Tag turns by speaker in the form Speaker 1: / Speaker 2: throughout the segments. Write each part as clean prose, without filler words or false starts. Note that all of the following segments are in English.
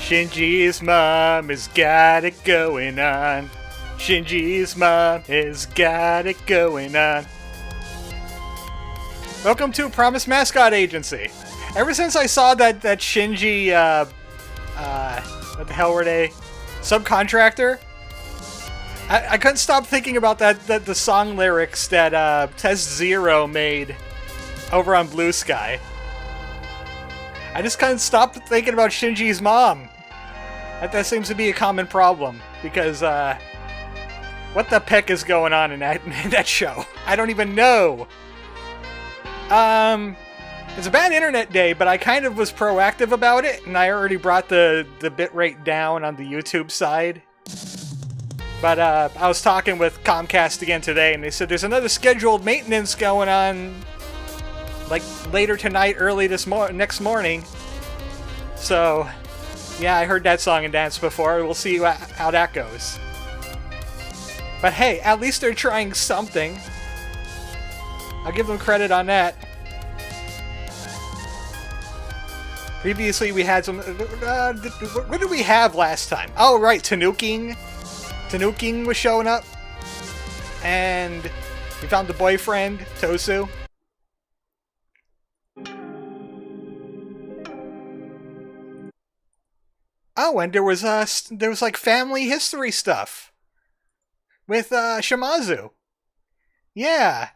Speaker 1: Shinji's mom has got it going on. Shinji's mom has got it going on. Welcome to Promise Mascot Agency. Ever since I saw that Shinji, what the hell were they? Subcontractor? I couldn't stop thinking about the song lyrics that Test Zero made over on Blue Sky. I just couldn't stop thinking about Shinji's mom. That seems to be a common problem, because what the peck is going on in that show? I don't even know. It's a bad internet day, but I kind of was proactive about it, and I already brought the bitrate down on the YouTube side. But I was talking with Comcast again today, and they said there's another scheduled maintenance going on, like later tonight, early next morning. So, yeah, I heard that song and dance before. We'll see how that goes. But hey, at least they're trying something. I'll give them credit on that. Previously, we had some... what did we have last time? Oh, right, Tanuking. Tanuking was showing up. And we found the boyfriend, Tosu. Oh, and there was like family history stuff with Shimazu. Yeah,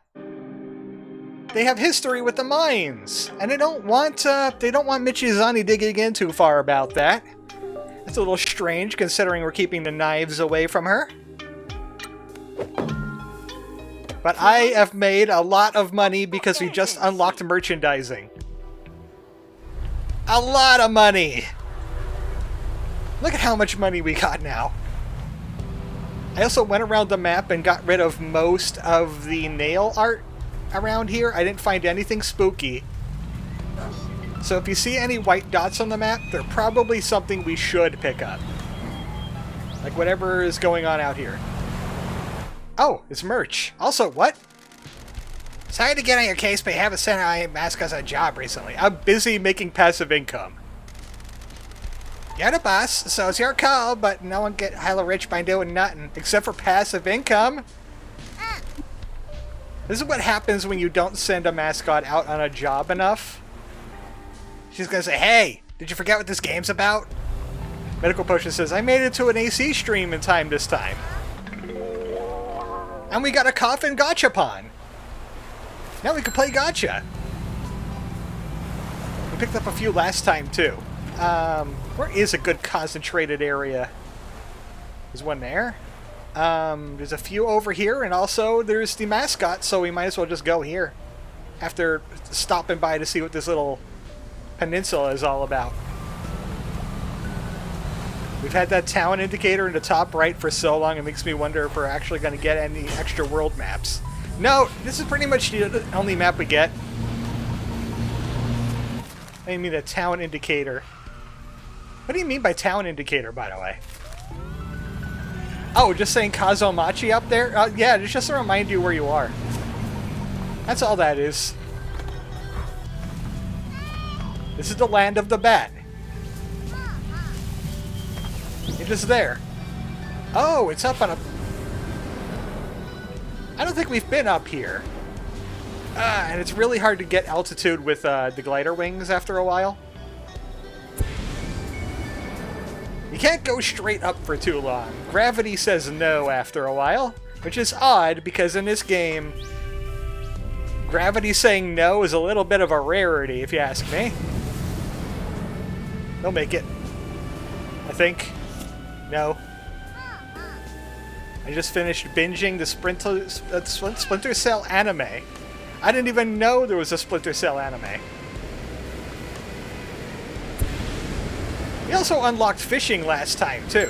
Speaker 1: they have history with the mines, and they don't want Michizani digging in too far about that. It's a little strange considering we're keeping the knives away from her. But I have made a lot of money because we just unlocked merchandising. A lot of money! Look at how much money we got now. I also went around the map and got rid of most of the nail art around here. I didn't find anything spooky. So if you see any white dots on the map, they're probably something we should pick up. Like whatever is going on out here. Oh, it's merch. Also, what? Sorry to get on your case, but you haven't sent my Mascot a job recently. I'm busy making passive income. You're the boss, so it's your call, but no one get hella rich by doing nothing, except for passive income. This is what happens when you don't send a mascot out on a job enough. She's gonna say, hey, did you forget what this game's about? Medical Potion says, I made it to an AC stream in time this time. And we got a coffin gachapon. Now we can play gacha. We picked up a few last time, too. Where is a good concentrated area? There's one there. There's a few over here, and also there's the mascot, so we might as well just go here. After stopping by to see what this little peninsula is all about. We've had that town indicator in the top right for so long, it makes me wonder if we're actually going to get any extra world maps. No, this is pretty much the only map we get. I mean a town indicator. What do you mean by town indicator, by the way? Oh, just saying Kaso-Machi up there? Yeah, it's just to remind you where you are. That's all that is. This is the land of the bat. It is there. Oh, it's up on a... I don't think we've been up here. And it's really hard to get altitude with the glider wings after a while. You can't go straight up for too long. Gravity says no after a while, which is odd because in this game, gravity saying no is a little bit of a rarity, if you ask me. They'll make it. I think. No. I just finished binging the Splinter Cell anime. I didn't even know there was a Splinter Cell anime. We also unlocked fishing last time, too.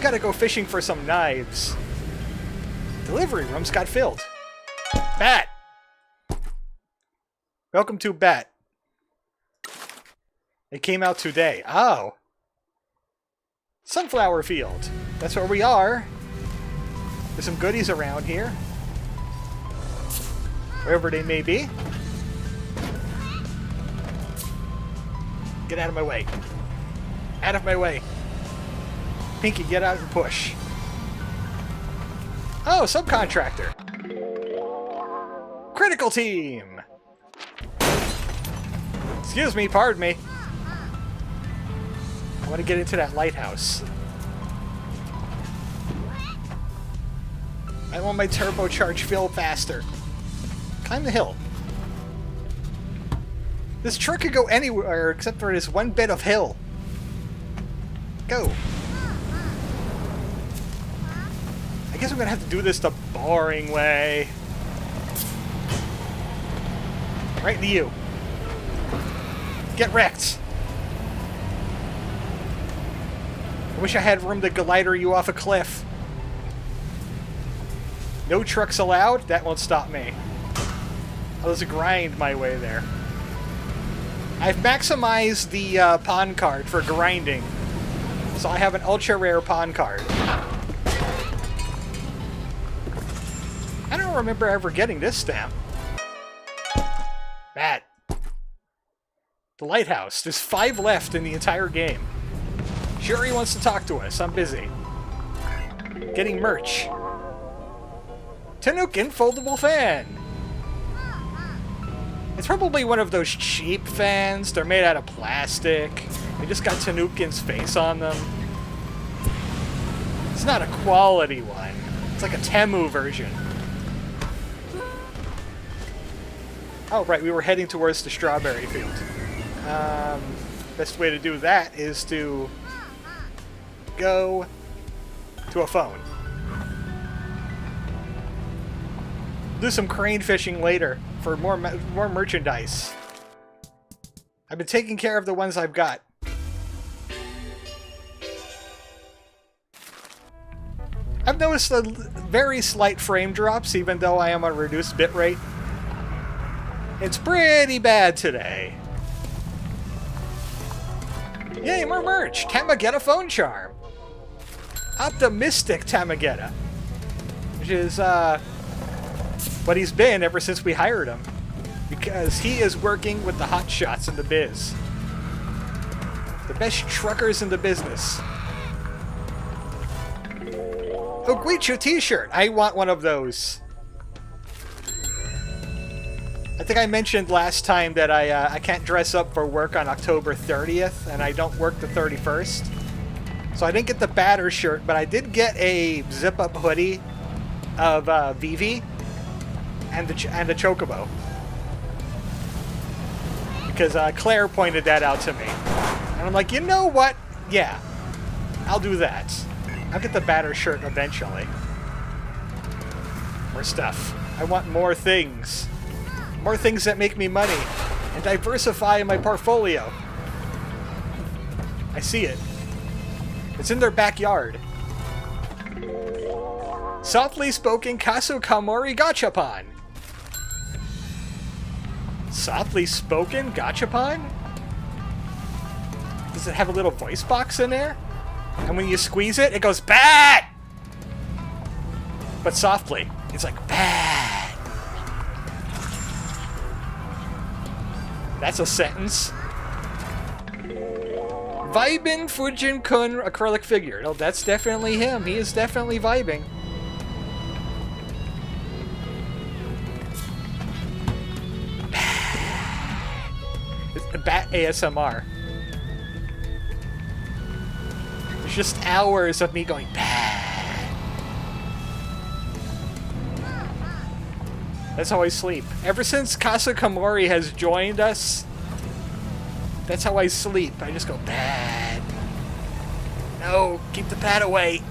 Speaker 1: Gotta go fishing for some knives. Delivery rooms got filled. Bat! Welcome to Bat. It came out today. Oh. Sunflower field. That's where we are. There's some goodies around here. Wherever they may be. Get out of my way. Out of my way. Pinky, get out and push. Oh, subcontractor. Critical team. Excuse me, pardon me. I want to get into that lighthouse. I want my turbocharge fill faster. Climb the hill. This truck could go anywhere except for this one bit of hill. Go. I guess I'm gonna have to do this the boring way. Right to you. Get wrecked. I wish I had room to glider you off a cliff. No trucks allowed? That won't stop me. I'll just grind my way there. I've maximized the pawn card for grinding. So I have an ultra rare pawn card. I don't remember ever getting this stamp. Bad. The lighthouse. There's 5 left in the entire game. Shuri wants to talk to us. I'm busy. Getting merch. Tanukin foldable fan. It's probably one of those cheap fans. They're made out of plastic. They just got Tanukin's face on them. It's not a quality one. It's like a Temu version. Oh, right. We were heading towards the strawberry field. Best way to do that is to go to a phone. Do some crane fishing later for more merchandise. I've been taking care of the ones I've got. I've noticed a very slight frame drops even though I am on reduced bitrate. It's pretty bad today. Yay, more merch! Tamagetta phone charm! Optimistic Tamagetta. Which is, what he's been ever since we hired him. Because he is working with the hot shots in the biz. The best truckers in the business. Oh, Guichu t-shirt! I want one of those. I think I mentioned last time that I can't dress up for work on October 30th, and I don't work the 31st. So I didn't get the batter shirt, but I did get a zip-up hoodie of VEED and the Chocobo. Because Claire pointed that out to me. And I'm like, you know what? Yeah, I'll do that. I'll get the batter shirt eventually. More stuff. I want more things. More things that make me money and diversify my portfolio. I see it. It's in their backyard. Softly spoken Kaso-Machi gachapon. Softly spoken gachapon? Does it have a little voice box in there? And when you squeeze it, it goes bad! But softly. It's like bad. That's a sentence. Vibin Fujin-kun acrylic figure. Oh, that's definitely him. He is definitely vibing. It's the bat ASMR. There's just hours of me going bad. That's how I sleep. Ever since Kaso-Machi has joined us, that's how I sleep. I just go, bad. No, keep the pad away.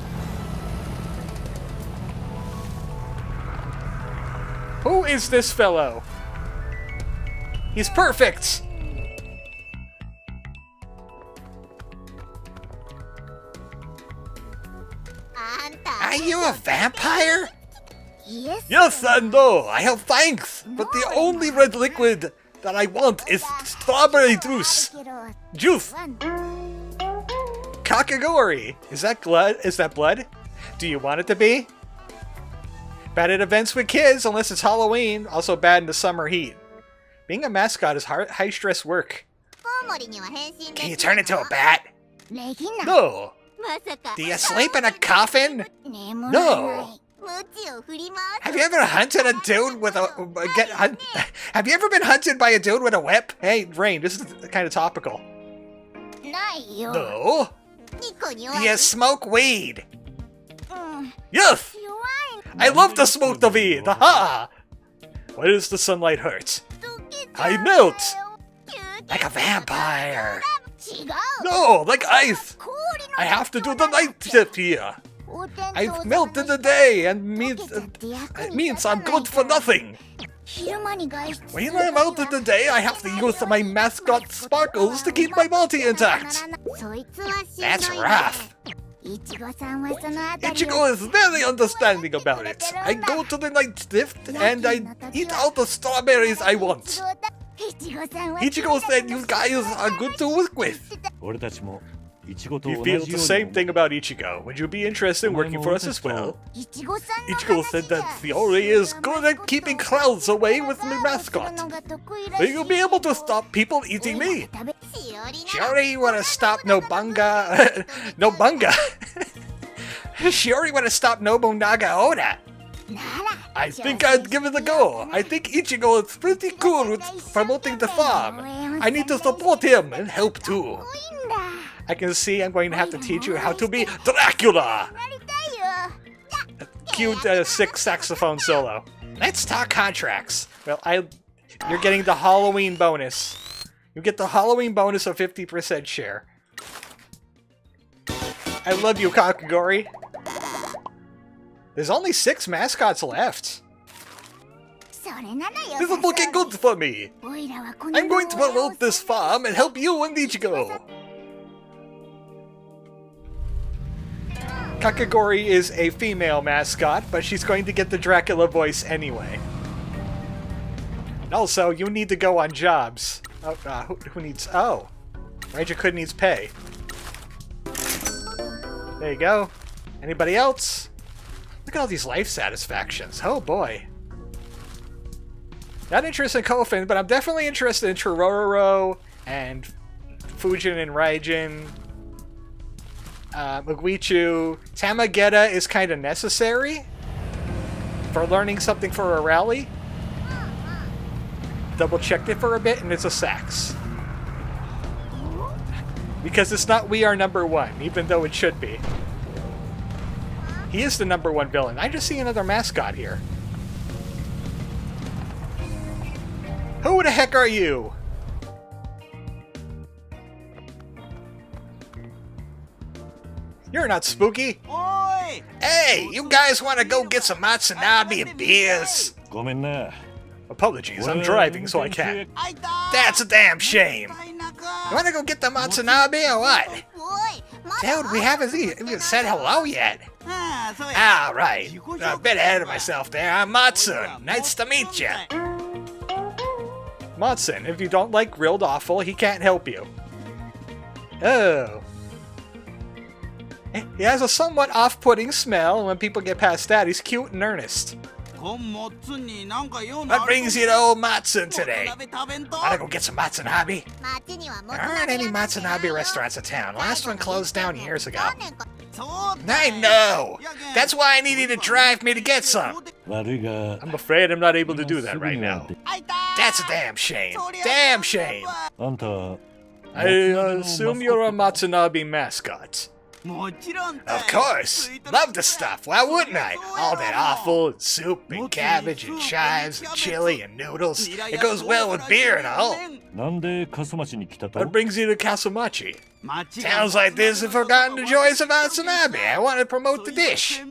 Speaker 1: Who is this fellow? He's perfect! Are you a vampire? Yes and no, I have fangs, but the only red liquid that I want is strawberry juice. Juice! Kaki-Gory! Is that blood? Is that blood? Do you want it to be? Bad at events with kids, unless it's Halloween. Also bad in the summer heat. Being a mascot is high-stress work. Can you turn into a bat? No. Do you sleep in a coffin? No. Have you ever hunted a dude with a have you ever been hunted by a dude with a whip? Hey, Rain, this is kind of topical. No. Do you smoke weed? Yes. I love to smoke the weed. Aha. Why does the sunlight hurt? I melt like a vampire. No, like ice. I have to do the night shift here. I've melted the day, and it means I'm good for nothing. When I'm out of the day, I have to use my mascot sparkles to keep my body intact. That's rough. Ichigo is very understanding about it. I go to the night shift, and I eat all the strawberries I want. Ichigo said you guys are good to work with. You feel the same thing about Ichigo. Would you be interested in working for us as well? Ichigo said that Fiore is good at keeping clouds away with my mascot. Will you be able to stop people eating me? Shiori wanna stop Nobunga... Nobunga? Shiori wanna stop Nobunaga Oda. I think I'd give it a go. I think Ichigo is pretty cool with promoting the farm. I need to support him and help too. I can see I'm going to have to teach you how to be Dracula! Cute sick saxophone solo. Let's talk contracts. Well, you're getting the Halloween bonus. You get the Halloween bonus of 50% share. I love you, Kaki-Gory. There's only 6 mascots left. This is looking good for me. I'm going to promote this farm and help you and Ichigo. Kaki-Gory is a female mascot, but she's going to get the Dracula voice anyway. And also, you need to go on jobs. Oh, who needs... Oh. Ranger-kun needs pay. There you go. Anybody else? Look at all these life satisfactions. Oh boy. Not interested in Kofin, but I'm definitely interested in Chororo and Fujin and Raijin. Mugichu. Tamageta is kind of necessary for learning something for a rally. Double checked it for a bit and it's a sax. Because it's not We Are Number One, even though it should be. He is the #1 villain. I just see another mascot here. Who the heck are you? You're not spooky.
Speaker 2: Oi!
Speaker 1: Hey, you guys want to go get some Matsunabe and beers? Apologies, I'm driving so I can't. That's a damn shame. You want to go get the Matsunabe or what? Dude, we haven't even said hello yet. Ah, right. A bit ahead of myself there. I'm Matsun. Nice to meet you. Matsun, if you don't like grilled offal, he can't help you. Oh. He has a somewhat off-putting smell, and when people get past that, he's cute and earnest. What brings you to old Matsun today? Wanna go get some Matsunabe? There aren't any Matsunabe restaurants in town. Last one closed down years ago. I know! That's why I need you to drive me to get some. I'm afraid I'm not able to do that right now. That's a damn shame. Damn shame. I assume you're a Matsunabe mascot. Of course! Love the stuff, why wouldn't I? All that offal, and soup, and cabbage, and chives, and chili, and noodles. It goes well with beer and all. What brings you to Kaso-Machi? Towns like this have forgotten the joys of Matsunabe. I want to promote the dish.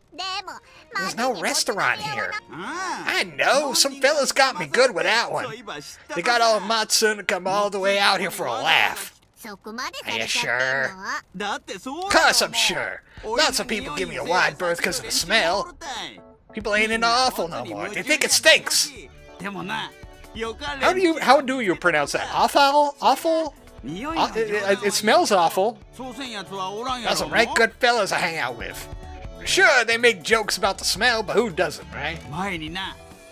Speaker 1: There's no restaurant here. I know, some fellas got me good with that one. They got all Matsun to come all the way out here for a laugh. Are you sure? Of course I'm sure. Lots of people give me a wide berth because of the smell. People ain't into offal no more. They think it stinks. How do you pronounce that? Offal? Awful? It smells awful. Got some right good fellas I hang out with. Sure, they make jokes about the smell, but who doesn't, right?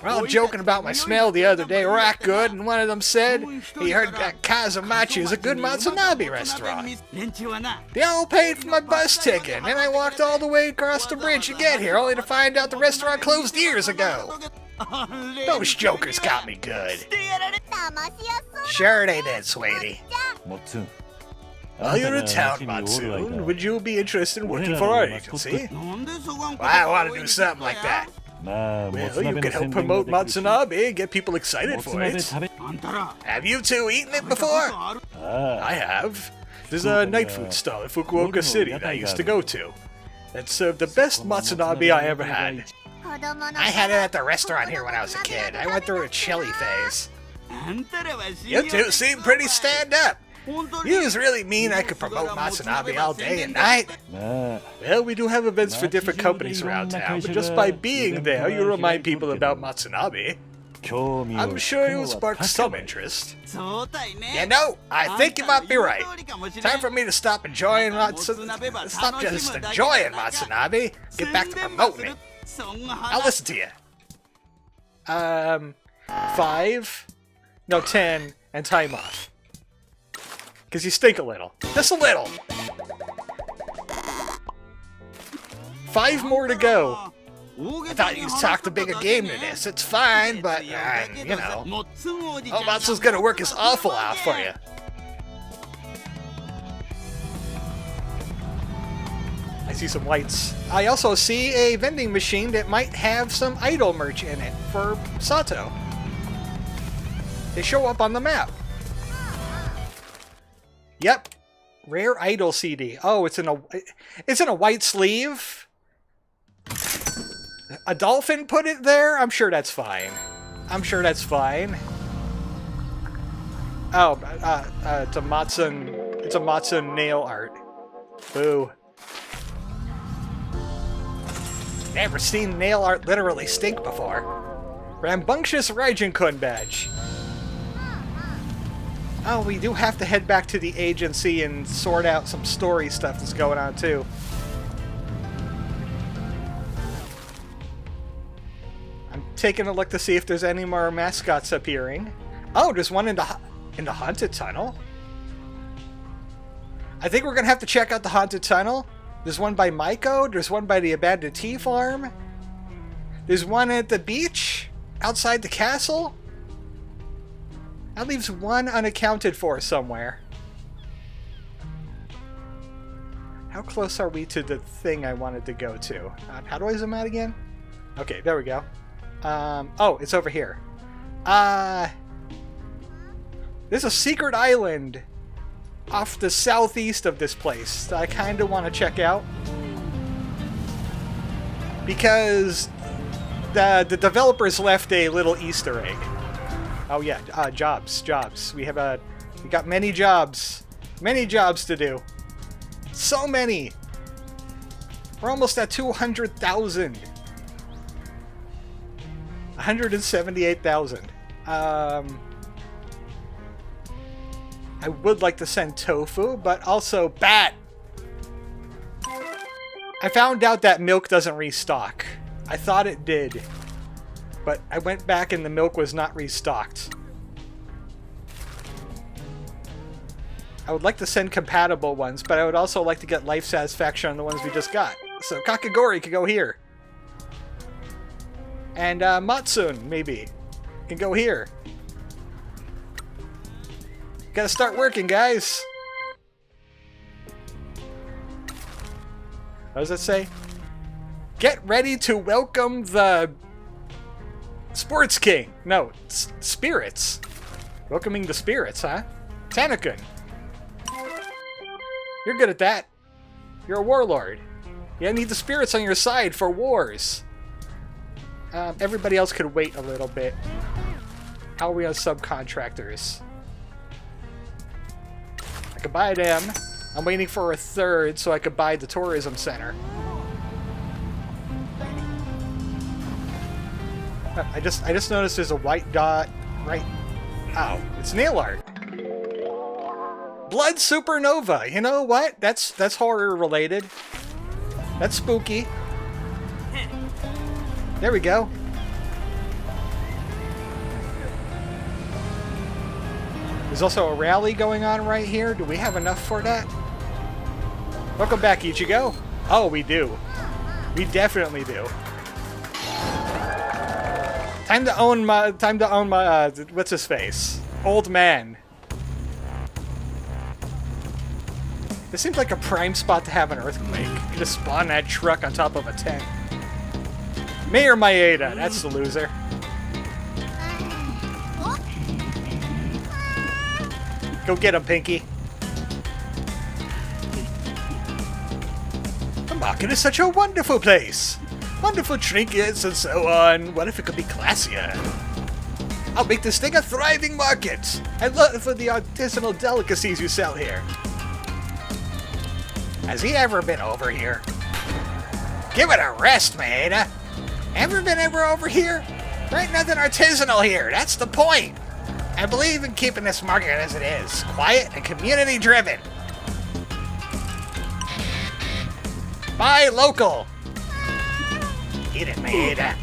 Speaker 1: We're all joking about my smell the other day, rock good, and one of them said he heard that Kaso-Machi is a good Matsunabe restaurant. They all paid for my bus ticket, and I walked all the way across the bridge to get here, only to find out the restaurant closed years ago. Those jokers got me good. Sure they did, sweetie. Well, you're in town, Monsoon. Would you be interested in working for our agency? Well, I want to do something like that. Well, you can help promote Matsunabe, get people excited for it. Have you two eaten it before? I have. There's a night food stall in Fukuoka City that I used to go to. That served the best Matsunabe I ever had. I had it at the restaurant here when I was a kid. I went through a chili phase. You two seem pretty stand up. You really mean I could promote Matsunabe all day and night? Well, we do have events for different companies around town, but just by being there, you remind people about Matsunabe. I'm sure you'll spark some interest. You know, I think you might be right. Time for me to stop enjoying Matsunabe. Stop just enjoying Matsunabe. Get back to promoting it. I'll listen to you. 5, no 10, and time off. Because you stink a little. Just a little. 5 more to go. I thought you'd talk the bigger game to this. It's fine, but, you know. Oh, Matsu's gonna work his awful out for you. I see some lights. I also see a vending machine that might have some idol merch in it for Sato. They show up on the map. Yep, rare idol CD. Oh, it's in a white sleeve. A dolphin put it there. I'm sure that's fine. I'm sure that's fine. Oh, it's a Matsun. It's a Matsun nail art. Boo. Never seen nail art literally stink before. Rambunctious Raijin-kun badge. Oh, we do have to head back to the agency and sort out some story stuff that's going on, too. I'm taking a look to see if there's any more mascots appearing. Oh, there's one in the haunted tunnel. I think we're going to have to check out the haunted tunnel. There's one by Maiko. There's one by the abandoned tea farm. There's one at the beach outside the castle. That leaves one unaccounted for somewhere. How close are we to the thing I wanted to go to? How do I zoom out again? Okay, there we go. Oh, it's over here. There's a secret island off the southeast of this place that I kind of want to check out. Because the developers left a little Easter egg. Oh yeah, jobs. We got many jobs to do. So many. We're almost at 200,000. 178,000. I would like to send tofu, but also bat. I found out that milk doesn't restock. I thought it did. But I went back and the milk was not restocked. I would like to send compatible ones, but I would also like to get life satisfaction on the ones we just got. So Kaki-Gory could go here. And Matsun, maybe, can go here. Gotta start working, guys. What does it say? Get ready to welcome the Sports King. No, spirits. Welcoming the spirits, huh? Tanakun. You're good at that. You're a warlord. You need the spirits on your side for wars. Everybody else could wait a little bit. How are we on subcontractors? I could buy them. I'm waiting for a third so I could buy the tourism center. I just noticed there's a white dot right. Oh, it's nail art. Blood supernova. You know what? That's horror related. That's spooky. There we go. There's also a rally going on right here. Do we have enough for that? Welcome back, Ichigo. Oh, we do. We definitely do. Time to own my, what's his face? Old man. This seems like a prime spot to have an earthquake. You just spawn that truck on top of a tent. Mayor Maeda, that's the loser. Go get him, Pinky. The market is such a wonderful place. Wonderful trinkets and so on. What if it could be classier? I'll make this thing a thriving market. I love for the artisanal delicacies you sell here. Has he ever been over here? Give it a rest, Maeda. Ever been over here? There ain't nothing artisanal here. That's the point. I believe in keeping this market as it is. Quiet and community-driven. Buy local. Eat it, Maeda.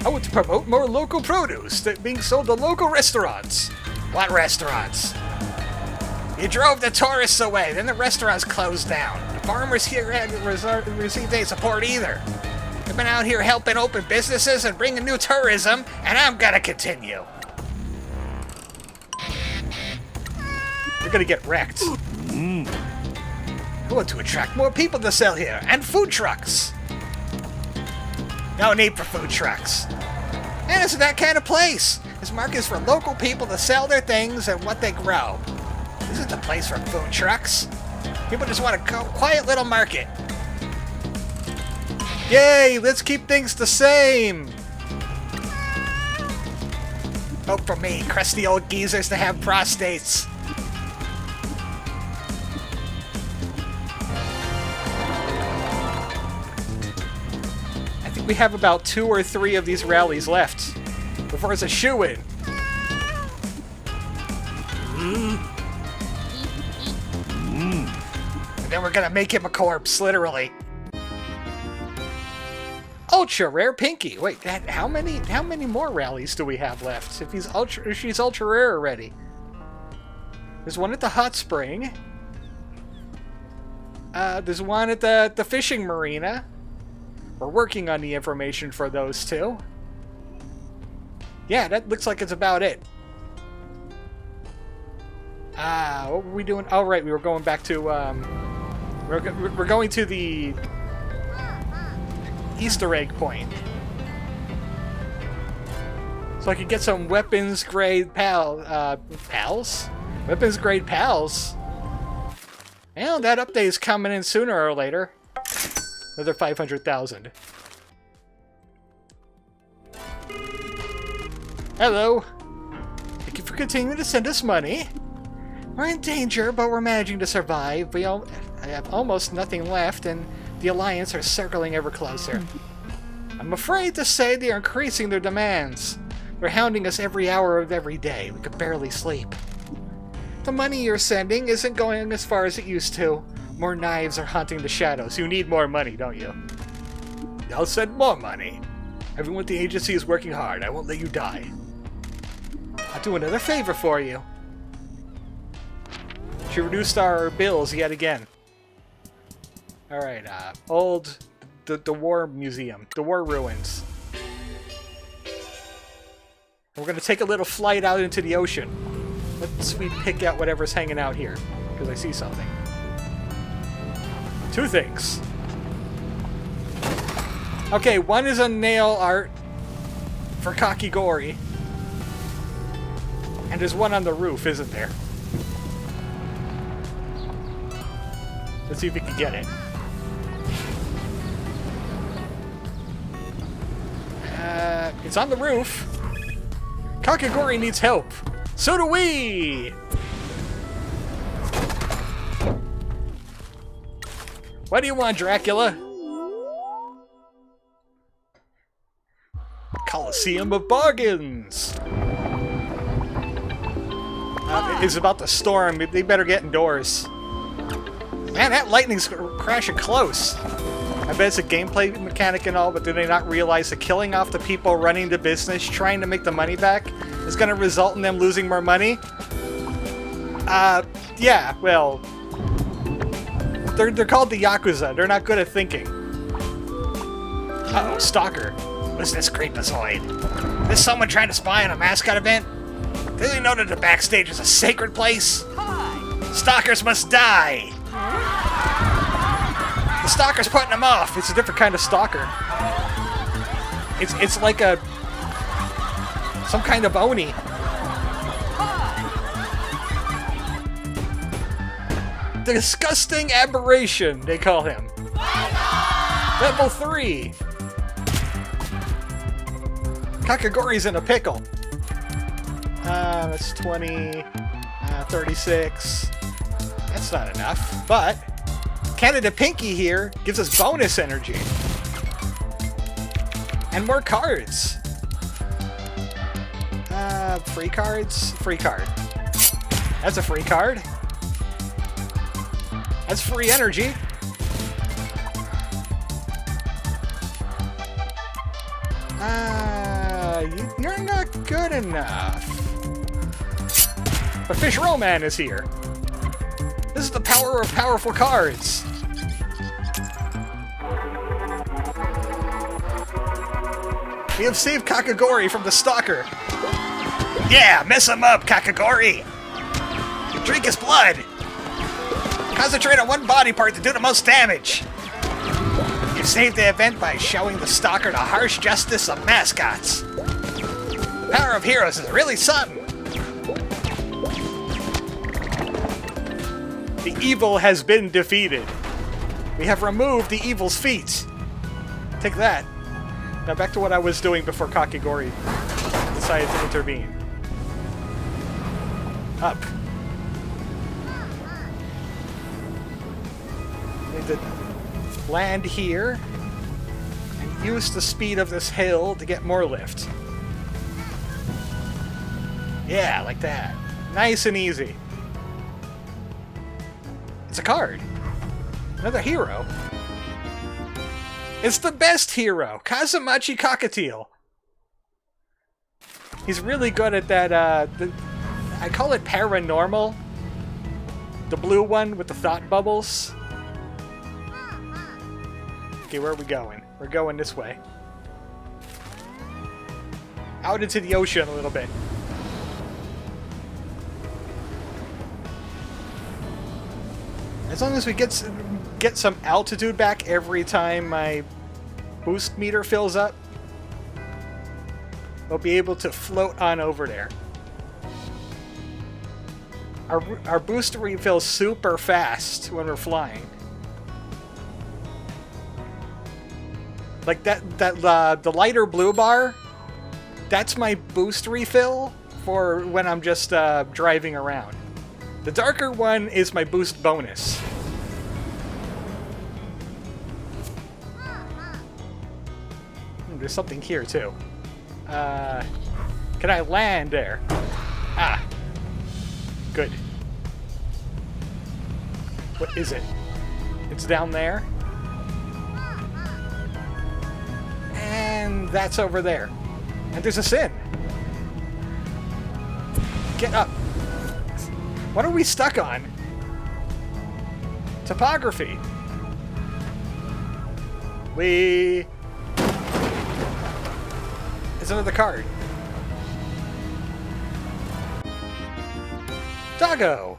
Speaker 1: I want to promote more local produce that being sold to local restaurants. What restaurants? You drove the tourists away, then the restaurants closed down. The farmers here haven't received any support either. I've been out here helping open businesses and bringing new tourism, and I'm gonna continue. You're gonna get wrecked. I want to attract more people to sell here, and food trucks. No need for food trucks. And it's that kind of place. This market is for local people to sell their things and what they grow. This isn't the place for food trucks. People just want a quiet little market. Yay, let's keep things the same. Vote for me, crusty old geezers to have prostates. I think we have about 2 or 3 of these rallies left before it's a shoo-in. And then we're gonna make him a corpse, literally. Ultra rare Pinky. Wait, how many more rallies do we have left? If she's ultra rare already. There's one at the hot spring. There's one at the fishing marina. We're working on the information for those two. Yeah, that looks like it's about it. What were we doing? Oh, right, we were going back to, we're going to the Easter egg point. So I could get some weapons grade pals? Weapons grade pals? Well, that update is coming in sooner or later. Another 500,000. Hello. Thank you for continuing to send us money. We're in danger, but we're managing to survive. We have almost nothing left, and the Alliance are circling ever closer. I'm afraid to say they are increasing their demands. They're hounding us every hour of every day. We could barely sleep. The money you're sending isn't going as far as it used to. More knives are haunting the shadows. You need more money, don't you? I'll send more money. Everyone at the agency is working hard. I won't let you die. I'll do another favor for you. She reduced our bills yet again. Alright, the war museum. The war ruins. We're gonna take a little flight out into the ocean. Let's pick out whatever's hanging out here. Because I see something. 2 things. Okay, one is a nail art for Kaki-Gory. And there's one on the roof, isn't there? Let's see if we can get it. It's on the roof. Kaki-Gory needs help. So do we! What do you want, Dracula? Coliseum of Bargains! It's about to storm. They better get indoors. Man, that lightning's crashing close. I bet it's a gameplay mechanic and all, but did they not realize that killing off the people running the business, trying to make the money back, is going to result in them losing more money. Yeah, well, they're called the Yakuza. They're not good at thinking. Uh-oh, Stalker. Who's this creepazoid? Is someone trying to spy on a Mascot event? Do they know that the backstage is a sacred place? Stalkers must die! The Stalker's putting them off. It's a different kind of stalker. It's like some kind of Oni. Disgusting aberration, they call him. Level 3. Kaki-Gory's in a pickle. That's 20, 36. That's not enough, but Canada Pinky here gives us bonus energy. And more cards. Free cards? Free card. That's a free card. That's free energy. You're not good enough. But Fish Roman is here. This is the power of powerful cards. We have saved Kaki-Gory from the Stalker. Yeah, mess him up, Kaki-Gory. Drink his blood. Concentrate on one body part to do the most damage. You saved the event by showing the Stalker the harsh justice of mascots. The power of heroes is really something. The evil has been defeated. We have removed the evil's feet. Take that. Now back to what I was doing before Kaki-Gory decided to intervene. Up. Need to land here and use the speed of this hill to get more lift. Yeah, like that. Nice and easy. It's a card. Another hero. It's the best hero, Kaso-Machi Cockatiel. He's really good at that, I call it paranormal. The blue one with the thought bubbles. Okay, where are we going? We're going this way. Out into the ocean a little bit. As long as we get some altitude back every time my boost meter fills up, we'll be able to float on over there. Our boost refills super fast when we're flying. Like the lighter blue bar, that's my boost refill for when I'm just driving around. The darker one is my boost bonus. There's something here too. Can I land there? Ah. Good. What is it? It's down there. And that's over there. And there's a sin. Get up. What are we stuck on? Topography. There's another card. Doggo.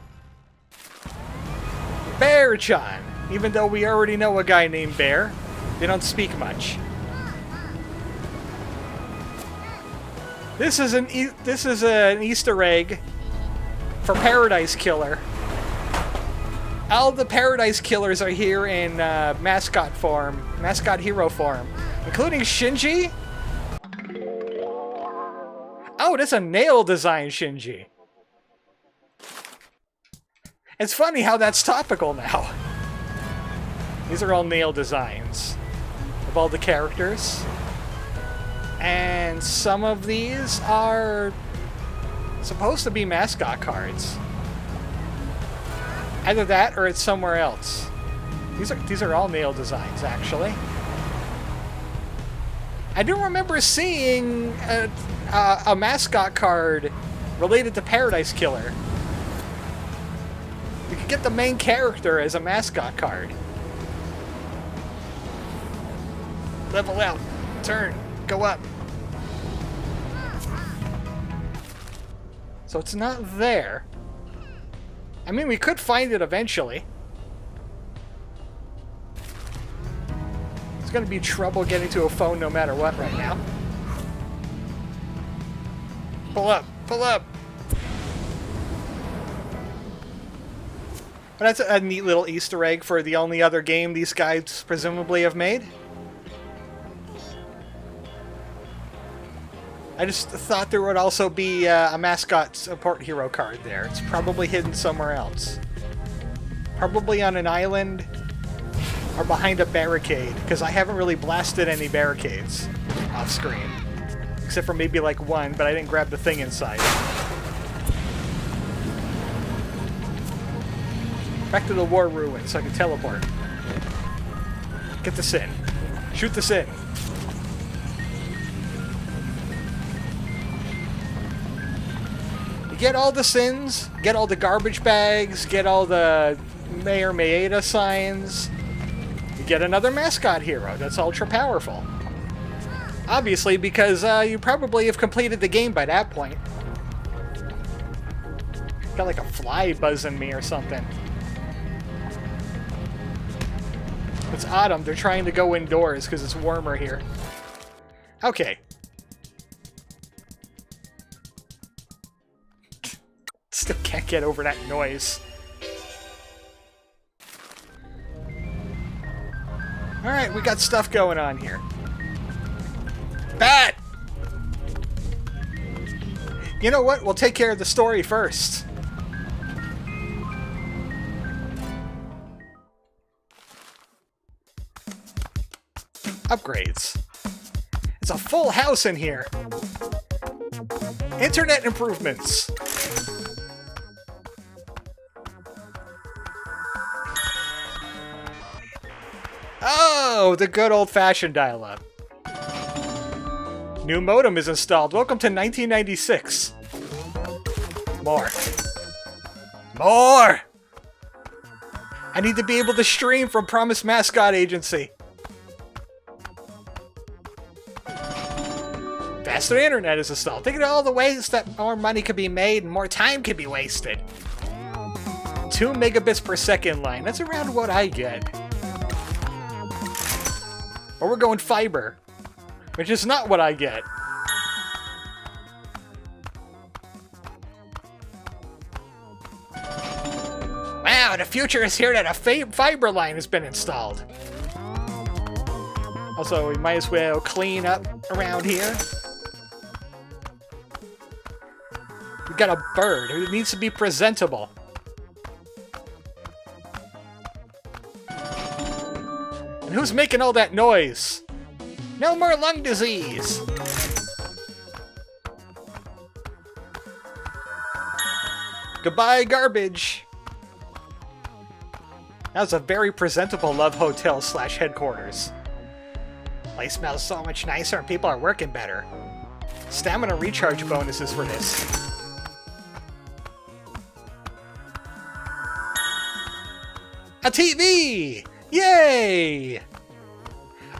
Speaker 1: Bear-chan. Even though we already know a guy named Bear, they don't speak much. This is an Easter egg for Paradise Killer. All the Paradise Killers are here in Mascot form, Mascot hero form, including Shinji. Oh, that's a nail design Shinji. It's funny how that's topical now. These are all nail designs of all the characters. And some of these are supposed to be mascot cards. Either that or it's somewhere else. These are all nail designs, actually. I do remember seeing a mascot card related to Paradise Killer. You can get the main character as a mascot card. Level out. Turn. Go up. So it's not there. I mean, we could find it eventually. It's gonna be trouble getting to a phone no matter what right now. Pull up. Pull up. But that's a neat little Easter egg for the only other game these guys presumably have made. I just thought there would also be a mascot support hero card there. It's probably hidden somewhere else. Probably on an island or behind a barricade, because I haven't really blasted any barricades off screen. Except for maybe like one, but I didn't grab the thing inside. Back to the war ruin so I can teleport. Get this in. Shoot this in. You get all the sins, get all the garbage bags, get all the Mayor Maeda signs. You get another mascot hero that's ultra powerful. Obviously, because you probably have completed the game by that point. Got like a fly buzzing me or something. It's autumn. They're trying to go indoors because it's warmer here. Okay. Still can't get over that noise. Alright, we got stuff going on here. Bat! You know what? We'll take care of the story first. Upgrades. It's a full house in here. Internet improvements. Oh, the good old-fashioned dial-up. New modem is installed. Welcome to 1996. More. More! I need to be able to stream from Promise Mascot Agency. Faster internet is installed. Think of all the ways that more money could be made and more time could be wasted. 2 megabits per second line. That's around what I get. Or we're going fiber, which is not what I get. Wow, the future is here that a fiber line has been installed. Also, we might as well clean up around here. We got a bird who needs to be presentable. And who's making all that noise? No more lung disease! Goodbye, garbage! That was a very presentable Love Hotel / headquarters. Place smells so much nicer and people are working better. Stamina recharge bonuses for this. A TV! Yay!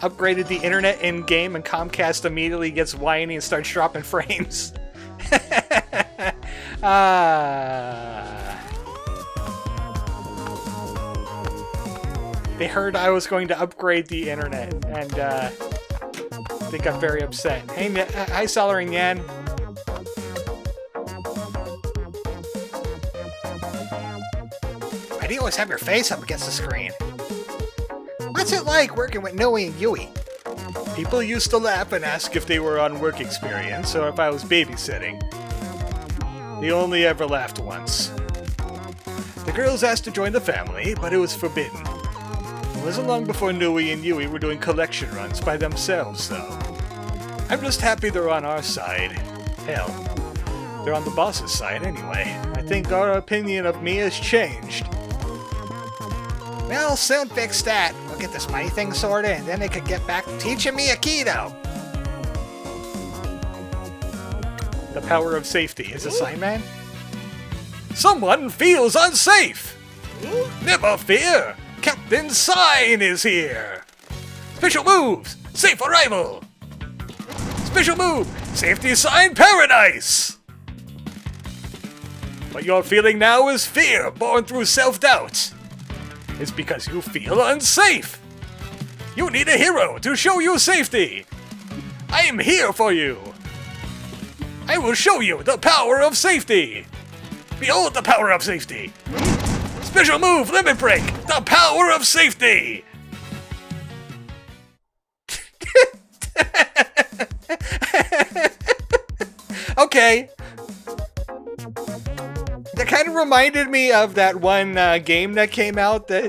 Speaker 1: Upgraded the internet in-game and Comcast immediately gets whiny and starts dropping frames. They heard I was going to upgrade the internet and they got very upset. Hey, hi Celery Yan. Why do you always have your face up against the screen? What's it like working with Noe and Yui? People used to laugh and ask if they were on work experience or if I was babysitting. They only ever laughed once. The girls asked to join the family, but it was forbidden. It wasn't long before Noe and Yui were doing collection runs by themselves, though. I'm just happy they're on our side. Hell, they're on the boss's side anyway. I think our opinion of me has changed. Well, soon fix that. We'll get this money thing sorted, and then they could get back to teaching me Aikido. Power of safety. Is a sign man? Someone feels unsafe! Never fear! Captain Sign is here! Special moves! Safe arrival! Special move! Safety Sign Paradise! What you're feeling now is fear born through self-doubt. It's because you feel unsafe. You need a hero to show you safety. I am here for you. I will show you the power of safety. Behold the power of safety. Special move, Limit Break, the power of safety. Okay. That kind of reminded me of that one game that came out that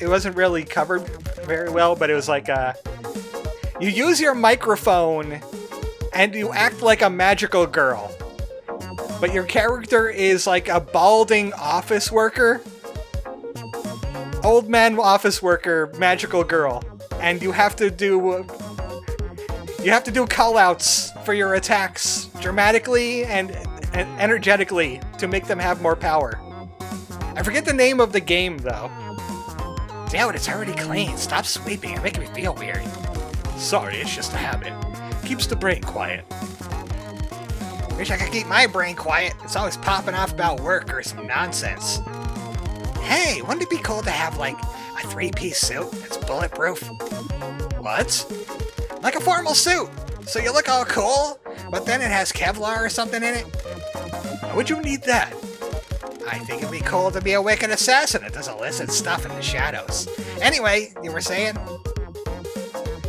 Speaker 1: it wasn't really covered very well, but it was like you use your microphone and you act like a magical girl. But your character is like a balding office worker. Old man office worker, magical girl. And you have to do call-outs for your attacks dramatically and energetically to make them have more power. I forget the name of the game though. Dude, it's already clean. Stop sweeping. You're making me feel weird. Sorry, it's just a habit. Keeps the brain quiet. Wish I could keep my brain quiet. It's always popping off about work or some nonsense. Hey, wouldn't it be cool to have, like, a 3-piece suit that's bulletproof? What? Like a formal suit, so you look all cool, but then it has Kevlar or something in it? Why would you need that? I think it'd be cool to be a wicked assassin that does illicit stuff in the shadows. Anyway, you were saying?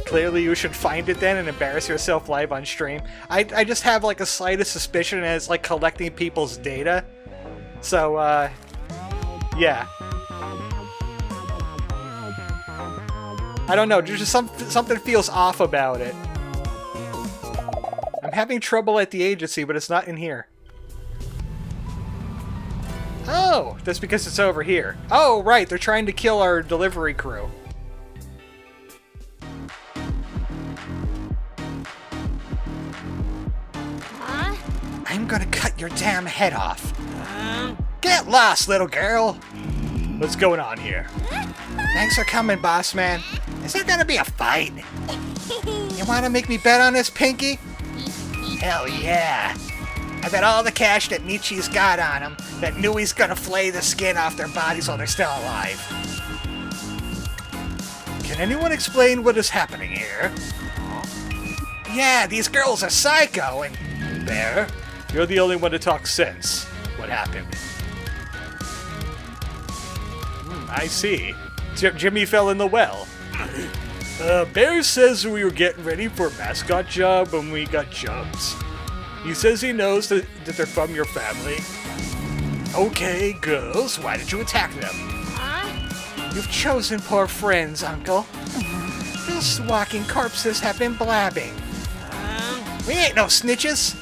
Speaker 1: Clearly you should find it then and embarrass yourself live on stream. I just have like a slightest suspicion that it's like collecting people's data. So, yeah. I don't know, there's just something feels off about it. I'm having trouble at the agency, but it's not in here. Oh, that's because it's over here. Oh, right, they're trying to kill our delivery crew. I'm gonna cut your damn head off. Get lost, little girl. What's going on here? Thanks for coming, boss man. Is there gonna be a fight? You wanna make me bet on this, Pinky? Hell yeah. I bet all the cash that Nietzsche's got on him that knew he's gonna flay the skin off their bodies while they're still alive. Can anyone explain what is happening here? Yeah, these girls are psycho and... Bear, you're the only one to talk sense. What happened? I see. Jimmy fell in the well. Bear says we were getting ready for a mascot job when we got jumped. He says he knows that they're from your family. Okay, girls, why did you attack them? You've chosen poor friends, Uncle. Those walking corpses have been blabbing. We ain't no snitches.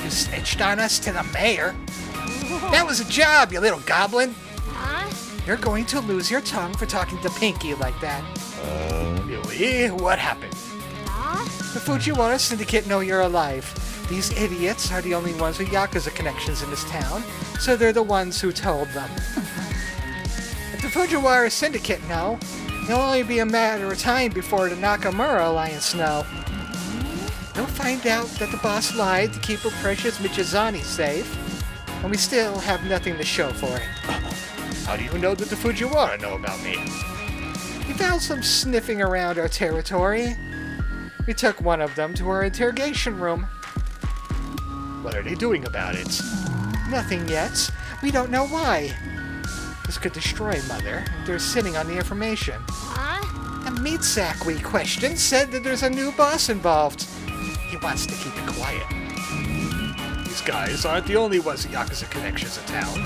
Speaker 1: You snitched on us to the mayor. That was a job, you little goblin. You're going to lose your tongue for talking to Pinky like that. Really? What happened? The Fujiwara Syndicate know you're alive. These idiots are the only ones with Yakuza connections in this town, so they're the ones who told them. If the Fujiwara Syndicate know, it'll only be a matter of time before the Nakamura Alliance know. They'll find out that the boss lied to keep her precious Michizani safe, and we still have nothing to show for it. How do you know that the Fujiwara know about me? We found some sniffing around our territory. We took one of them to our interrogation room. What are they doing about it? Nothing yet. We don't know why. This could destroy Mother. They're sitting on the information. A meat sack we questioned said that there's a new boss involved. He wants to keep it quiet. These guys aren't the only ones with Yakuza connections in town.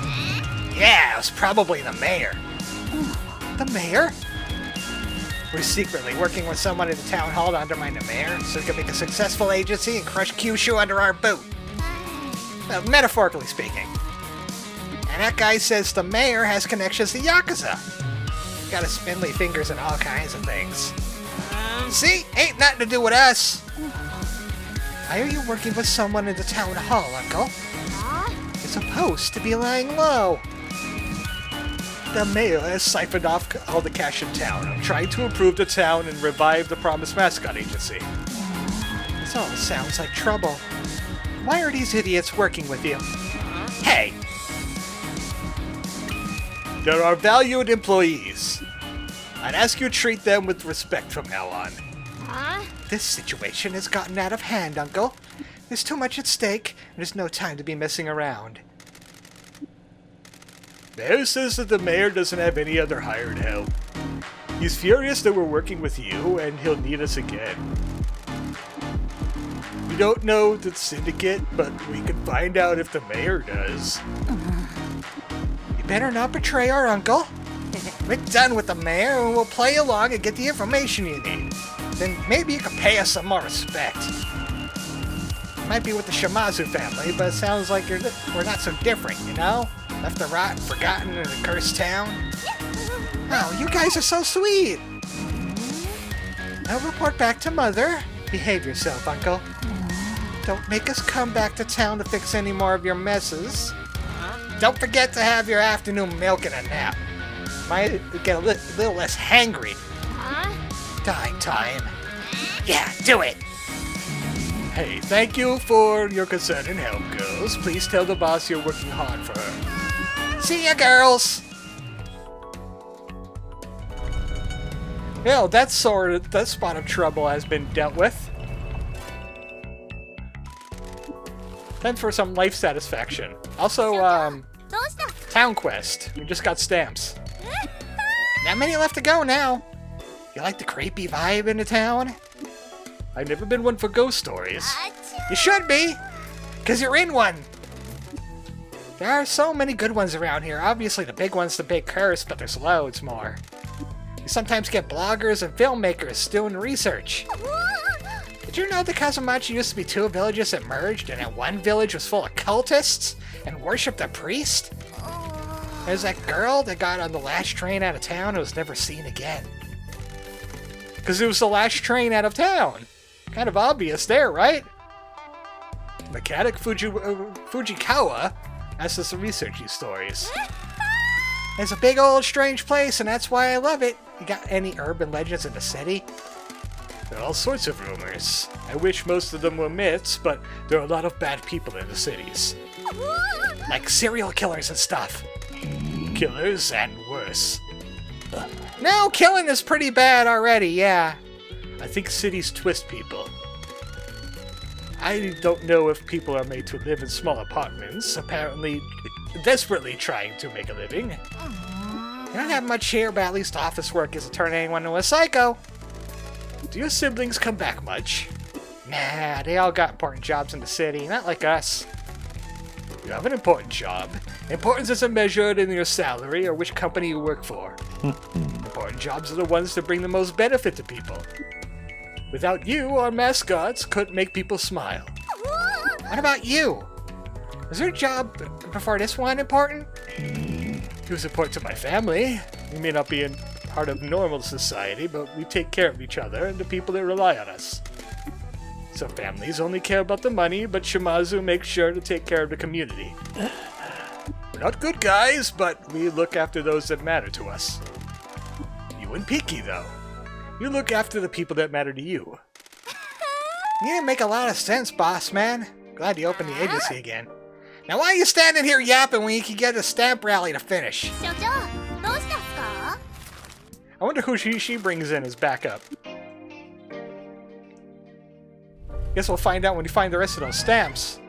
Speaker 1: Yeah, it was probably the mayor. The mayor? We're secretly working with someone in the town hall to undermine the mayor so we can make a successful agency and crush Kyushu under our boot. Well, metaphorically speaking. And that guy says the mayor has connections to Yakuza. Got his spindly fingers in all kinds of things. See? Ain't nothing to do with us. Why are you working with someone in the town hall, Uncle?
Speaker 2: Huh?
Speaker 1: You're supposed to be lying low. The mayor has siphoned off all the cash in town. I'm trying to improve the town and revive the promised Mascot agency. This all sounds like trouble. Why are these idiots working with you? Hey! There are valued employees. I'd ask you to treat them with respect from now on.
Speaker 2: Huh?
Speaker 1: This situation has gotten out of hand, Uncle. There's too much at stake, and there's no time to be messing around. Mayor says that the mayor doesn't have any other hired help. He's furious that we're working with you, and he'll need us again. We don't know the syndicate, but we can find out if the mayor does. You better not betray our uncle. We're done with the mayor, and we'll play along and get the information you need. Then maybe you can pay us some more respect. Might be with the Shimazu family, but it sounds like we're not so different, you know? Left to rot and forgotten in a cursed town. Oh, you guys are so sweet! I'll report back to Mother. Behave yourself, Uncle. Don't make us come back to town to fix any more of your messes. Don't forget to have your afternoon milk and a nap. Might get a little less hangry.
Speaker 2: Huh?
Speaker 1: Dying time. Yeah, do it! Hey, thank you for your concern and help, girls. Please tell the boss you're working hard for her. See ya, girls! Well, that spot of trouble has been dealt with. Time for some life satisfaction. Also, town quest. We just got stamps. Not many left to go now. You like the creepy vibe in the town? I've never been one for ghost stories. You should be, because you're in one. There are so many good ones around here. Obviously, the big one's the Big Curse, but there's loads more. You sometimes get bloggers and filmmakers doing research. Did you know that Kaso-Machi used to be two villages that merged, and that one village was full of cultists and worshipped a priest? There's that girl that got on the last train out of town and was never seen again. Because it was the last train out of town. Kind of obvious there, right? Mechanic Fujikawa asked us to research these stories. It's a big old strange place, and that's why I love it. You got any urban legends in the city? There are all sorts of rumors. I wish most of them were myths, but there are a lot of bad people in the cities. Like serial killers and stuff. Killers and worse. No, killing is pretty bad already, yeah. I think cities twist people. I don't know if people are made to live in small apartments, apparently desperately trying to make a living. You don't have much here, but at least office work isn't turning anyone into a psycho. Do your siblings come back much? Nah, they all got important jobs in the city, not like us. You have an important job. Importance isn't measured in your salary or which company you work for. Important jobs are the ones that bring the most benefit to people. Without you, our mascots couldn't make people smile. What about you? Is your job before this one important? It was important to my family. We may not be in part of normal society, but we take care of each other and the people that rely on us. Some families only care about the money, but Shimazu makes sure to take care of the community. We're not good guys, but we look after those that matter to us. You and Piki, though. You look after the people that matter to you. You make a lot of sense, boss man. Glad you opened the agency again. Now why are you standing here yapping when you can get a stamp rally to finish? I wonder who she brings in as backup. Guess we'll find out when we find the rest of those stamps.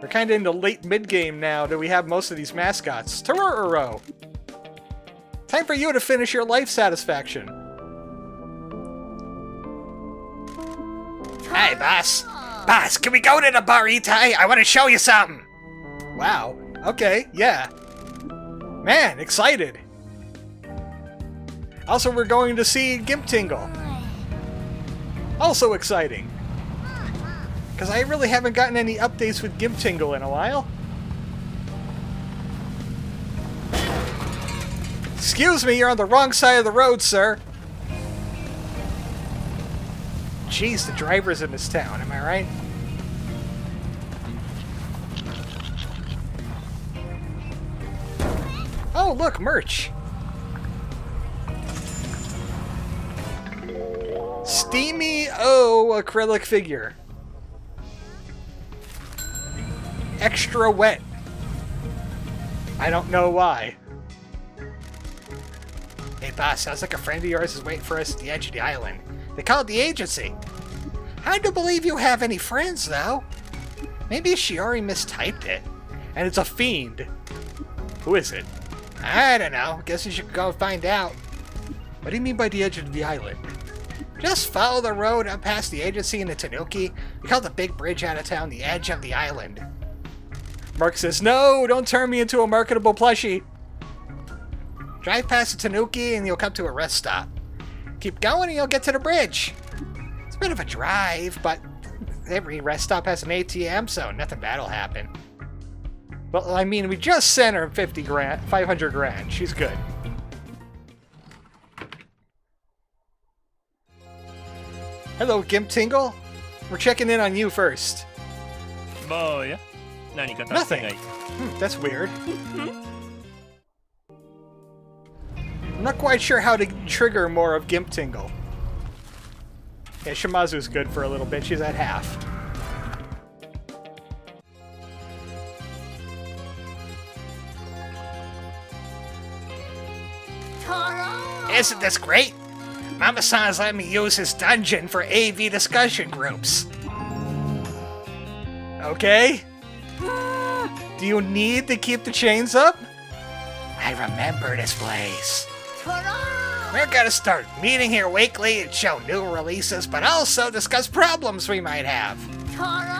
Speaker 1: We're kinda in the late mid-game now that we have most of these mascots. Tororo! Time for you to finish your life satisfaction. Hey, boss! Boss, can we go to the bar Itai? I want to show you something! Wow. Okay, yeah. Man, excited. Also, we're going to see Gimp Tingle. Also exciting. Because I really haven't gotten any updates with Gimp Tingle in a while. Excuse me, you're on the wrong side of the road, sir. Jeez, the drivers in this town, am I right? Oh, look, merch. Steamy O acrylic figure. Extra wet. I don't know why. Hey boss, sounds like a friend of yours is waiting for us at the edge of the island. They called the agency. Hard to believe you have any friends, though. Maybe Shiori mistyped it. And it's a fiend. Who is it? I don't know. Guess you should go find out. What do you mean by the edge of the island? Just follow the road up past the agency in the Tanuki. We call the big bridge out of town the edge of the island. Mark says, no, don't turn me into a marketable plushie. Drive past the Tanuki and you'll come to a rest stop. Keep going and you'll get to the bridge. It's a bit of a drive, but every rest stop has an ATM, so nothing bad'll happen. Well, I mean, we just sent her 500 grand. She's good. Hello, Gimp Tingle. We're checking in on you first. Nothing. That's weird. I'm not quite sure how to trigger more of Gimp Tingle. Yeah, Shimazu's good for a little bit. She's at half. Isn't this great? Mama-san's let me use his dungeon for AV discussion groups. Okay. Do you need to keep the chains up? I remember this place. We're gonna start meeting here weekly and show new releases, but also discuss problems we might have.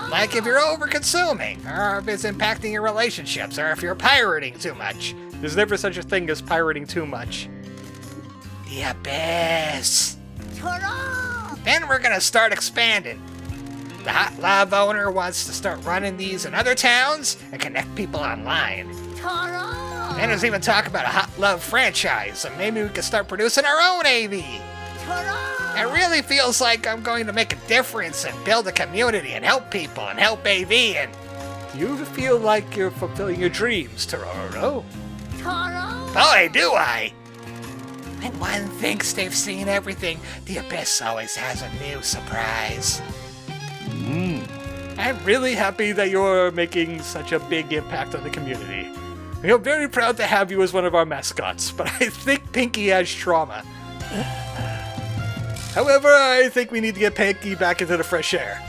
Speaker 1: Like if you're over-consuming, or if it's impacting your relationships, or if you're pirating too much. There's never such a thing as pirating too much. The Abyss. Then we're gonna start expanding. The Hot Love owner wants to start running these in other towns and connect people online. Then there's even talk about a Hot Love franchise, and maybe we can start producing our own AV. It really feels like I'm going to make a difference and build a community and help people and help AV and... Do you feel like you're fulfilling your dreams, Tororo? Boy, do I! When one thinks they've seen everything, the Abyss always has a new surprise. I'm really happy that you're making such a big impact on the community. We are very proud to have you as one of our mascots, but I think Pinky has trauma. However, I think we need to get Pinky back into the fresh air.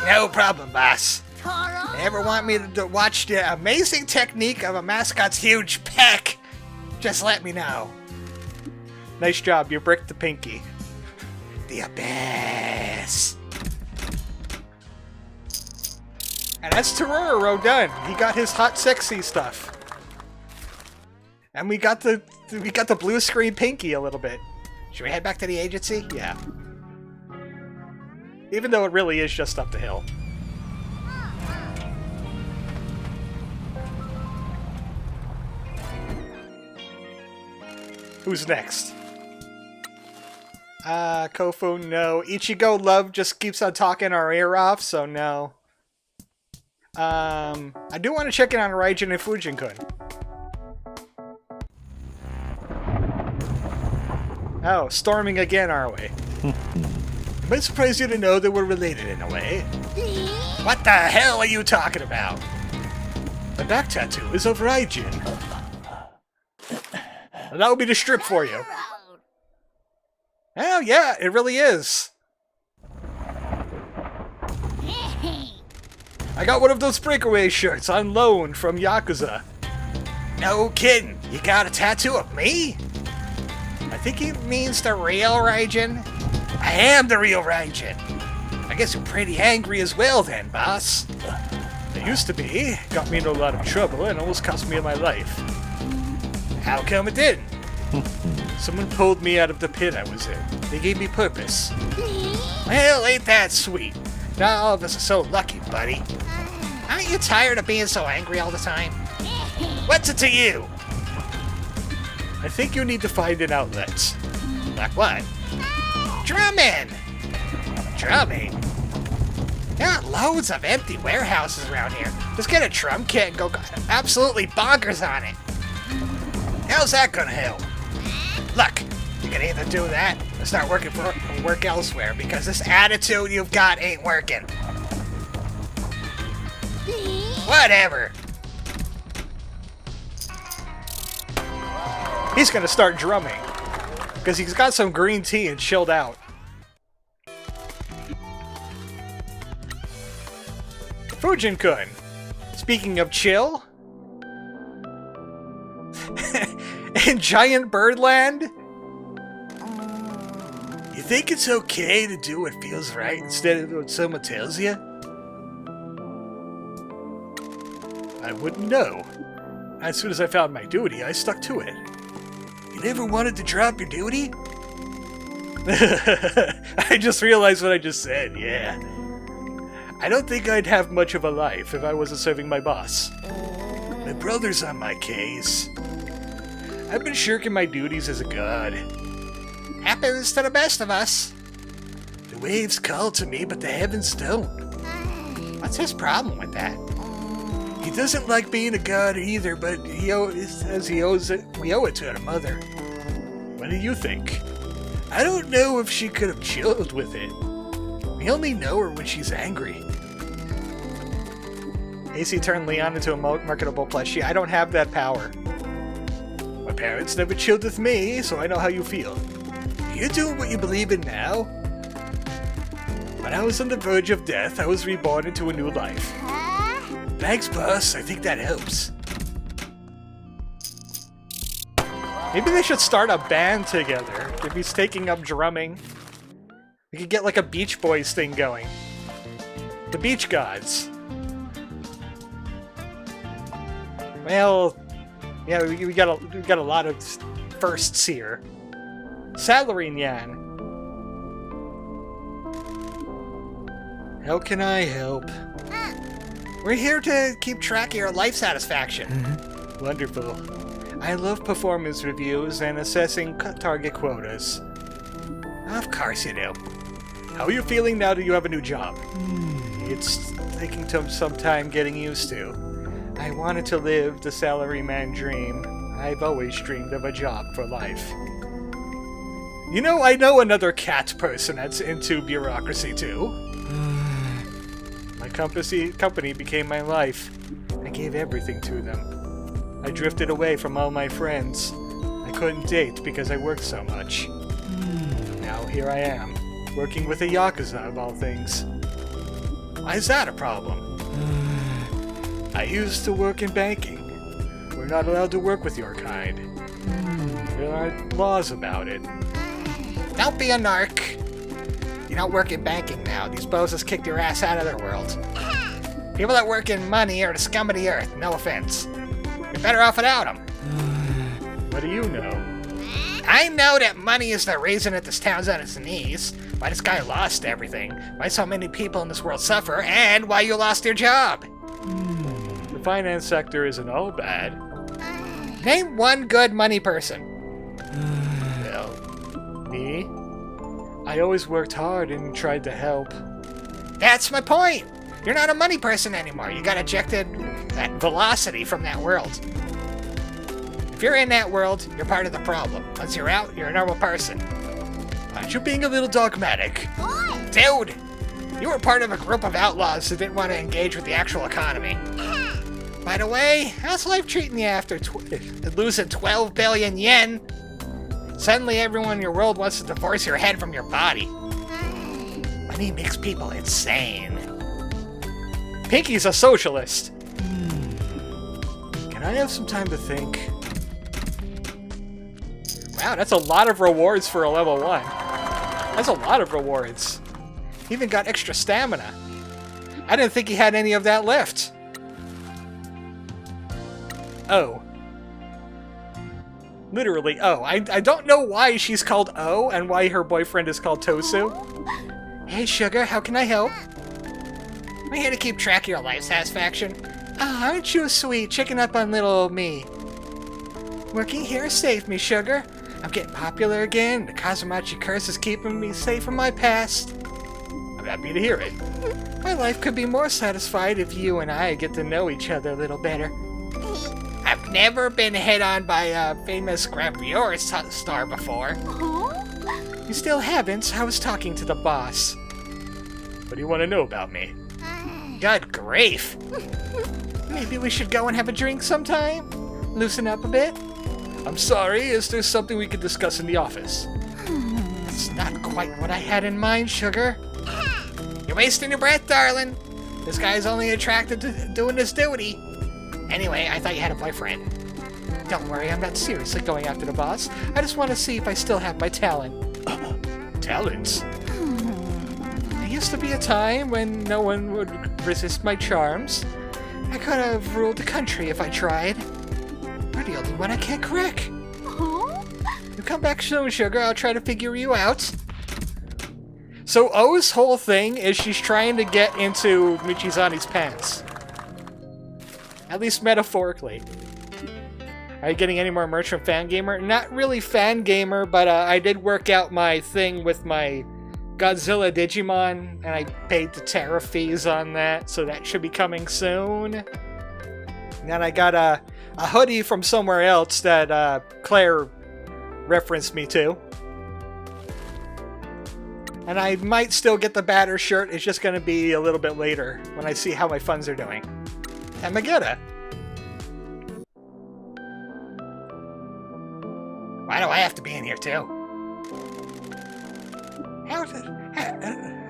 Speaker 1: No problem, boss. Ever want me to watch the amazing technique of a mascot's huge peck? Just let me know. Nice job, you bricked the Pinky. The Abyss. And that's Tororo done. He got his hot, sexy stuff. And we got the blue screen Pinky a little bit. Should we head back to the agency? Yeah. Even though it really is just up the hill. Who's next? Kofu, no. Ichigo Love just keeps on talking our ear off, so no. I do want to check in on Raijin and Fujin-kun. Oh, storming again, are we? Am I surprised you to know that we're related in a way? What the hell are you talking about? The back tattoo is of Raijin. Allow me to strip for you. Oh yeah, it really is. I got one of those breakaway shirts on loan from Yakuza. No kidding, you got a tattoo of me? I think he means the real Raijin. I am the real Raijin. I guess you're pretty angry as well then, boss. I used to be. Got me in a lot of trouble and almost cost me my life. How come it didn't? Someone pulled me out of the pit I was in. They gave me purpose. Well, ain't that sweet? Not all of us are so lucky, buddy. Aren't you tired of being so angry all the time? What's it to you? I think you need to find an outlet. Like what? Drumming! Drumming? There are loads of empty warehouses around here. Just get a drum kit and go absolutely bonkers on it. How's that gonna help? Look, you can either do that or start work elsewhere because this attitude you've got ain't working. Whatever. He's gonna start drumming because he's got some green tea and chilled out. Fujin-kun, speaking of chill, in Giant Birdland, you think it's okay to do what feels right instead of what someone tells you? I wouldn't know. As soon as I found my duty, I stuck to it. You never wanted to drop your duty? I just realized what I just said, yeah. I don't think I'd have much of a life if I wasn't serving my boss. My brother's on my case. I've been shirking my duties as a god. Happens to the best of us. The waves call to me, but the heavens don't. What's his problem with that? He doesn't like being a god either, but he says we owe it to the mother. What do you think? I don't know if she could have chilled with it. We only know her when she's angry. AC turned Leon into a marketable plushie. I don't have that power. My parents never chilled with me, so I know how you feel. You're doing what you believe in now? When I was on the verge of death, I was reborn into a new life. Thanks, boss. I think that helps. Maybe they should start a band together. If he's taking up drumming, we could get like a Beach Boys thing going. The Beach Gods. Well, yeah, we got a lot of firsts here. Salary Nyan. How can I help? We're here to keep track of your life satisfaction. Wonderful. I love performance reviews and assessing target quotas. Of course you do. How are you feeling now that you have a new job? It's taking some time getting used to. I wanted to live the salaryman dream. I've always dreamed of a job for life. You know, I know another cat person that's into bureaucracy too. My company became my life. I gave everything to them. I drifted away from all my friends. I couldn't date because I worked so much. Now here I am, working with a Yakuza of all things. Why is that a problem? I used to work in banking. We're not allowed to work with your kind. There are laws about it. Don't be a narc. You don't work in banking now. These bozos kicked your ass out of their world. People that work in money are the scum of the earth. No offense. You're better off without them. What do you know? I know that money is the reason that this town's on its knees. Why this guy lost everything. Why so many people in this world suffer. And why you lost your job. The finance sector isn't all bad. Name one good money person. Well, me? I always worked hard and tried to help. That's my point! You're not a money person anymore. You got ejected that velocity from that world. If you're in that world, you're part of the problem. Once you're out, you're a normal person. Aren't you being a little dogmatic? Dude! You were part of a group of outlaws who didn't want to engage with the actual economy. By the way, how's life treating you after losing 12 billion yen? Suddenly everyone in your world wants to divorce your head from your body. Money makes people insane. Pinky's a socialist. Can I have some time to think? Wow, that's a lot of rewards for a level 1. That's a lot of rewards. He even got extra stamina. I didn't think he had any of that left. Oh. Literally, oh. I don't know why she's called O and why her boyfriend is called Tosu. Hey, sugar, how can I help? We're here to keep track of your life satisfaction. Oh, aren't you sweet, checking up on little old me. Working here saved me, sugar. I'm getting popular again. The Kaso-Machi curse is keeping me safe from my past. I'm happy to hear it. My life could be more satisfied if you and I get to know each other a little better. I've never been hit on by a famous gravure star before. You still haven't? I was talking to the boss. What do you want to know about me? Good grief. Maybe we should go and have a drink sometime? Loosen up a bit? I'm sorry, is there something we could discuss in the office? That's not quite what I had in mind, Sugar. You're wasting your breath, darling. This guy's only attracted to doing his duty. Anyway, I thought you had a boyfriend. Don't worry, I'm not seriously going after the boss. I just want to see if I still have my talent. Talents? There used to be a time when no one would resist my charms. I could have ruled the country if I tried. You're the only one I can't crack. You come back soon, Sugar. I'll try to figure you out. So O's whole thing is she's trying to get into Michizani's pants. At least metaphorically. Are you getting any more merch from Fangamer? Not really Fangamer, but I did work out my thing with my Godzilla Digimon, and I paid the tariff fees on that, so that should be coming soon. And then I got a hoodie from somewhere else that Claire referenced me to. And I might still get the batter shirt, it's just going to be a little bit later when I see how my funds are doing. Tamagetta. Why do I have to be in here too?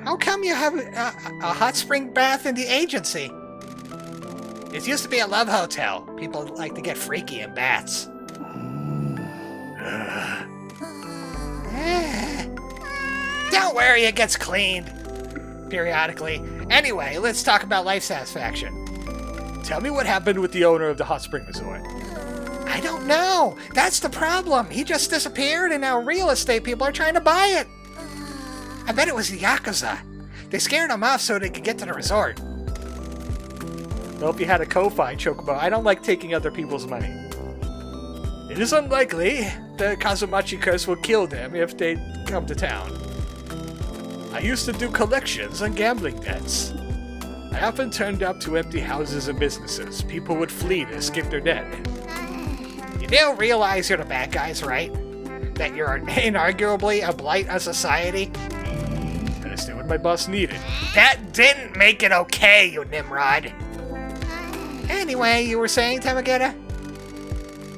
Speaker 1: How come you have a hot spring bath in the agency? It used to be a love hotel. People like to get freaky in baths. Don't worry, it gets cleaned periodically. Anyway, let's talk about life satisfaction. Tell me what happened with the owner of the hot spring resort. I don't know. That's the problem. He just disappeared and now real estate people are trying to buy it. I bet it was the Yakuza. They scared him off so they could get to the resort. I hope you had a Ko-Fi, Chocobo. I don't like taking other people's money. It is unlikely the Kaso-Machi curse will kill them if they come to town. I used to do collections on gambling debts. I often turned up to empty houses and businesses. People would flee to escape their debt. You do realize you're the bad guys, right? That you're inarguably a blight on society? I understand what my boss needed. That didn't make it okay, you Nimrod. Anyway, you were saying, Tamagetta?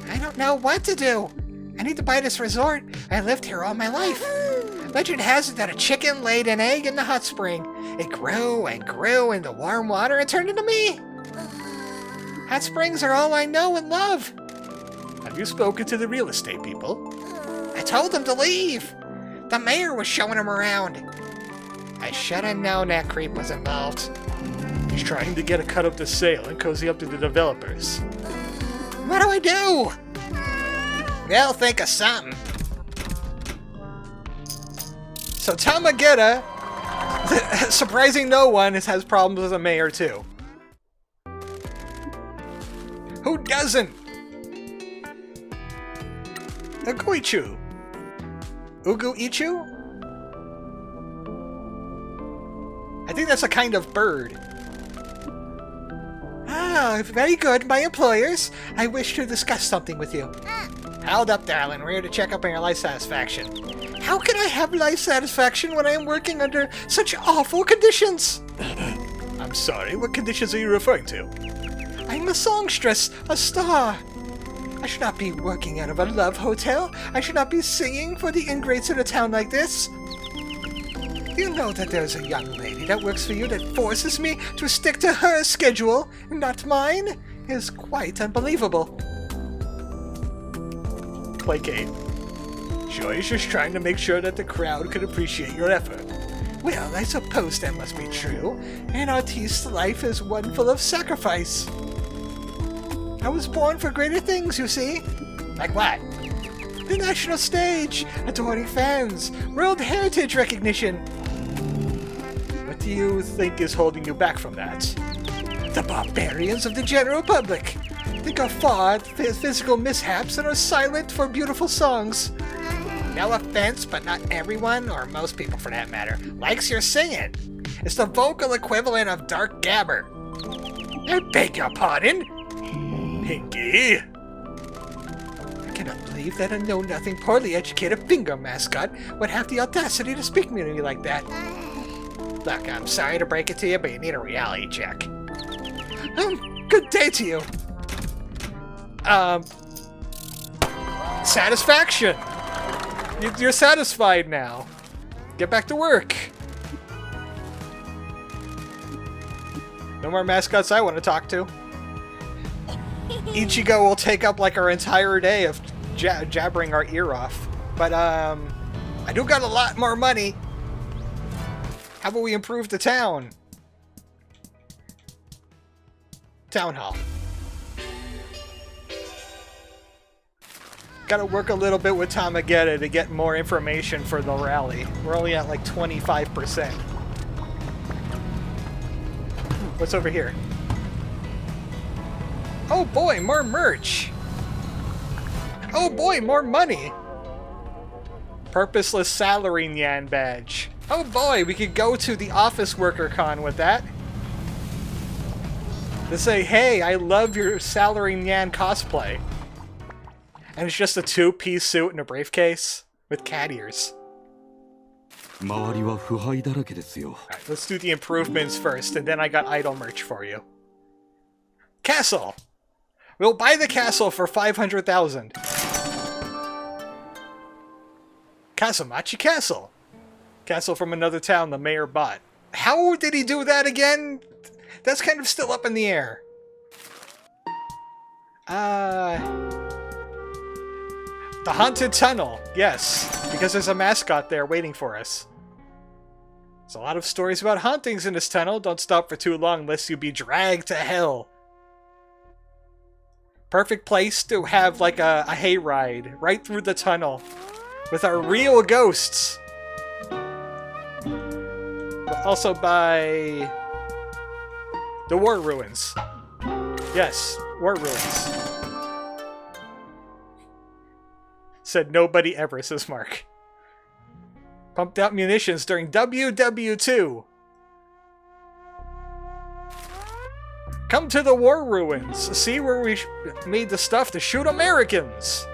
Speaker 1: I don't know what to do. I need to buy this resort. I lived here all my life. Legend has it that a chicken laid an egg in the hot spring. It grew and grew in the warm water and turned into me. Hot springs are all I know and love. Have you spoken to the real estate people? I told them to leave. The mayor was showing them around. I should have known that creep was involved. He's trying to get a cut of the sale and cozy up to the developers. What do I do? They'll think of something. So Tamagetta, surprising no one, has problems with the mayor too. Who doesn't? Uguichu. Uguichu? I think that's a kind of bird. Ah, very good, my employers. I wish to discuss something with you. Hold up, darling. We're here to check up on your life satisfaction. How can I have life satisfaction when I am working under such awful conditions? I'm sorry, what conditions are you referring to? I'm a songstress, a star. I should not be working out of a love hotel. I should not be singing for the ingrates in a town like this. You know that there's a young lady that works for you that forces me to stick to her schedule, not mine? It is quite unbelievable. Placate. Joy's just trying to make sure that the crowd can appreciate your effort. Well, I suppose that must be true. An artiste's life is one full of sacrifice. I was born for greater things, you see. Like what? The national stage, adoring fans, world heritage recognition. What do you think is holding you back from that? The barbarians of the general public. They guffaw at physical mishaps and are silent for beautiful songs. No offense, but not everyone, or most people for that matter, likes your singing. It's the vocal equivalent of dark gabber. I beg your pardon? Pinky? I cannot believe that a know-nothing, poorly educated finger mascot would have the audacity to speak to me like that. Look, I'm sorry to break it to you, but you need a reality check. Good day to you. Satisfaction! You're satisfied now. Get back to work. No more mascots I want to talk to. Ichigo will take up like our entire day of jabbering our ear off. But, I do got a lot more money. How about we improve the town? Town hall. Gotta work a little bit with Tamageta to get more information for the rally. We're only at like 25%. What's over here? Oh boy, more merch! Oh boy, more money! Purposeless salary Nyan badge. Oh boy, we could go to the office worker con with that. To say, hey, I love your salary Nyan cosplay. And it's just a two-piece suit and a briefcase with cat ears. Alright, let's do the improvements first, and then I got idol merch for you. Castle! We'll buy the castle for 500,000. Kaso-Machi Castle. Castle from another town the mayor bought. How did he do that again? That's kind of still up in the air. The Haunted Tunnel. Yes, because there's a mascot there waiting for us. There's a lot of stories about hauntings in this tunnel. Don't stop for too long lest you be dragged to hell. Perfect place to have like a hayride right through the tunnel with our real ghosts. But also by the War Ruins. Yes, War Ruins. Said nobody ever, says Mark. Pumped out munitions during WW2. Come to the War Ruins. See where we made the stuff to shoot Americans.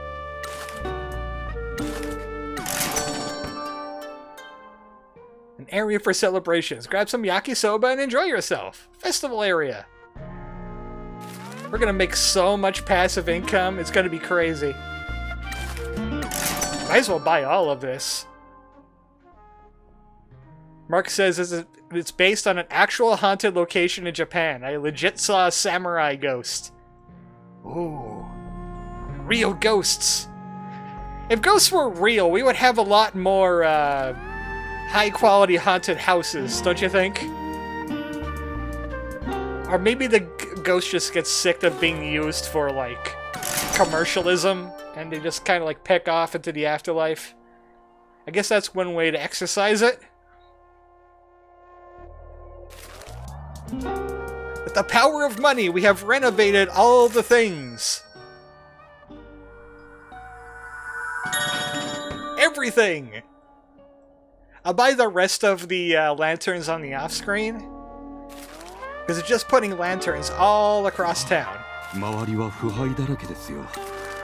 Speaker 1: An area for celebrations. Grab some yakisoba and enjoy yourself. Festival area. We're gonna make so much passive income. It's gonna be crazy. Might as well buy all of this. Mark says it's based on an actual haunted location in Japan. I legit saw a samurai ghost. Ooh. Real ghosts. If ghosts were real, we would have a lot more high-quality haunted houses, don't you think? Or maybe the ghost just gets sick of being used for, like, commercialism, and they just kind of, like, peck off into the afterlife. I guess that's one way to exercise it. With the power of money, we have renovated all the things. Everything! I'll buy the rest of the lanterns on the off-screen. Because it's just putting lanterns all across town.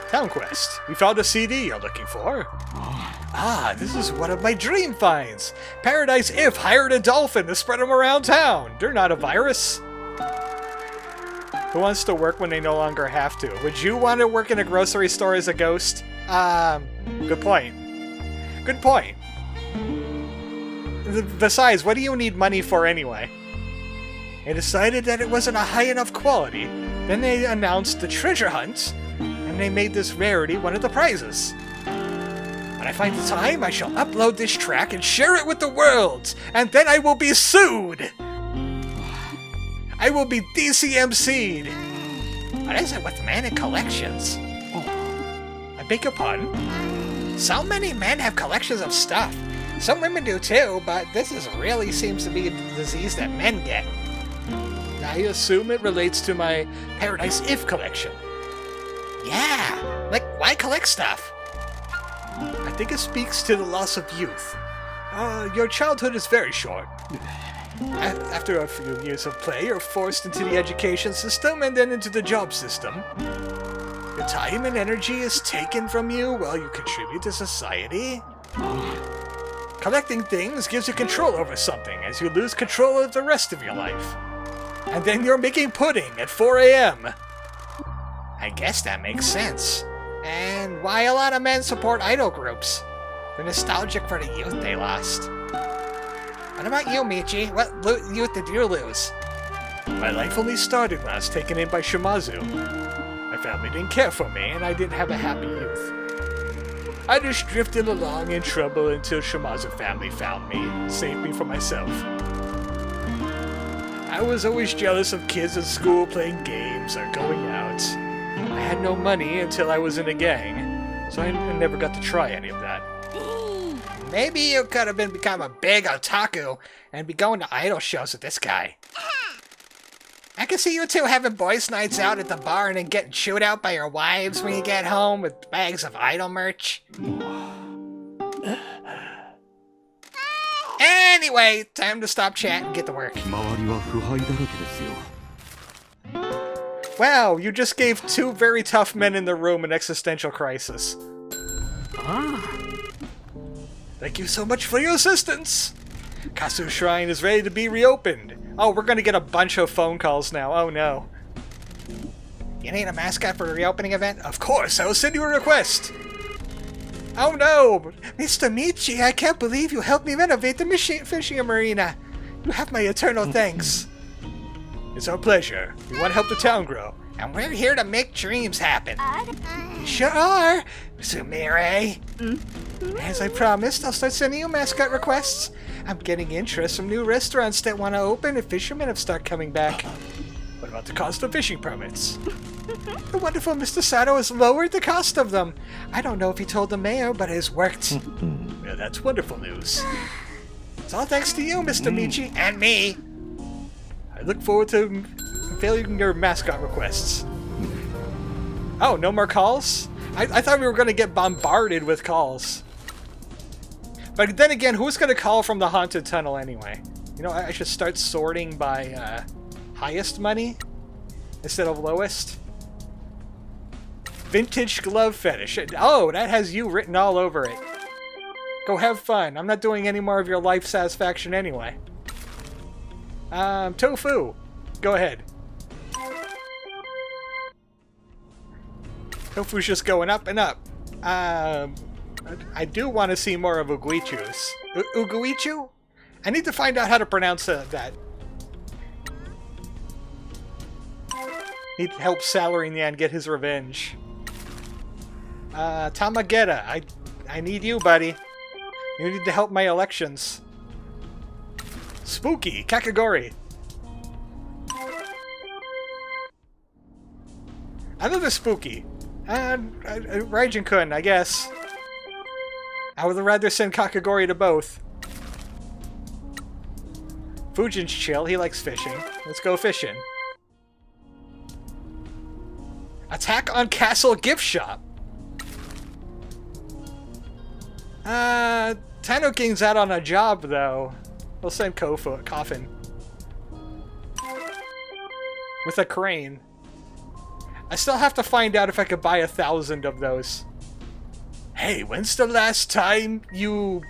Speaker 1: Town quest. We found a CD you're looking for. Ah, this is one of my dream finds. Paradise If hired a dolphin to spread them around town. They're not a virus. Who wants to work when they no longer have to? Would you want to work in a grocery store as a ghost? Good point. Good point. Besides, what do you need money for anyway? They decided that it wasn't a high enough quality. Then they announced the treasure hunt, and they made this rarity one of the prizes. When I find the time, I shall upload this track and share it with the world, and then I will be sued! I will be DCMC'd! What is it with men and collections? I beg your pardon? So many men have collections of stuff. Some women do too, but this really seems to be a disease that men get. I assume it relates to my Paradise If collection. Yeah, like, why collect stuff? I think it speaks to the loss of youth. Your childhood is very short. After a few years of play, you're forced into the education system and then into the job system. Your time and energy is taken from you while you contribute to society. Collecting things gives you control over something as you lose control of the rest of your life. And then you're making pudding at 4 a.m. I guess that makes sense. And why a lot of men support idol groups? They're nostalgic for the youth they lost. What about you, Michi? What youth did you lose? My life only started when I was taken in by Shimazu. My family didn't care for me, and I didn't have a happy youth. I just drifted along in trouble until Shimazu family found me and saved me from myself. I was always jealous of kids in school playing games or going out. I had no money until I was in a gang, so I never got to try any of that. Maybe you could have become a big otaku and be going to idol shows with this guy. I can see you two having boys' nights out at the bar and then getting chewed out by your wives when you get home with bags of idol merch. Anyway, time to stop chatting and get to work. Wow, you just gave two very tough men in the room an existential crisis. Thank you so much for your assistance! Kasu Shrine is ready to be reopened. Oh, we're gonna get a bunch of phone calls now. Oh no. You need a mascot for a reopening event? Of course, I will send you a request! Oh no! Mr. Michi, I can't believe you helped me renovate the fishing marina. You have my eternal thanks. It's our pleasure. We want to help the town grow. And we're here to make dreams happen. We sure are, Sumire. As I promised, I'll start sending you mascot requests. I'm getting interest from new restaurants that want to open if fishermen have started coming back. What about the cost of fishing permits? The wonderful Mr. Sato has lowered the cost of them. I don't know if he told the mayor, but it has worked. Well, that's wonderful news. It's all thanks to you, Mr. Michi, and me. I look forward to fulfilling your mascot requests. Oh, no more calls? I thought we were going to get bombarded with calls. But then again, who's going to call from the haunted tunnel anyway? You know, I should start sorting by highest money instead of lowest. Vintage glove fetish. Oh, that has you written all over it. Go have fun. I'm not doing any more of your life satisfaction anyway. Tofu. Go ahead. Tofu's just going up and up. I do want to see more of Uguichu's. Uguichu? I need to find out how to pronounce that. Need help Salary-Nyan get his revenge. Tamageta. I need you, buddy. You need to help my elections. Spooky. Kaki-Gory. Another Spooky. Raijin-kun, I guess. I would rather send Kaki-Gory to both. Fujin's chill. He likes fishing. Let's go fishing. Attack on Castle Gift Shop. Tanuking's out on a job, though. We'll send Coffin. With a crane. I still have to find out if I could buy 1,000 of those. Hey, when's the last time you...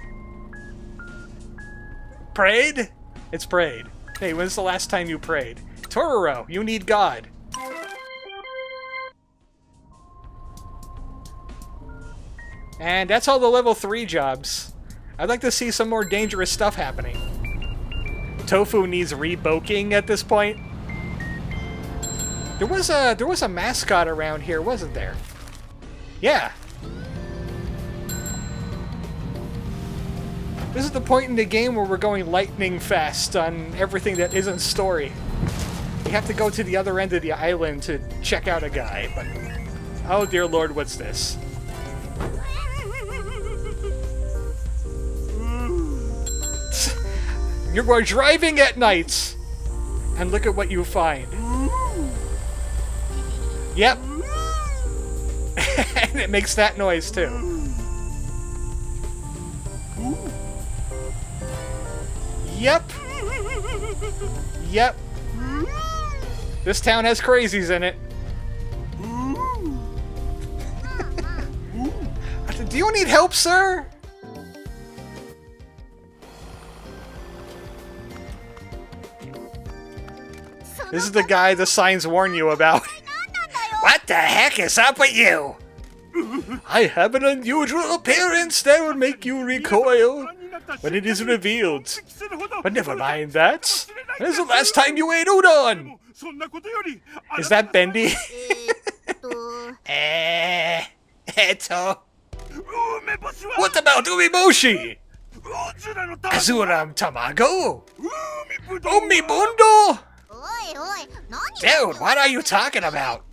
Speaker 1: prayed? It's prayed. Hey, when's the last time you prayed? Tororo, you need God. And that's all the level 3 jobs. I'd like to see some more dangerous stuff happening. Tofu needs reboking at this point. There was a mascot around here, wasn't there? Yeah. This is the point in the game where we're going lightning fast on everything that isn't story. You have to go to the other end of the island to check out a guy, but... oh dear lord, what's this? You are driving at night, and look at what you find. Yep. And it makes that noise too. Yep. Yep. This town has crazies in it. Do you need help, sir? This is the guy the signs warn you about. What the heck is up with you? I have an unusual appearance that will make you recoil when it is revealed. But never mind that. When's the last time you ate udon? Is that Bendy? What about umeboshi? Azuram tamago? Umibundo? Dude, what are you talking about?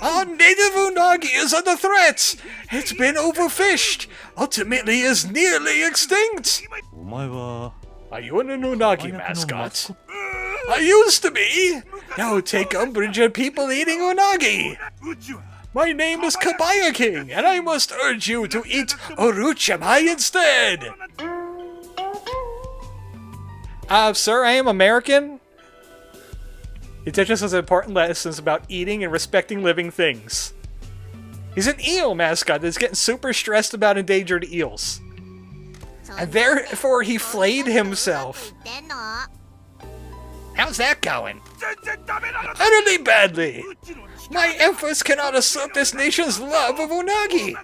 Speaker 1: Our native unagi is under threat. It's been overfished. Ultimately is nearly extinct. Are you an unagi mascot? I used to be. Now take umbrage at people eating unagi. My name is Kabaya King, and I must urge you to eat oruchamai instead. Sir, I am American. He teaches us important lessons about eating and respecting living things. He's an eel mascot that's getting super stressed about endangered eels. And therefore he flayed himself. How's that going? Utterly badly. My efforts cannot assert this nation's love of unagi.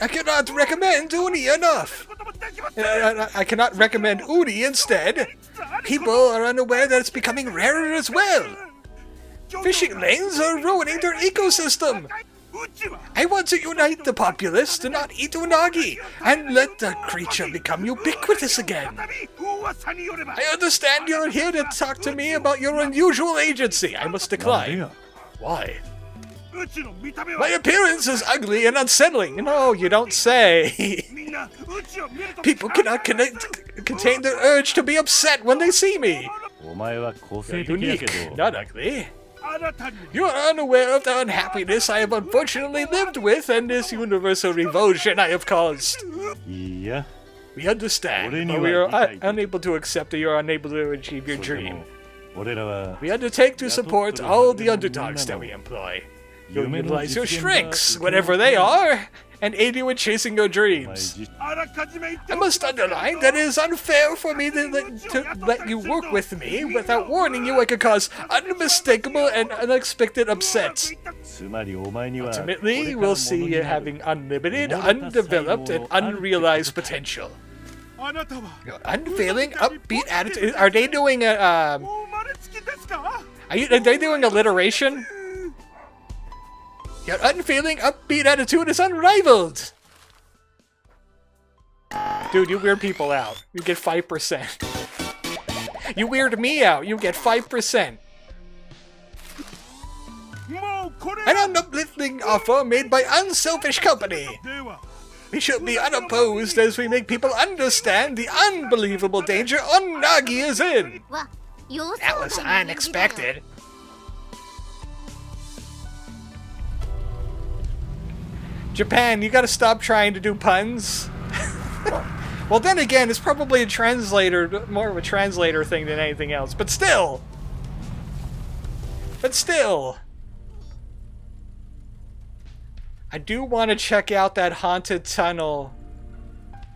Speaker 1: I cannot recommend uni enough. I cannot recommend uni instead. People are unaware that it's becoming rarer as well. Fishing lanes are ruining their ecosystem. I want to unite the populace to not eat unagi and let the creature become ubiquitous again. I understand you're here to talk to me about your unusual agency. I must decline. Why? My appearance is ugly and unsettling. No, you don't say. People cannot contain their urge to be upset when they see me. You're unique, not ugly. You are unaware of the unhappiness I have unfortunately lived with and this universal revulsion I have caused. We understand, but we are unable to accept that you are unable to achieve your dream. We undertake to support all the underdogs that we employ. You'll utilize your strengths, whatever they are, and aid you in chasing your dreams. I must underline that it is unfair for me to let you work with me without warning you I could cause unmistakable and unexpected upsets. Ultimately, we'll see you having unlimited, undeveloped, and unrealized potential. Your unfailing, upbeat attitude. Are they doing a, are they doing alliteration? Your unfailing, upbeat attitude is unrivaled! Dude, you weird people out. You get 5%. You weird me out. You get 5%. An uplifting offer made by unselfish company. We should be unopposed as we make people understand the unbelievable danger unagi is in. That was unexpected. Japan, you gotta stop trying to do puns. Well, then again, it's probably a translator, more of a translator thing than anything else. But still! I do want to check out that haunted tunnel.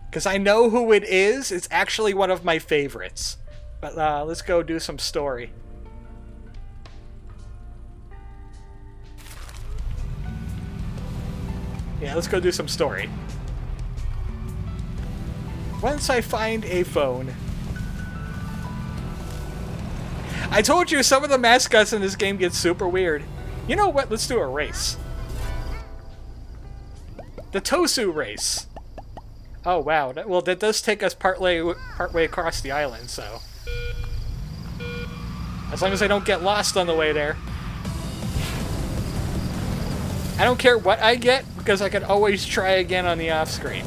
Speaker 1: Because I know who it is. It's actually one of my favorites. But let's go do some story. Yeah, let's go do some story. Once I find a phone. I told you some of the mascots in this game get super weird. You know what? Let's do a race. The Tosu race. Oh wow. Well, that does take us partway across the island, so. As long as I don't get lost on the way there. I don't care what I get, because I can always try again on the off-screen.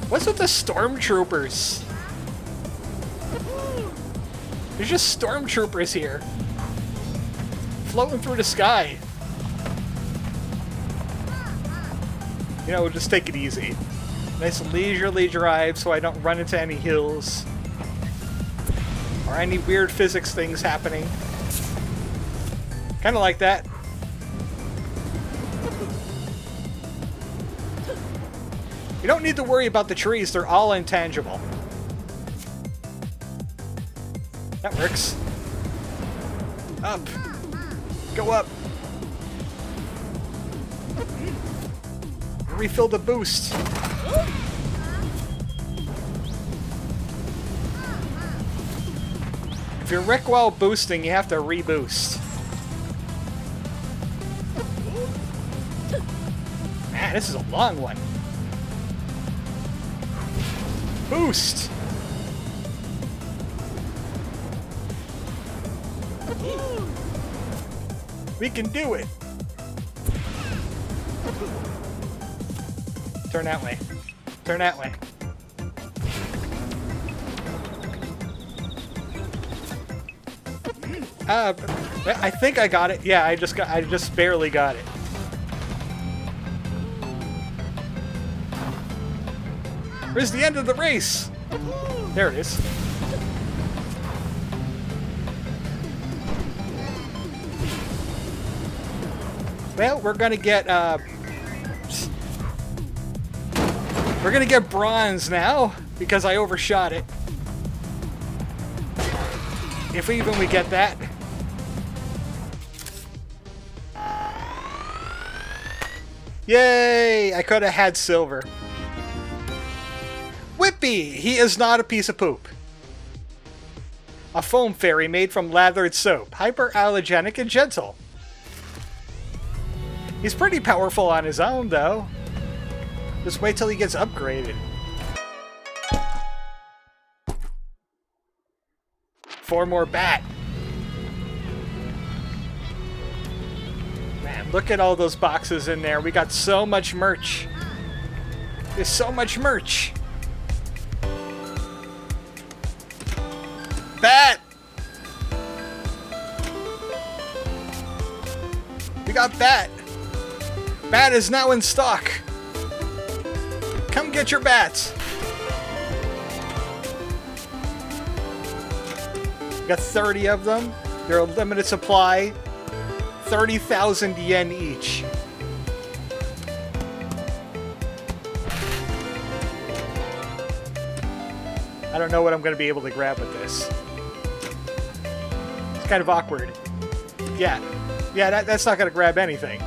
Speaker 1: What's with the stormtroopers? There's just stormtroopers here. Floating through the sky. You know, we'll just take it easy. Nice leisurely drive so I don't run into any hills. Or any weird physics things happening. Kind of like that. You don't need to worry about the trees, they're all intangible. That works. Up. Go up. Refill the boost. If you're wreck while boosting, you have to reboost. Man, this is a long one. Boost! We can do it! Turn that way. Turn that way. I think I got it. Yeah, I just barely got it. Where's the end of the race? There it is. Well, we're gonna get bronze now because I overshot it. If even we get that. Yay! I could have had silver. Whippy! He is not a piece of poop. A foam fairy made from lathered soap. Hyperallergenic and gentle. He's pretty powerful on his own, though. Just wait till he gets upgraded. 4 more bat. Man, look at all those boxes in there. We got so much merch. There's so much merch. Bat! We got bat. Bat is now in stock. Come get your bats. We got 30 of them. They're a limited supply. 30,000 yen each. I don't know what I'm going to be able to grab with this. It's kind of awkward. Yeah, that's not going to grab anything.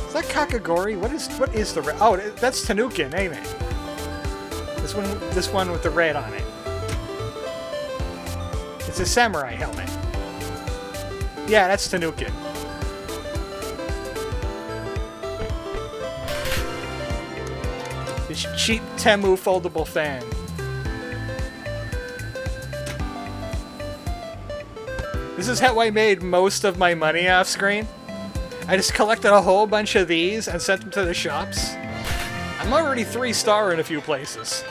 Speaker 1: Is that Kaki-Gory? What is the red? Oh, that's Tanukin, ain't it? This one with the red on it. It's a samurai helmet. Yeah, that's Tanukin. This cheap Temu foldable fan. This is how I made most of my money off screen. I just collected a whole bunch of these and sent them to the shops. I'm already 3-star in a few places.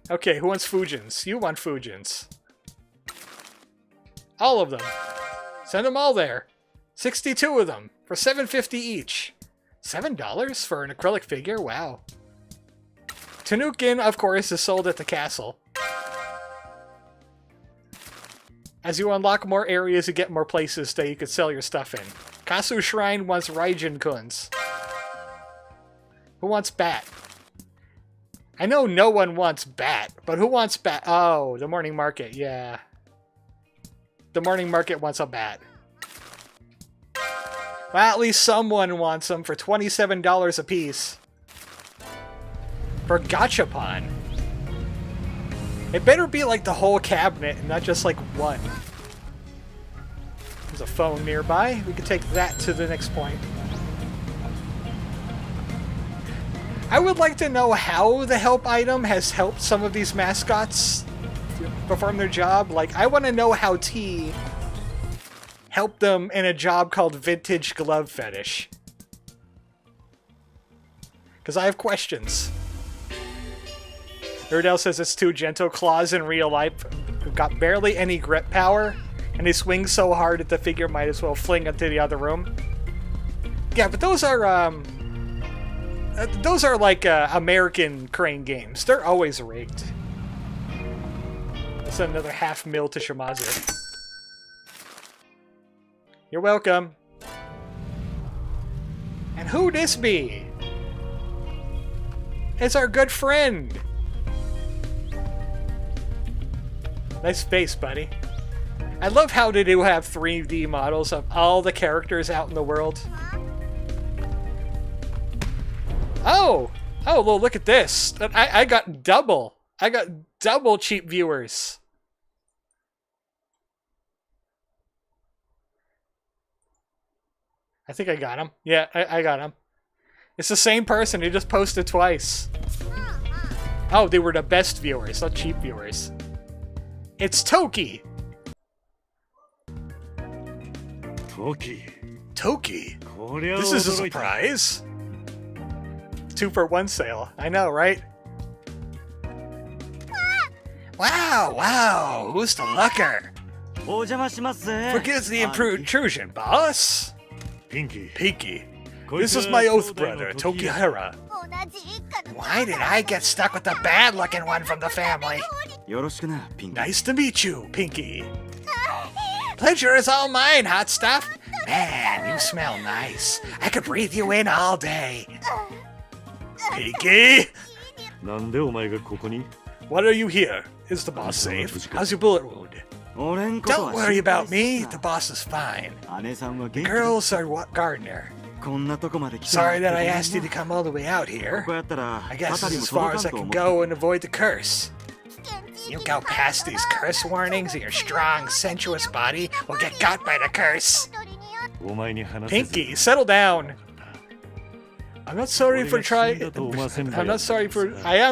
Speaker 1: Okay, who wants Fujins? You want Fujins. All of them. Send them all there. 62 of them for $7.50 each. $7 for an acrylic figure? Wow. Tanukin, of course, is sold at the castle. As you unlock more areas, you get more places that you could sell your stuff in. Kasu Shrine wants Raijin-kuns. Who wants Bat? I know no one wants Bat, but who wants Bat? Oh, the morning market, yeah. The morning market wants a Bat. Well, at least someone wants them for $27 a piece. For Gachapon. It better be like the whole cabinet and not just like one. There's a phone nearby. We can take that to the next point. I would like to know how the help item has helped some of these mascots perform their job. Like, I want to know how T helped them in a job called Vintage Glove Fetish. Because I have questions. Erdell says it's too gentle. Claws in real life have got barely any grip power, and they swing so hard that the figure might as well fling into the other room. Yeah, but those are like American crane games. They're always rigged. That's another half mil to Shimazu. You're welcome. And who this be? It's our good friend. Nice face, buddy. I love how they do have 3D models of all the characters out in the world. Oh! Oh, well, look at this. I got double. I got double cheap viewers. I think I got him. Yeah, I got him. It's the same person. He just posted twice. Oh, they were the best viewers, not cheap viewers. It's Toki. Toki? This is a surprise. 2-for-1 sale. I know, right? Wow. Who's the lucker? Forgive the intrusion, boss. Pinky. This is my oath brother, Tokihara. Why did I get stuck with the bad-looking one from the family? Nice to meet you, Pinky. Pleasure is all mine, hot stuff. Man, you smell nice. I could breathe you in all day. Pinky? What are you here? Is the boss safe? How's your bullet wound? Don't worry about me. The boss is fine. The girls are gardener. Sorry that I asked you to come all the way out here. I guess it's as far as I can go and avoid the curse. You go past these curse warnings and your strong, sensuous body will get got by the curse. Pinky, settle down. I am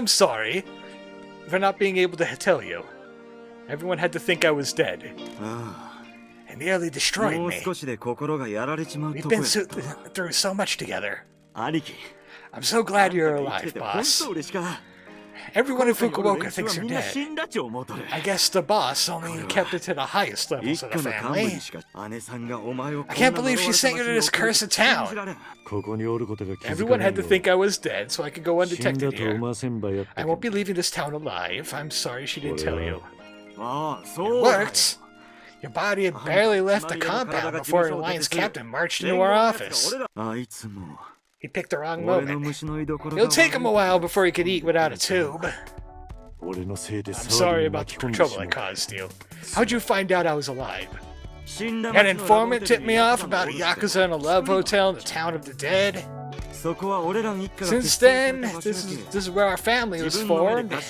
Speaker 1: sorry for not being able to tell you. Everyone had to think I was dead. It nearly destroyed me. We've been through so much together. I'm so glad you're alive, boss. Everyone in Fukuoka thinks you're dead. I guess the boss only kept it to the highest levels of the family. I can't believe she sent you to this cursed town. Everyone had to think I was dead so I could go undetected here. I won't be leaving this town alive. I'm sorry she didn't tell you. It worked. Your body had barely left the compound before an Alliance captain marched into our office. He picked the wrong moment. It'll take him a while before he can eat without a tube. I'm sorry about the trouble I caused you. How'd you find out I was alive? An informant tipped me off about a Yakuza in a love hotel in the town of the dead. Since then, this is where our family was formed. I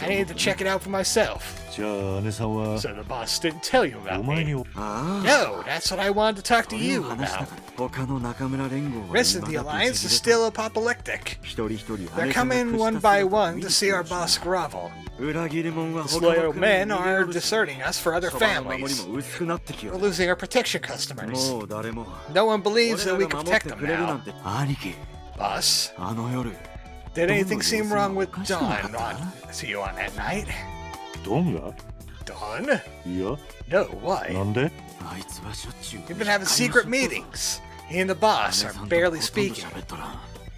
Speaker 1: needed to check it out for myself. So the boss didn't tell you about me? No, that's what I wanted to talk to you about. The rest of the Alliance is still apoplectic. They're coming one by one to see our boss grovel. These loyal men are deserting us for other families. We're losing our protection customers. No one believes that we can protect them now. Boss, did anything seem wrong with Dawn to you on that night? Dawn? No, why? We've been having secret meetings. He and the boss are barely speaking.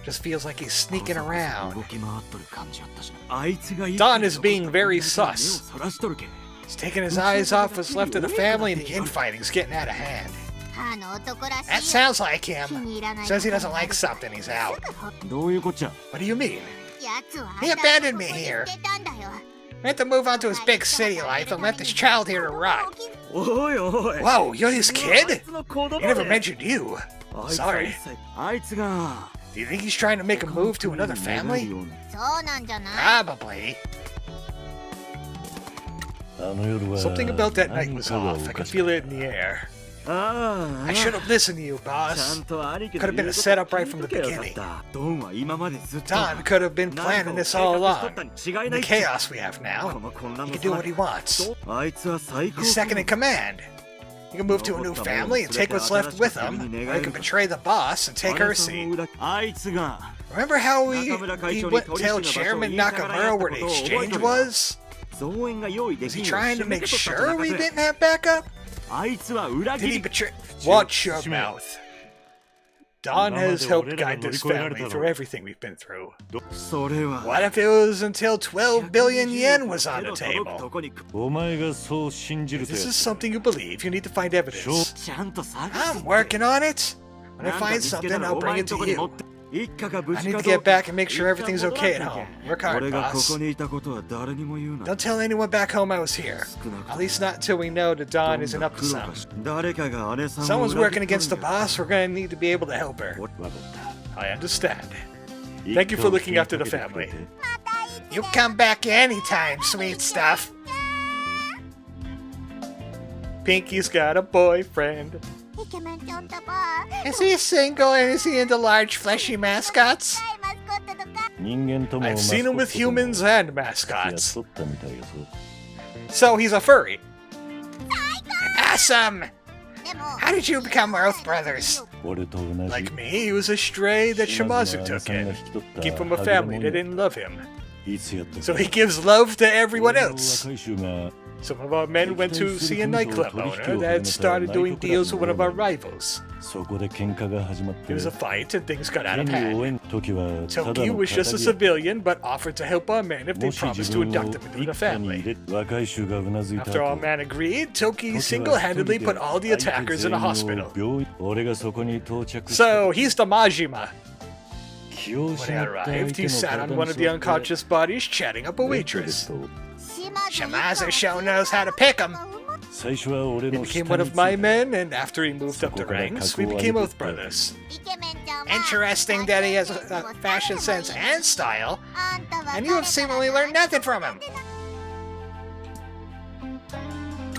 Speaker 1: Just feels like he's sneaking around. Don is being very sus. He's taking his eyes off what's left of the family and the infighting's getting out of hand. That sounds like him. Says he doesn't like something, he's out. What do you mean? He abandoned me here. I had to move on to his big city life and left his child here to rot. Whoa, you're his kid? He never mentioned you. Sorry. Do you think he's trying to make a move to another family? Probably. Something about that night was off. I could feel it in the air. I should have listened to you, boss. Could have been a setup right from the beginning. Don could have been planning this all along. In the chaos we have now, he can do what he wants. He's second in command. He can move to a new family and take what's left with him, or he can betray the boss and take her seat. Remember how he went and tell Chairman Nakamura where the exchange was? Was he trying to make sure we didn't have backup? Did he betray? Watch your mouth. Don has helped guide this family through everything we've been through.
Speaker 3: それは
Speaker 1: What if it was until 12 billion yen was on the table?
Speaker 4: お前がそう信じる
Speaker 1: If
Speaker 4: と
Speaker 1: this
Speaker 4: や
Speaker 1: is
Speaker 4: つだ
Speaker 1: something you believe, you need to find evidence.
Speaker 3: ちゃんと探
Speaker 1: I'm working on it. When I find something, I'll bring it to you.
Speaker 3: 一家が無
Speaker 1: I
Speaker 3: 事
Speaker 1: need
Speaker 3: か
Speaker 1: to
Speaker 3: どう
Speaker 1: get back and make sure everything's okay at home. Work hard,
Speaker 3: 俺がこ
Speaker 1: boss.
Speaker 3: こにいたことは誰にも言うな
Speaker 1: Don't tell anyone back home I was here. At least not until we know that Dawn isn't up to
Speaker 3: どんな苦労か
Speaker 1: something.
Speaker 3: し誰かが姉さんを
Speaker 1: Someone's
Speaker 3: 裏切
Speaker 1: working
Speaker 3: っとるん
Speaker 1: against the
Speaker 3: や
Speaker 1: boss. We're gonna need to be able to help her.
Speaker 3: わかった
Speaker 1: I understand. Thank you for looking after the family. You come back anytime, sweet stuff. Pinky's got a boyfriend.
Speaker 2: イケメンちょっとば
Speaker 1: Is he single and is he into large fleshy mascots?
Speaker 2: マスコットとか
Speaker 4: 人間とも
Speaker 1: I've
Speaker 4: マス
Speaker 1: seen
Speaker 4: コ
Speaker 1: him
Speaker 4: ッ
Speaker 1: with
Speaker 4: トとも
Speaker 1: humans and
Speaker 4: やっ
Speaker 1: mascots.
Speaker 4: とったみたいやぞ
Speaker 1: So he's a furry. Awesome!
Speaker 2: でも
Speaker 1: How did you become Earth Brothers?
Speaker 4: 俺と同じ
Speaker 1: Like me, he was a stray that
Speaker 4: 島津
Speaker 1: Shimazu
Speaker 4: の姉
Speaker 1: took
Speaker 4: さんが
Speaker 1: in.
Speaker 4: 引き取った
Speaker 1: Came from a
Speaker 4: はぐれ
Speaker 1: family
Speaker 4: 者
Speaker 1: that
Speaker 4: や
Speaker 1: didn't love him.
Speaker 4: いつやったか
Speaker 1: So he gives love to everyone
Speaker 4: 俺の
Speaker 1: else.
Speaker 4: 若い衆が
Speaker 1: Some of our men went to see a nightclub owner that started doing deals with one of our rivals.
Speaker 4: そこで喧嘩が始まっ
Speaker 1: There
Speaker 4: て
Speaker 1: was a fight and things got out
Speaker 4: 現
Speaker 1: of
Speaker 4: に応
Speaker 1: hand.
Speaker 4: 援時はただ
Speaker 1: Toki
Speaker 4: の
Speaker 1: was just a
Speaker 4: 仇や
Speaker 1: civilian, but offered to help our men if they
Speaker 4: もし自
Speaker 1: promised to
Speaker 4: 分
Speaker 1: induct
Speaker 4: を
Speaker 1: him into
Speaker 4: 一
Speaker 1: the
Speaker 4: 家に入
Speaker 1: family.
Speaker 4: れ若い衆がうなずいた
Speaker 1: After all
Speaker 4: 後
Speaker 1: men agreed, Toki
Speaker 4: 時は
Speaker 1: single-handedly
Speaker 4: 一人
Speaker 1: put
Speaker 4: で
Speaker 1: all the
Speaker 4: 相手
Speaker 1: attackers in
Speaker 4: 全
Speaker 1: a
Speaker 4: 員を
Speaker 1: hospital.
Speaker 4: 病院俺がそこに到着
Speaker 1: So he's the Majima.
Speaker 4: 気を
Speaker 1: When
Speaker 4: 失
Speaker 1: I
Speaker 4: った
Speaker 1: arrived,
Speaker 4: 相手
Speaker 1: he
Speaker 4: の
Speaker 1: sat
Speaker 4: 体
Speaker 1: on
Speaker 4: に
Speaker 1: one of the
Speaker 4: 座って
Speaker 1: unconscious bodies, chatting up a
Speaker 4: ベッドで
Speaker 1: waitress.
Speaker 4: と
Speaker 1: Shimazu sure knows how to pick 'em.
Speaker 4: 最初は俺
Speaker 1: He
Speaker 4: の
Speaker 1: became
Speaker 4: 下
Speaker 1: one
Speaker 4: に
Speaker 1: of
Speaker 4: つ
Speaker 1: my
Speaker 4: いた
Speaker 1: men, and after he moved up the ranks, we became Oath Brothers.
Speaker 2: イケメンちゃんは
Speaker 1: Interesting that he has a fashion sense and style,
Speaker 2: あんたは
Speaker 1: and you have seemingly learned nothing from him.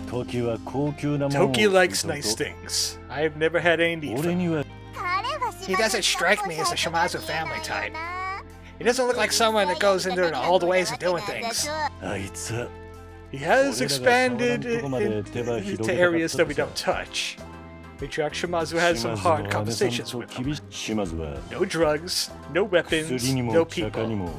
Speaker 4: 時は高級なものを
Speaker 1: Toki likes
Speaker 4: する
Speaker 1: nice
Speaker 4: と
Speaker 1: things. I've never had any need for
Speaker 4: 俺
Speaker 1: him.
Speaker 4: には
Speaker 1: He doesn't strike me as a Shimazu family type. He doesn't look like someone that goes into all the ways of doing things.
Speaker 4: あいつは
Speaker 1: He has expanded
Speaker 4: Orega
Speaker 1: into areas that we don't touch. Matriarch Shimazu had some
Speaker 4: 島津
Speaker 1: hard
Speaker 4: の姉
Speaker 1: conversations
Speaker 4: さん
Speaker 1: with
Speaker 4: と
Speaker 1: him.
Speaker 4: 厳しい島津は
Speaker 1: No drugs, no weapons,
Speaker 4: 薬に
Speaker 1: no
Speaker 4: も釈迦に
Speaker 1: people.
Speaker 4: も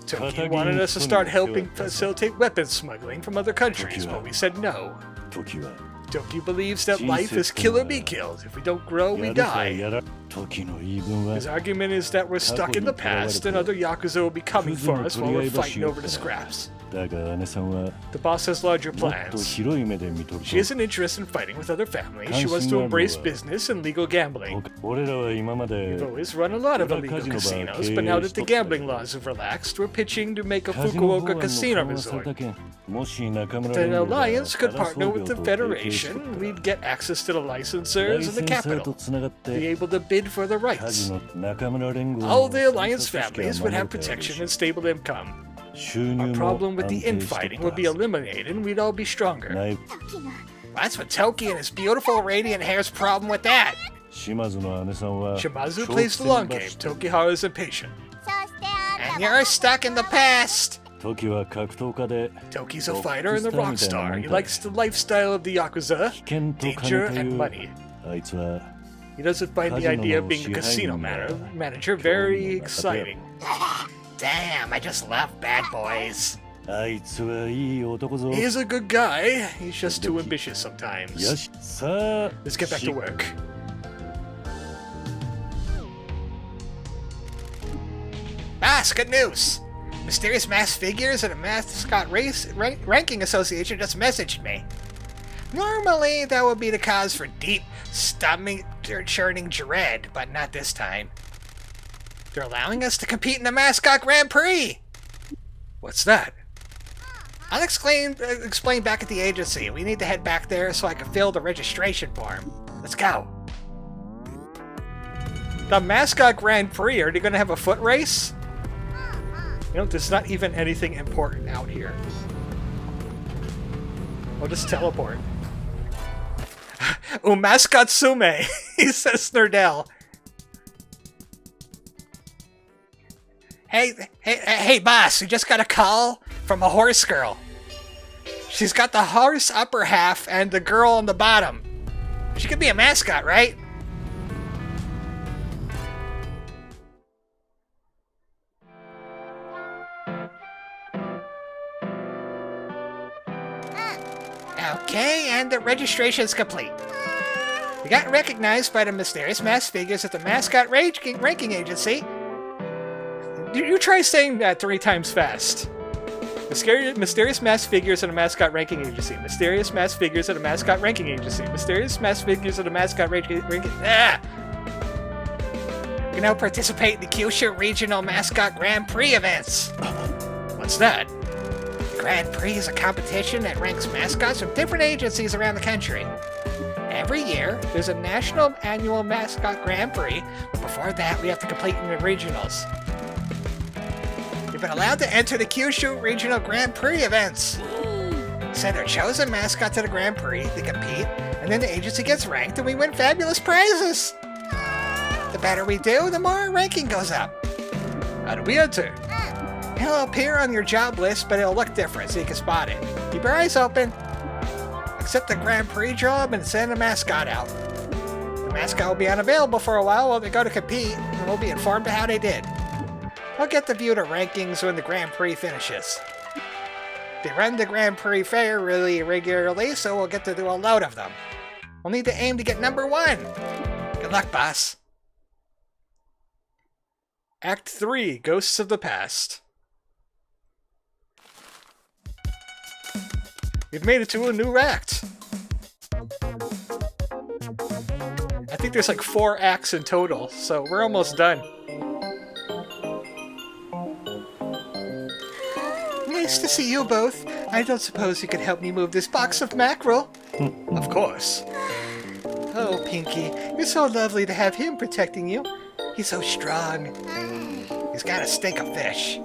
Speaker 1: Toki wanted us to start helping facilitate weapons smuggling from other countries, but we said no.
Speaker 4: 時は
Speaker 1: Toki believes that life is kill or be killed. If we don't grow, we
Speaker 4: やるか
Speaker 1: die.
Speaker 4: やら時の言い分は
Speaker 1: His argument is that we're stuck in the past and other Yakuza will be coming for us while we're fighting over the scraps.
Speaker 4: だが姉さんは
Speaker 1: The boss has larger
Speaker 4: もっと
Speaker 1: plans.
Speaker 4: 広い目で見とる
Speaker 1: She isn't interested in fighting with other families. She wants to embrace business and legal gambling.
Speaker 4: と俺らは今まで
Speaker 1: We've always run a lot of illegal casinos, but now that the gambling laws have relaxed, we're pitching to make a
Speaker 4: カジノ法
Speaker 1: Fukuoka
Speaker 4: 案の
Speaker 1: casino
Speaker 4: 緩和され
Speaker 1: resort.
Speaker 4: た件もし中村
Speaker 1: The
Speaker 4: 連合が
Speaker 1: alliance could
Speaker 4: ただ
Speaker 1: partner
Speaker 4: 創
Speaker 1: with
Speaker 4: 業
Speaker 1: the
Speaker 4: と提携し
Speaker 1: Federation.
Speaker 4: とったら
Speaker 1: We'd get access to the
Speaker 4: ラ
Speaker 1: licensors
Speaker 4: イ
Speaker 1: and
Speaker 4: セ
Speaker 1: the
Speaker 4: ンサーと
Speaker 1: capital.
Speaker 4: つながっ
Speaker 1: Be
Speaker 4: て
Speaker 1: able to bid for the
Speaker 4: カジ
Speaker 1: rights.
Speaker 4: ノ中村連合
Speaker 1: All the
Speaker 4: の
Speaker 1: alliance
Speaker 4: 参加組
Speaker 1: families
Speaker 4: 織
Speaker 1: would
Speaker 4: は
Speaker 1: have
Speaker 4: 守ってやる
Speaker 1: protection
Speaker 4: し
Speaker 1: and stable income.
Speaker 4: 収
Speaker 1: Our
Speaker 4: 入も
Speaker 1: problem with
Speaker 4: 安
Speaker 1: the
Speaker 4: 定して
Speaker 1: infighting
Speaker 4: った
Speaker 1: would be eliminated and we'd all be stronger.
Speaker 4: 内
Speaker 1: What's with Toki and his beautiful radiant hair's problem with that?
Speaker 4: 島津の姉さんは
Speaker 1: Shimazu
Speaker 4: 長
Speaker 1: plays the
Speaker 4: 期
Speaker 1: long
Speaker 4: 戦
Speaker 1: game.
Speaker 4: 抜して
Speaker 1: Tokihara's impatient.
Speaker 2: そしてあんた
Speaker 1: And
Speaker 2: は
Speaker 1: you're stuck in the past!
Speaker 4: 時は格闘家で
Speaker 1: Toki's a fighter and a rock star. He likes the lifestyle of the Yakuza,
Speaker 4: 危険と
Speaker 1: danger,
Speaker 4: 金とい
Speaker 1: and
Speaker 4: う
Speaker 1: money.
Speaker 4: あいつは
Speaker 1: He doesn't find the idea of being a casino manager very exciting. Damn, I just love bad boys.
Speaker 4: あいつはいい男ぞ
Speaker 1: He's a good guy. He's just too ambitious sometimes.
Speaker 4: よしさあ
Speaker 1: Let's get back to work. Boss, good news! Mysterious mass figures and a mascot ranking association just messaged me. Normally, that would be the cause for deep, stomach-churning dread, but not this time. They're allowing us to compete in the Mascot Grand Prix! What's that? I'll explain back at the agency. We need to head back there so I can fill the registration form. Let's go. The Mascot Grand Prix, are they going to have a foot race? You know, there's not even anything important out here. I'll just teleport. Oh, Mascot Sume, he says Snurdell. Hey, boss, we just got a call from a horse girl. She's got the horse upper half and the girl on the bottom. She could be a mascot, right? Okay, and the registration's complete. You got recognized by the mysterious mass figures at the Mascot ranking agency. You try saying that 3 times fast. Mysterious mass figures at a Mascot ranking agency. Mysterious mass figures at a Mascot ranking agency. Mysterious mass figures at a Mascot ranking. Ah! You now participate in the Kyushu Regional Mascot Grand Prix events. What's that? The Grand Prix is a competition that ranks mascots from different agencies around the country. Every year, there's a national annual mascot Grand Prix, but before that, we have to complete in the regionals. You've been allowed to enter the Kyushu Regional Grand Prix events. Send our chosen mascot to the Grand Prix, they compete, and then the agency gets ranked and we win fabulous prizes. The better we do, the more our ranking goes up. How do we enter? It'll appear on your job list, but it'll look different so you can spot it. Keep your eyes open. Accept the Grand Prix job and send a mascot out. The mascot will be unavailable for a while they go to compete, and we'll be informed of how they did. We'll get to view the rankings when the Grand Prix finishes. They run the Grand Prix fair really regularly, so we'll get to do a load of them. We'll need to aim to get number 1. Good luck, boss. Act 3, Ghosts of the Past. We've made it to a new act. I think there's like 4 acts in total, so we're almost done. Nice to see you both. I don't suppose you could help me move this box of mackerel? Of course. Oh, Pinky, you're so lovely to have him protecting you. He's so strong. He's got a stink of fish.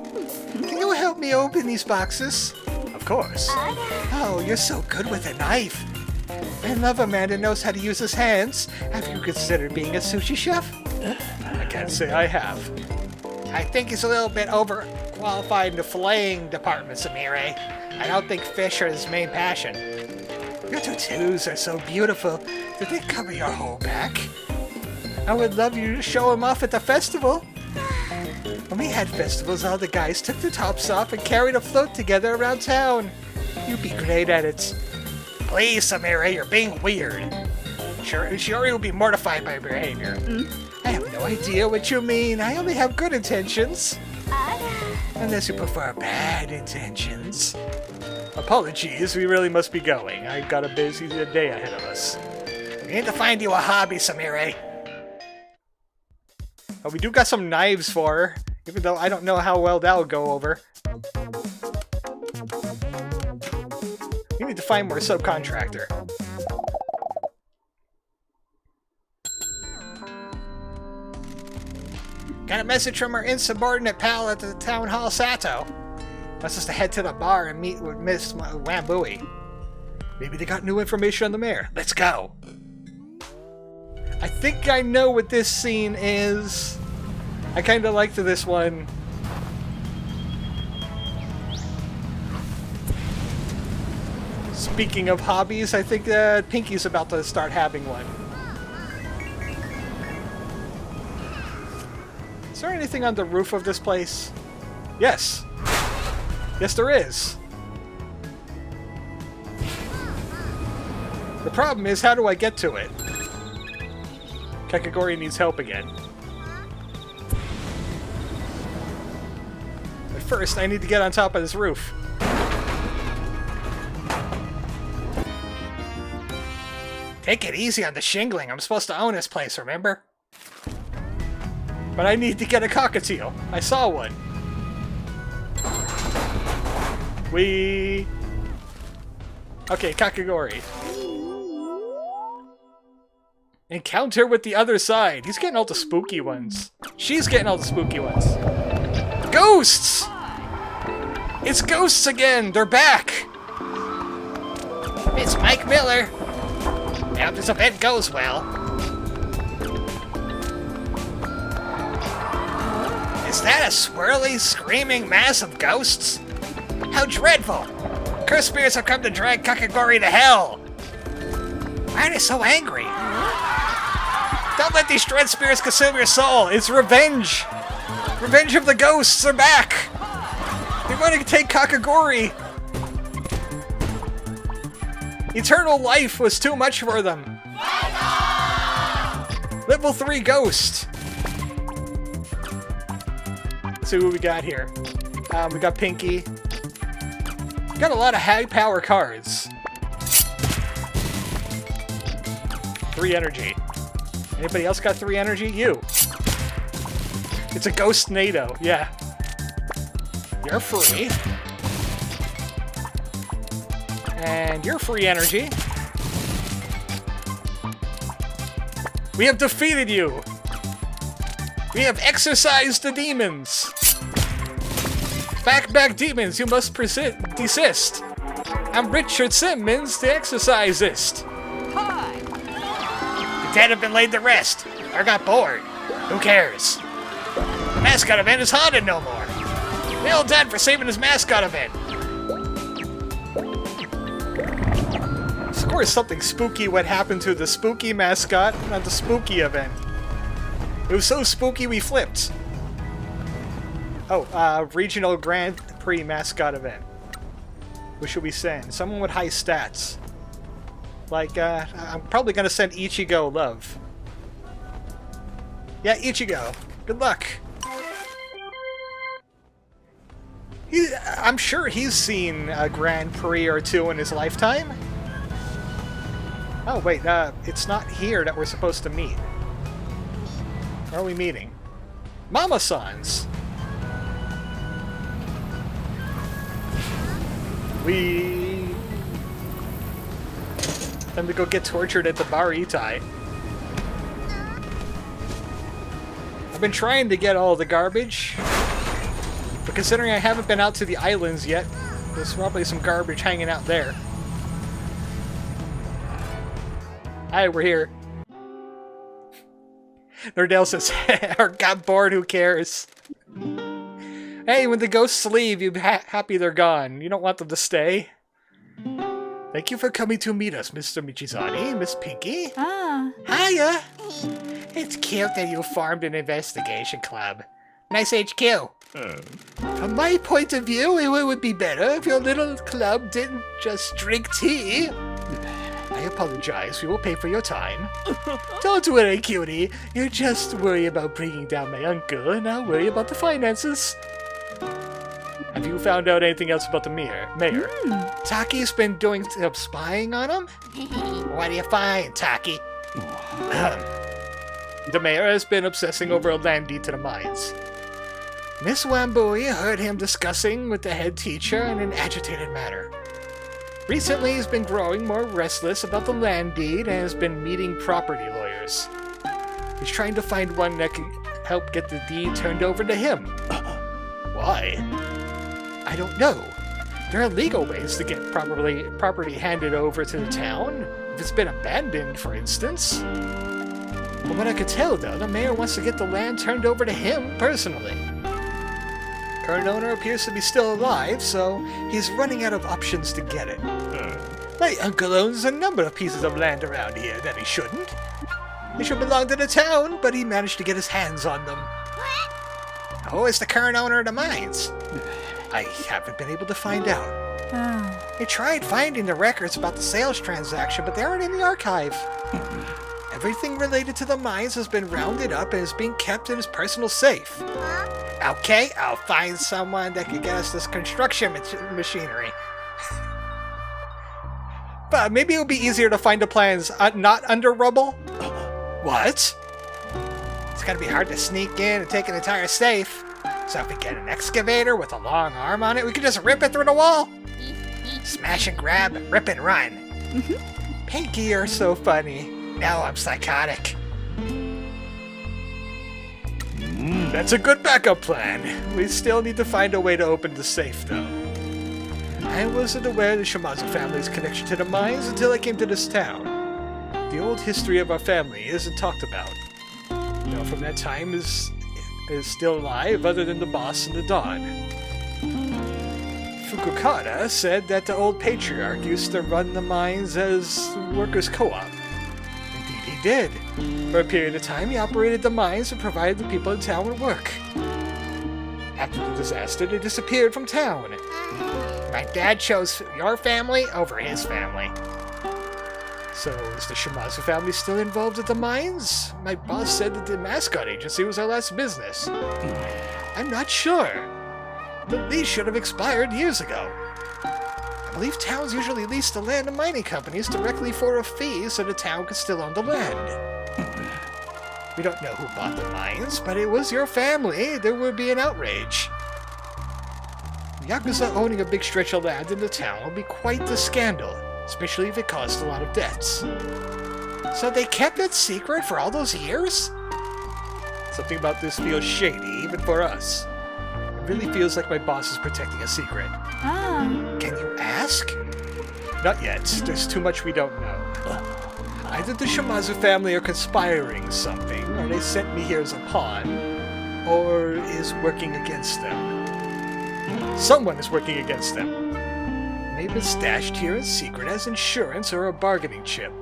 Speaker 1: Can you help me open these boxes? Of course. Oh, you're so good with a knife. I love a man that knows how to use his hands. Have you considered being a sushi chef? I can't say I have. I think he's a little bit overqualified in the filleting department, Samire. I don't think fish are his main passion. Your tattoos are so beautiful. Did they cover your whole back? I would love you to show them off at the festival. When we had festivals, all the guys took their tops off and carried a float together around town. You'd be great at it. Please, Samira, you're being weird. Shiori will be mortified by your behavior. I have no idea what you mean. I only have good intentions. Unless you prefer bad intentions. Apologies, we really must be going. I've got a busy day ahead of us. We need to find you a hobby, Samire. Oh, we do got some knives for her, even though I don't know how well that would go over. We need to find more subcontractor. Got a message from our insubordinate pal at the town hall, Sato. Wants us to head to the bar and meet with Miss Wambui. Maybe they got new information on the mayor. Let's go. I think I know what this scene is. I kind of liked this one. Speaking of hobbies, I think Pinky's about to start having one. Is there anything on the roof of this place? Yes. Yes, there is. The problem is, how do I get to it? Kaki-Gory needs help again. But first, I need to get on top of this roof. Take it easy on the shingling. I'm supposed to own this place, remember? But I need to get a cockatiel. I saw one. Okay, Kaki-Gory. Encounter with the other side. He's getting all the spooky ones. She's getting all the spooky ones. Ghosts! It's ghosts again! They're back! It's Mike Miller. I hope this event goes well. Is that a swirly, screaming mass of ghosts? How dreadful! Cursed spirits have come to drag Kaki-Gory to hell! Why are they so angry? Don't let these dread spirits consume your soul! It's revenge! Revenge of the ghosts are back! They're going to take Kaki-Gory! Eternal life was too much for them! Level 3 ghost! Let's see what we got here. We got Pinky. Got a lot of high power cards. 3 energy. Anybody else got 3 energy? You. It's a ghost NATO, yeah. You're free. And you're free energy. We have defeated you! We have exorcised the demons! Back demons, you must desist! I'm Richard Simmons, the exorcisist! Hi! The dead have been laid to rest, or got bored. Who cares? The mascot event is haunted no more! The old dead for saving his mascot event! Of course, something spooky what happened to the spooky mascot at the spooky event. It was so spooky we flipped. Oh, regional Grand Prix mascot event. What should we send? Someone with high stats. Like, I'm probably gonna send Ichigo love. Yeah, Ichigo. Good luck. I'm sure he's seen a Grand Prix or 2 in his lifetime. Oh, wait, it's not here that we're supposed to meet. Where are we meeting? Mama-sans! Time to go get tortured at the Bar Itai. I've been trying to get all the garbage, but considering I haven't been out to the islands yet, there's probably some garbage hanging out there. Hi, we're here. Nordell says, or got bored, who cares? Hey, when the ghosts leave, you're happy they're gone. You don't want them to stay. Thank you for coming to meet us, Mr. Michizani, Miss Pinky.
Speaker 5: Ah.
Speaker 1: Hiya! It's cute that you formed an investigation club. Nice HQ. From my point of view, it would be better if your little club didn't just drink tea. I apologize. We will pay for your time. Don't worry, cutie. You just worry about bringing down my uncle, and I'll worry about the finances. Have you found out anything else about the mayor? Taki's been doing some spying on him? What do you find, Taki? The mayor has been obsessing over a land deed to the mines. Miss Wambui heard him discussing with the head teacher in an agitated manner. Recently, he's been growing more restless about the land deed and has been meeting property lawyers. He's trying to find one that can help get the deed turned over to him. Why? I don't know. There are legal ways to get property handed over to the town, if it's been abandoned, for instance. From what I could tell, though, the mayor wants to get the land turned over to him personally. Current owner appears to be still alive, so he's running out of options to get it. My uncle owns a number of pieces of land around here that he shouldn't. They should belong to the town, but he managed to get his hands on them. Who is the current owner of the mines? I haven't been able to find out. I tried finding the records about the sales transaction, but they aren't in the archive. Everything related to the mines has been rounded up and is being kept in his personal safe. Okay, I'll find someone that can get us this construction machinery. But maybe it would be easier to find the plans not under rubble? What? It's gonna be hard to sneak in and take an entire safe. So if we get an excavator with a long arm on it, we can just rip it through the wall. Smash and grab, rip and run. Pinky, you're so funny. Now I'm psychotic. That's a good backup plan. We still need to find a way to open the safe, though. I wasn't aware of the Shimazu family's connection to the mines until I came to this town. The old history of our family isn't talked about. No one from that time is still alive other than the boss and the Don. Fukukata said that the old patriarch used to run the mines as workers' co-op. Indeed he did. For a period of time he operated the mines and provided the people in town with work. After the disaster they disappeared from town. My dad chose your family over his family. So, is the Shimazu family still involved at the mines? My boss said that the Mascot agency was our last business. I'm not sure. The lease should have expired years ago. I believe towns usually lease the land to mining companies directly for a fee so the town could still own the land. We don't know who bought the mines, but it was your family. There would be an outrage. Yakuza owning a big stretch of land in the town will be quite the scandal, especially if it caused a lot of deaths. So they kept it secret for all those years? Something about this feels shady, even for us. It really feels like my boss is protecting a secret. Can you ask? Not yet. There's too much we don't know. Either the Shimazu family are conspiring something, or they sent me here as a pawn, or is working against them. Someone is working against them. Maybe stashed here in secret as insurance or a bargaining chip.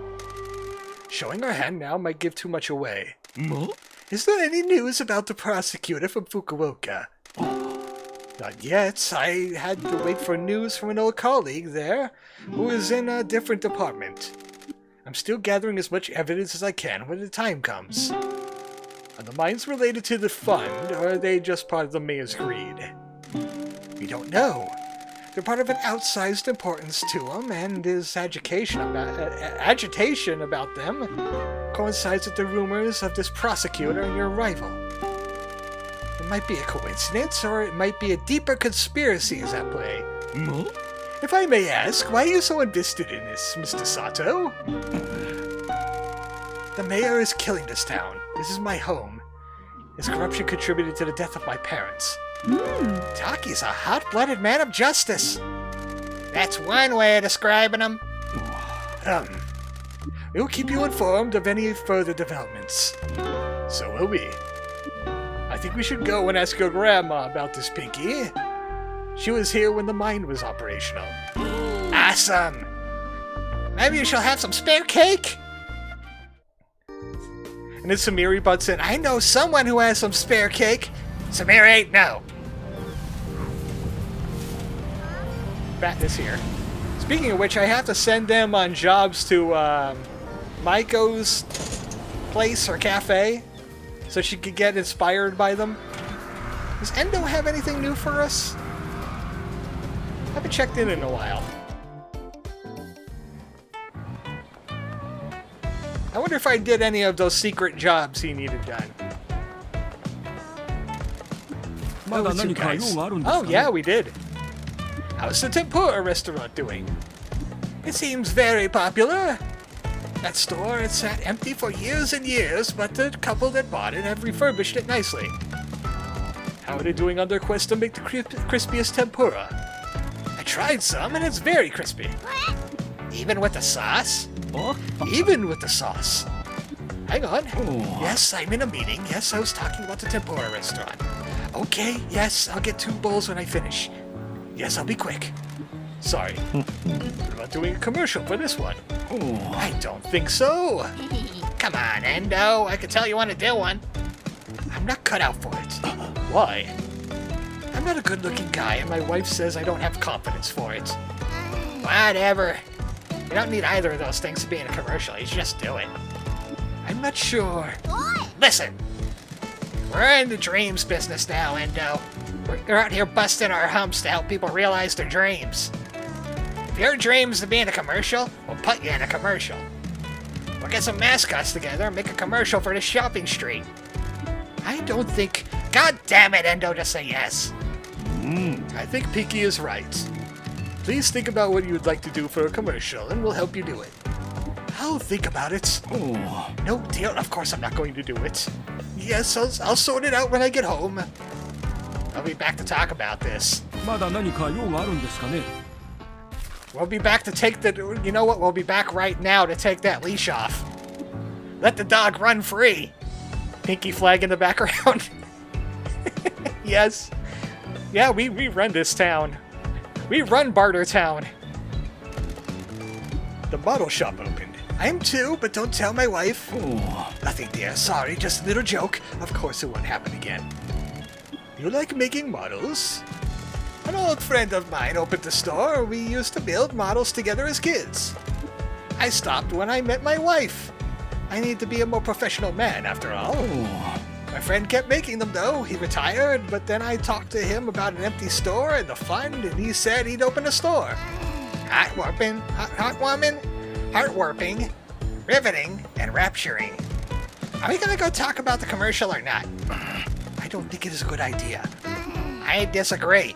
Speaker 1: Showing our hand now might give too much away. Is there any news about the prosecutor from Fukuoka? Not yet. I had to wait for news from an old colleague there, who is in a different department. I'm still gathering as much evidence as I can when the time comes. Are the mines related to the fund, or are they just part of the mayor's greed? We don't know. They're part of an outsized importance to them, and his agitation about them coincides with the rumors of this prosecutor and your rival. It might be a coincidence, or it might be a deeper conspiracy is at play. If I may ask, why are you so invested in this, Mr. Sato? The mayor is killing this town. This is my home. His corruption contributed to the death of my parents. Taki's a hot-blooded man of justice. That's one way of describing him. We'll keep you informed of any further developments. So will we. I think we should go and ask your grandma about this, Pinky. She was here when the mine was operational. Awesome! Maybe you shall have some spare cake? And then Samiri butts in, I know someone who has some spare cake. Samiri, no. Bat is here. Speaking of which, I have to send them on jobs to Maiko's place or cafe so she could get inspired by them. Does Endo have anything new for us? I haven't checked in a while. I wonder if I did any of those secret jobs he needed done. Oh yeah, we did. How's the tempura restaurant doing? It seems very popular. That store had sat empty for years and years, but the couple that bought it have refurbished it nicely. How are they doing on their quest to make the crispiest tempura? I tried some and it's very crispy. Even with the sauce? Even with the sauce. Hang on. Yes, I'm in a meeting. Yes, I was talking about the tempura restaurant. Okay, yes, I'll get 2 bowls when I finish. Yes, I'll be quick. Sorry. What about doing a commercial for this one? I don't think so. Come on, Endo. I can tell you want to do one. I'm not cut out for it. Why? I'm not a good-looking guy, and my wife says I don't have confidence for it. Whatever. You don't need either of those things to be in a commercial. You should just do it. I'm not sure. Listen. We're in the dreams business now, Endo. We're out here busting our humps to help people realize their dreams. If your dream's to be in a commercial, we'll put you in a commercial. We'll get some mascots together and make a commercial for the shopping street. I don't think... God damn it, Endo, just say yes. I think Pinky is right. Please think about what you would like to do for a commercial, and we'll help you do it. I'll think about it. No deal. Of course I'm not going to do it. Yes, I'll sort it out when I get home. I'll be back to talk about this. We'll be back to take the... You know what? We'll be back right now to take that leash off. Let the dog run free. Pinky flag in the background. Yes. Yeah, we run this town. We run Barter Town. The bottle shop opened. I'm too, but don't tell my wife. Nothing, dear. Sorry, just a little joke. Of course it won't happen again. You like making models? An old friend of mine opened the store. We used to build models together as kids. I stopped when I met my wife. I need to be a more professional man, after all. My friend kept making them, though. He retired, but then I talked to him about an empty store and the fund, and he said he'd open a store. Heartwarming, heartwarming, riveting, and rapturing. Are we gonna go talk about the commercial or not? I don't think it is a good idea. I disagree.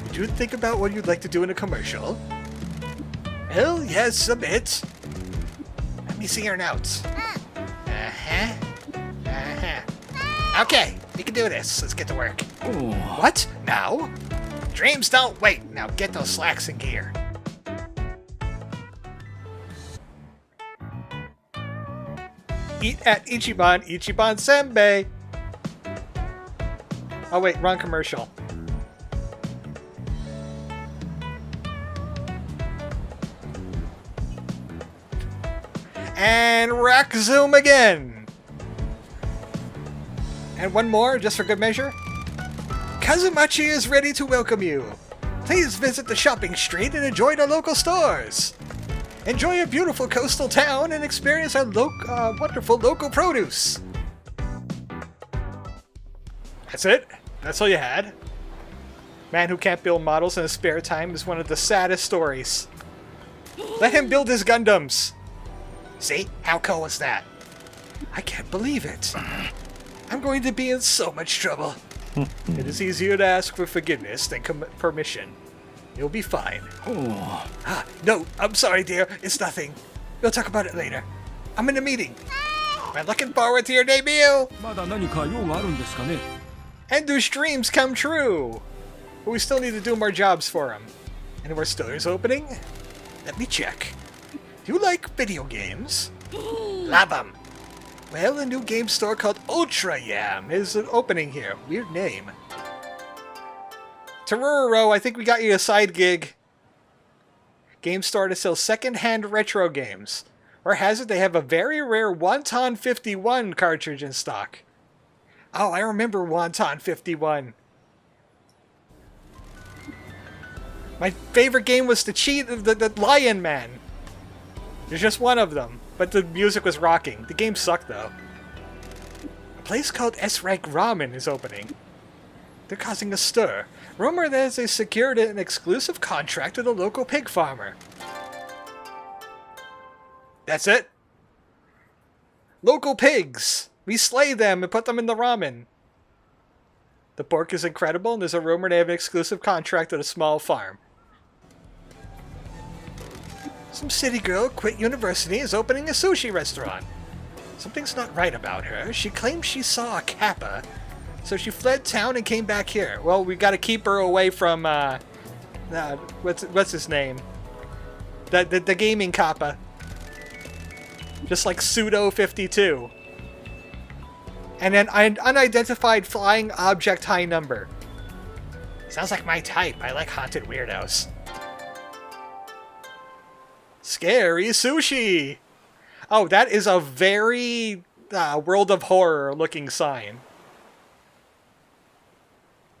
Speaker 1: Did you think about what you'd like to do in a commercial? Well, yes, a bit. Let me see your notes. Okay, we can do this. Let's get to work. What? Now? Dreams don't wait. Now get those slacks in gear. Eat at Ichiban, Ichiban Senbei. Oh wait, wrong commercial. And rack zoom again. And one more, just for good measure. Kaso-Machi is ready to welcome you. Please visit the shopping street and enjoy the local stores. Enjoy a beautiful coastal town and experience our wonderful local produce. That's it? That's all you had? Man who can't build models in his spare time is one of the saddest stories. Let him build his Gundams. See? How cool is that? I can't believe it. I'm going to be in so much trouble. It is easier to ask for forgiveness than permission. You'll be fine. No, I'm sorry, dear. It's nothing. We'll talk about it later. I'm in a meeting. I'm looking forward to your debut. And do streams come true? But we still need to do more jobs for him. Any more stores opening? Let me check. Do you like video games? Love them. Well, a new game store called Ultra Yam is opening here. Weird name. Tororo, I think we got you a side gig. Game store to sell second-hand retro games. Or has it they have a very rare Wonton 51 cartridge in stock. Oh, I remember Wonton 51. My favorite game was the Lion Man. There's just one of them, but the music was rocking. The game sucked, though. A place called S-Rank Ramen is opening. They're causing a stir. Rumor that they secured an exclusive contract with a local pig farmer. That's it? Local pigs! We slay them and put them in the ramen. The pork is incredible, and there's a rumor they have an exclusive contract with a small farm. Some city girl quit university is opening a sushi restaurant. Something's not right about her. She claims she saw a kappa, so she fled town and came back here. Well, we got to keep her away from what's his name? The gaming kappa. Just like Pseudo 52. And an unidentified flying object high number. Sounds like my type. I like haunted weirdos. Scary sushi! Oh, that is a very World of Horror looking sign.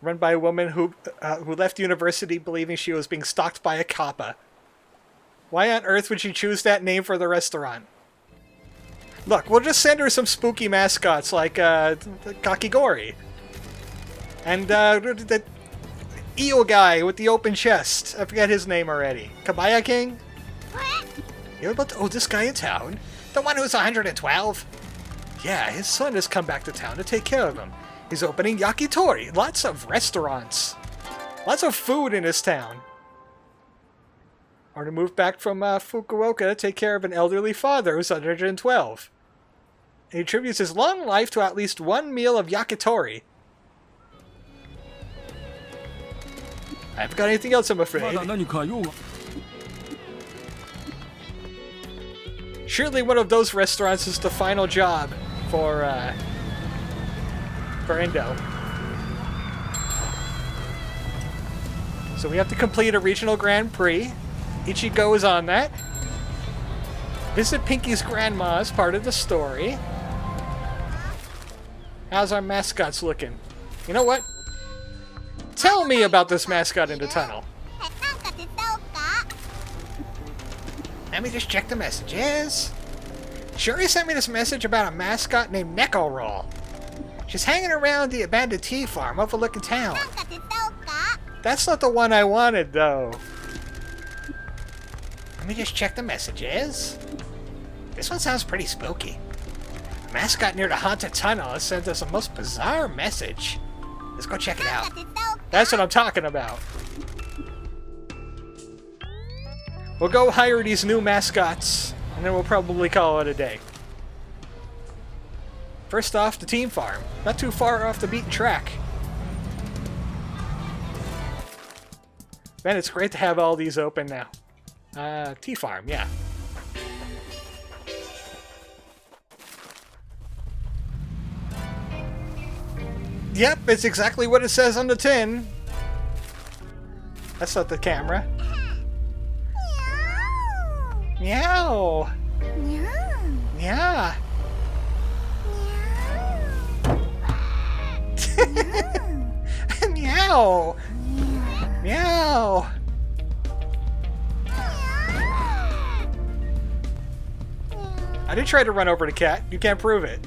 Speaker 1: Run by a woman who left university believing she was being stalked by a kappa. Why on earth would she choose that name for the restaurant? Look, we'll just send her some spooky mascots like Kaki-Gory. And the eel guy with the open chest. I forget his name already. Kabaya King? You're about the oldest guy in town? The one who's 112? Yeah, his son has come back to town to take care of him. He's opening yakitori. Lots of restaurants. Lots of food in his town. Or to move back from Fukuoka to take care of an elderly father who's 112. He attributes his long life to at least one meal of yakitori. I haven't got anything else, I'm afraid. Surely one of those restaurants is the final job for Endo. So we have to complete a regional Grand Prix. Ichigo is on that. Visit Pinky's grandma as part of the story. How's our mascots looking? You know what? Tell me about this mascot in the tunnel. Let me just check the messages. Shuri sent me this message about a mascot named Neko Roll. She's hanging around the abandoned tea farm overlooking town.
Speaker 2: なんか手伝おうか
Speaker 1: That's not the one I wanted, though. Let me just check the messages. This one sounds pretty spooky. A mascot near the haunted tunnel has sent us a most bizarre message. Let's go check it
Speaker 2: なん
Speaker 1: out.
Speaker 2: か手伝おうか
Speaker 1: That's what I'm talking about. We'll go hire these new mascots, and then we'll probably call it a day. First off, the team farm. Not too far off the beaten track. Man, it's great to have all these open now. Tea farm, yeah. Yep, it's exactly what it says on the tin. That's not the camera. Meow. Yeah. Meow. Meow. I did try to run over the cat. You can't prove it.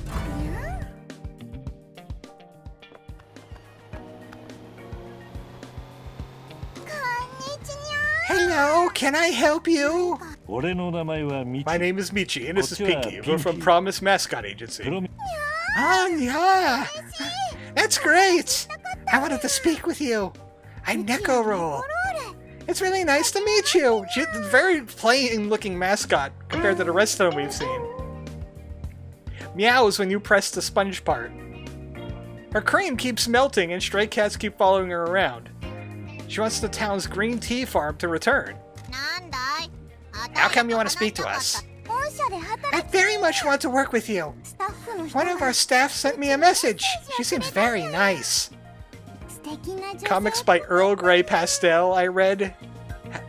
Speaker 1: Hello, can I help you?
Speaker 4: 俺の名前はミチ
Speaker 1: My name is Michi, and this is Pinky. We're from
Speaker 4: Pinky.
Speaker 1: Promise Mascot Agency.
Speaker 4: プロミ
Speaker 1: Oh, yeah. That's great. I wanted to speak with you. I'm Neko Roll. It's really nice to meet you. She's a very plain-looking mascot compared to the rest of them we've seen. Meows when you press the sponge part. Her cream keeps melting and stray cats keep following her around. She wants the town's green tea farm to return.
Speaker 2: なんだい
Speaker 1: How come you want to speak to us?
Speaker 2: 本社で働
Speaker 1: I very much want to work with you.
Speaker 2: スタッフの人
Speaker 1: One of our staff sent me a message. She seems very nice.
Speaker 2: 素敵な女性
Speaker 1: Comics by Earl Grey Pastel I read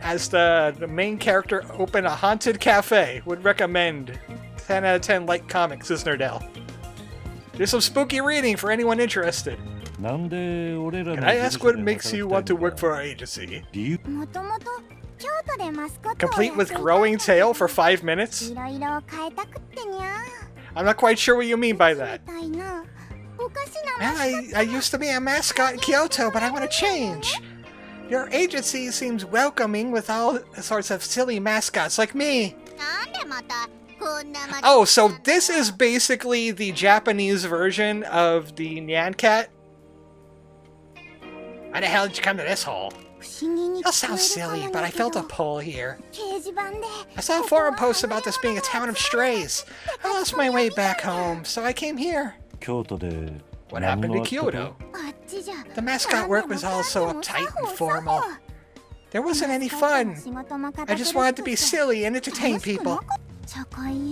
Speaker 1: as the main character open a haunted cafe. Would recommend. 10 out of 10 light comics, is Nerdell. There's some spooky reading for anyone interested.
Speaker 4: なんで俺らの
Speaker 1: Can I ask what
Speaker 4: 事務所で
Speaker 1: makes you
Speaker 4: 働
Speaker 1: want to
Speaker 4: きたい
Speaker 1: work
Speaker 4: んだ
Speaker 1: for our agency?
Speaker 4: 理由
Speaker 2: もともと京都でマスコットを
Speaker 1: Complete
Speaker 2: や
Speaker 1: with
Speaker 2: っていた
Speaker 1: growing tail for 5 minutes?
Speaker 2: いろいろ変えたくってにゃ
Speaker 1: I'm not quite sure what you mean by
Speaker 2: み
Speaker 1: that.
Speaker 2: たいなおかしな
Speaker 1: Well,
Speaker 2: マスコット
Speaker 1: I used to be a mascot in Kyoto, but I want to change. Your agency seems welcoming with all sorts of silly mascots like me.
Speaker 2: なんでまたこんな街
Speaker 1: Oh, so this is basically the Japanese version of the Nyan Cat? Why the hell did you come to this hole?
Speaker 2: 不思議に
Speaker 1: That
Speaker 2: 聞こ
Speaker 1: sounds
Speaker 2: えるか
Speaker 1: silly,
Speaker 2: も
Speaker 1: but I
Speaker 2: やけど
Speaker 1: felt a pull here.
Speaker 2: 掲示板で
Speaker 1: I saw a forum post about this being a town of strays. I lost my way back home, so I came here.
Speaker 4: 京都で
Speaker 1: What
Speaker 4: 何
Speaker 1: happened
Speaker 4: が
Speaker 1: to
Speaker 4: あったと
Speaker 1: Kyoto?
Speaker 2: あっちじゃ
Speaker 1: The mascot work was all so uptight and formal. There wasn't any fun. I just wanted to be silly and entertain people.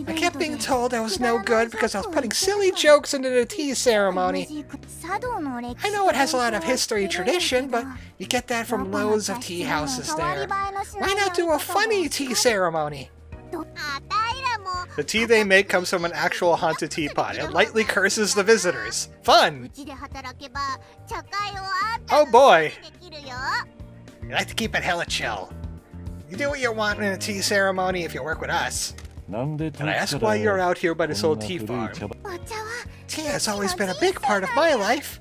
Speaker 1: I kept being told I was no good because I was putting silly jokes into the tea ceremony. I know it has a lot of history and tradition, but you get that from loads of tea houses there. Why not do a funny tea ceremony?
Speaker 2: あたいらも
Speaker 1: The tea they make comes from an actual haunted teapot. It lightly curses the visitors. Fun!
Speaker 2: うちで働けば茶会をあん
Speaker 1: Oh
Speaker 2: た
Speaker 1: boy!
Speaker 2: できるよ
Speaker 1: You like to keep it hella chill. You do what you want in a tea ceremony if you work with us.
Speaker 4: なんで
Speaker 1: Can I ask why you're out here by this
Speaker 4: こん
Speaker 1: old
Speaker 4: な
Speaker 1: tea
Speaker 4: 古い
Speaker 1: farm?
Speaker 4: 茶葉
Speaker 2: お茶は
Speaker 1: Tea has always been a big part of my life.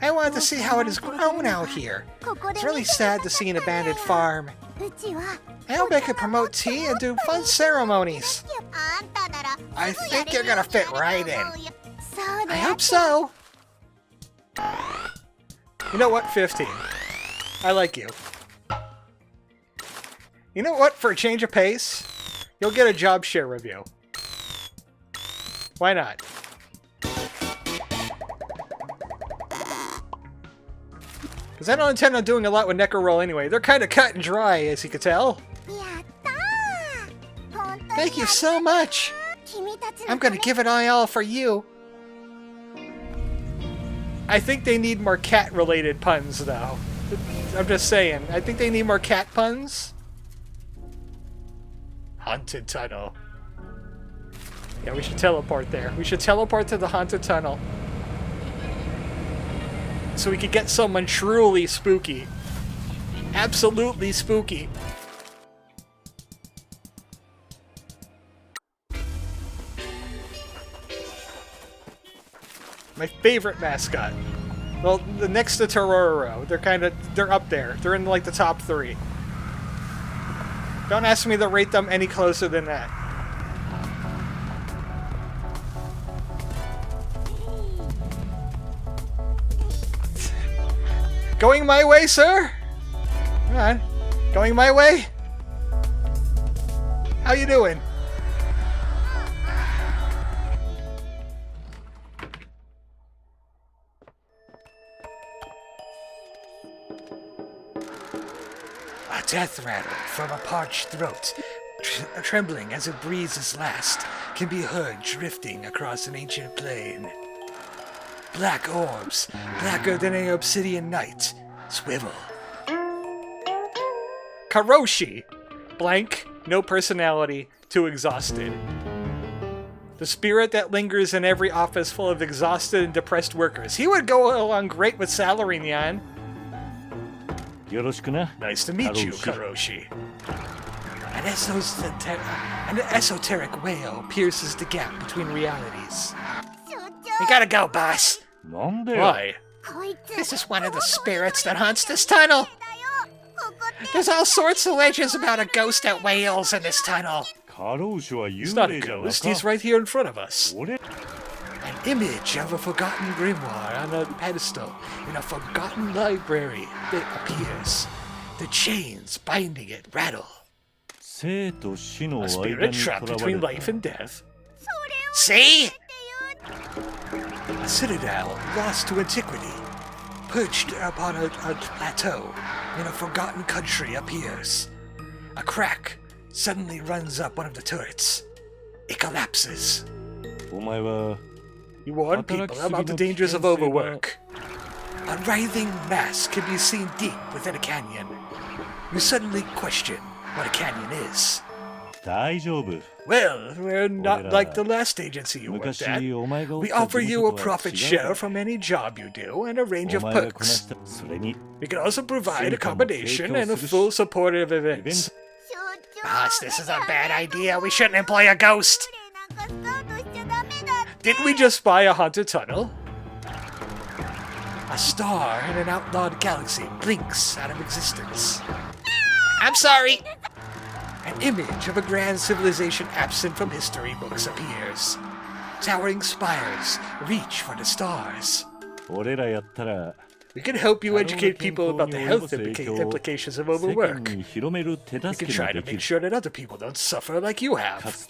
Speaker 1: I wanted to see how it has grown out here.
Speaker 2: ここで
Speaker 1: It's really sad to see an abandoned farm.
Speaker 2: うちは
Speaker 1: I hope I could promote tea and do fun ceremonies.
Speaker 2: あんたなら
Speaker 1: I
Speaker 2: すぐや
Speaker 1: think
Speaker 2: れ
Speaker 1: you're
Speaker 2: るよ
Speaker 1: gonna
Speaker 2: うにな
Speaker 1: fit
Speaker 2: る
Speaker 1: right
Speaker 2: と
Speaker 1: in.
Speaker 2: 思うよそうで
Speaker 1: I
Speaker 2: あっ
Speaker 1: hope so. You know what, 15. I like you. You know what, for a change of pace, you'll get a job share review. Why not? Because I don't intend on doing a lot with Neko Roll anyway. They're kind of cut and dry, as you can tell.
Speaker 2: やったー本当に
Speaker 1: Thank you so much.
Speaker 2: 君たちの
Speaker 1: I'm gonna give it all for you. I think they need more cat-related puns, though. I'm just saying. I think they need more cat puns. Haunted tunnel. Yeah, we should teleport there. We should teleport to the haunted tunnel. So we could get someone truly spooky. Absolutely spooky. My favorite mascot. Well, the next to Tororo. They're up there. They're in like the top 3. Don't ask me to rate them any closer than that. Going my way, sir? Come on. Going my way? How you doing? A death rattle from a parched throat, trembling as it breathes its last, can be heard drifting across an ancient plain. Black orbs, blacker than an obsidian night, swivel. Karoshi! Blank, no personality, too exhausted. The spirit that lingers in every office full of exhausted and depressed workers. He would go along great with salary, Nyan. Nice to meet you, Karoshi. An esoteric wail pierces the gap between realities. We gotta go, boss. Why? This is one of the spirits that haunts this tunnel. There's all sorts of legends about a ghost that wails in this tunnel. He's not a ghost, he's right here in front of us. An image of a forgotten grimoire on a pedestal in a forgotten library that appears. The chains binding it rattle. A spirit trapped between life and death. See? A citadel lost to antiquity, perched upon a plateau in a forgotten country appears. A crack suddenly runs up one of the turrets. It collapses. You warn people about the dangers of overwork. A writhing mass can be seen deep within a canyon. You suddenly question what a canyon is. Well, we're not like the last agency you worked at. We offer you a profit share from any job you do and a range of perks. We can also provide accommodation and a full support of events. Boss, this is a bad idea. We shouldn't employ a ghost. Didn't we just buy a haunted tunnel? A star in an outlawed galaxy blinks out of existence. I'm sorry. An image of a grand civilization absent from history books appears. Towering spires reach for the stars. We can help you educate people about the health implications of overwork. We can try to make sure that other people don't suffer like you have.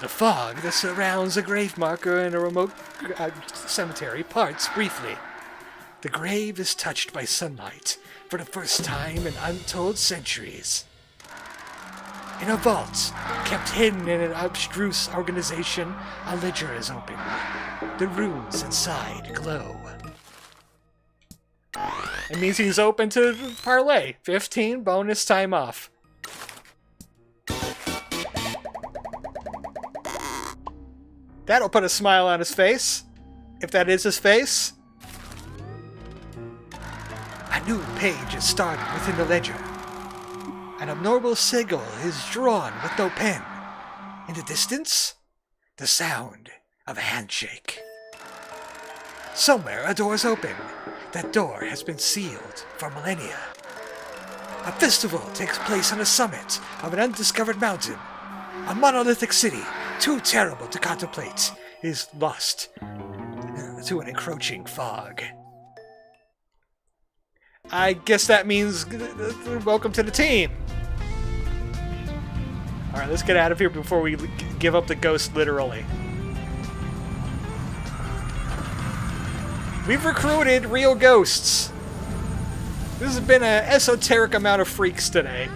Speaker 1: The fog that surrounds a grave marker in a remote cemetery parts briefly. The grave is touched by sunlight for the first time in untold centuries. In a vault, kept hidden in an abstruse organization, a ledger is opened. The runes inside glow. It means he's open to parlay. 15 bonus time off. That'll put a smile on his face. If that is his face. A new page is started within the ledger. An abnormal sigil is drawn with no pen. In the distance, the sound of a handshake. Somewhere a door is open. That door has been sealed for millennia. A festival takes place on the summit of an undiscovered mountain. A monolithic city, too terrible to contemplate, is lost to an encroaching fog. I guess that means welcome to the team. Alright, let's get out of here before we give up the ghost literally. We've recruited real ghosts. This has been an esoteric amount of freaks today.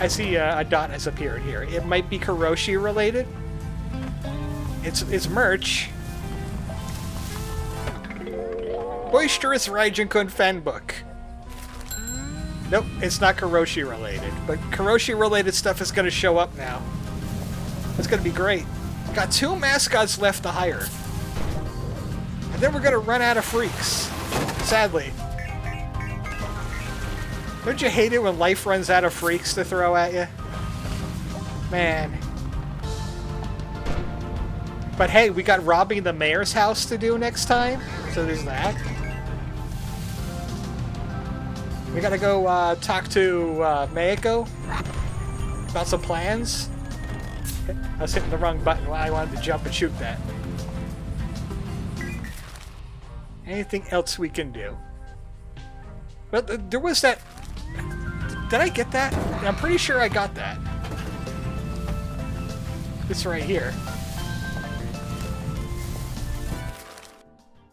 Speaker 1: I see a dot has appeared here. It might be Karoshi related. It's merch. Boisterous Raijin-kun fan book. Nope, it's not Karoshi related. But Karoshi related stuff is going to show up now. It's going to be great. Got 2 mascots left to hire. And then we're going to run out of freaks. Sadly. Don't you hate it when life runs out of freaks to throw at you? Man. But hey, we got robbing the mayor's house to do next time, so there's that. We gotta go talk to Mayako about some plans. I was hitting the wrong button when I wanted to jump and shoot that. Anything else we can do? But there was that... Did I get that? I'm pretty sure I got that. This right here.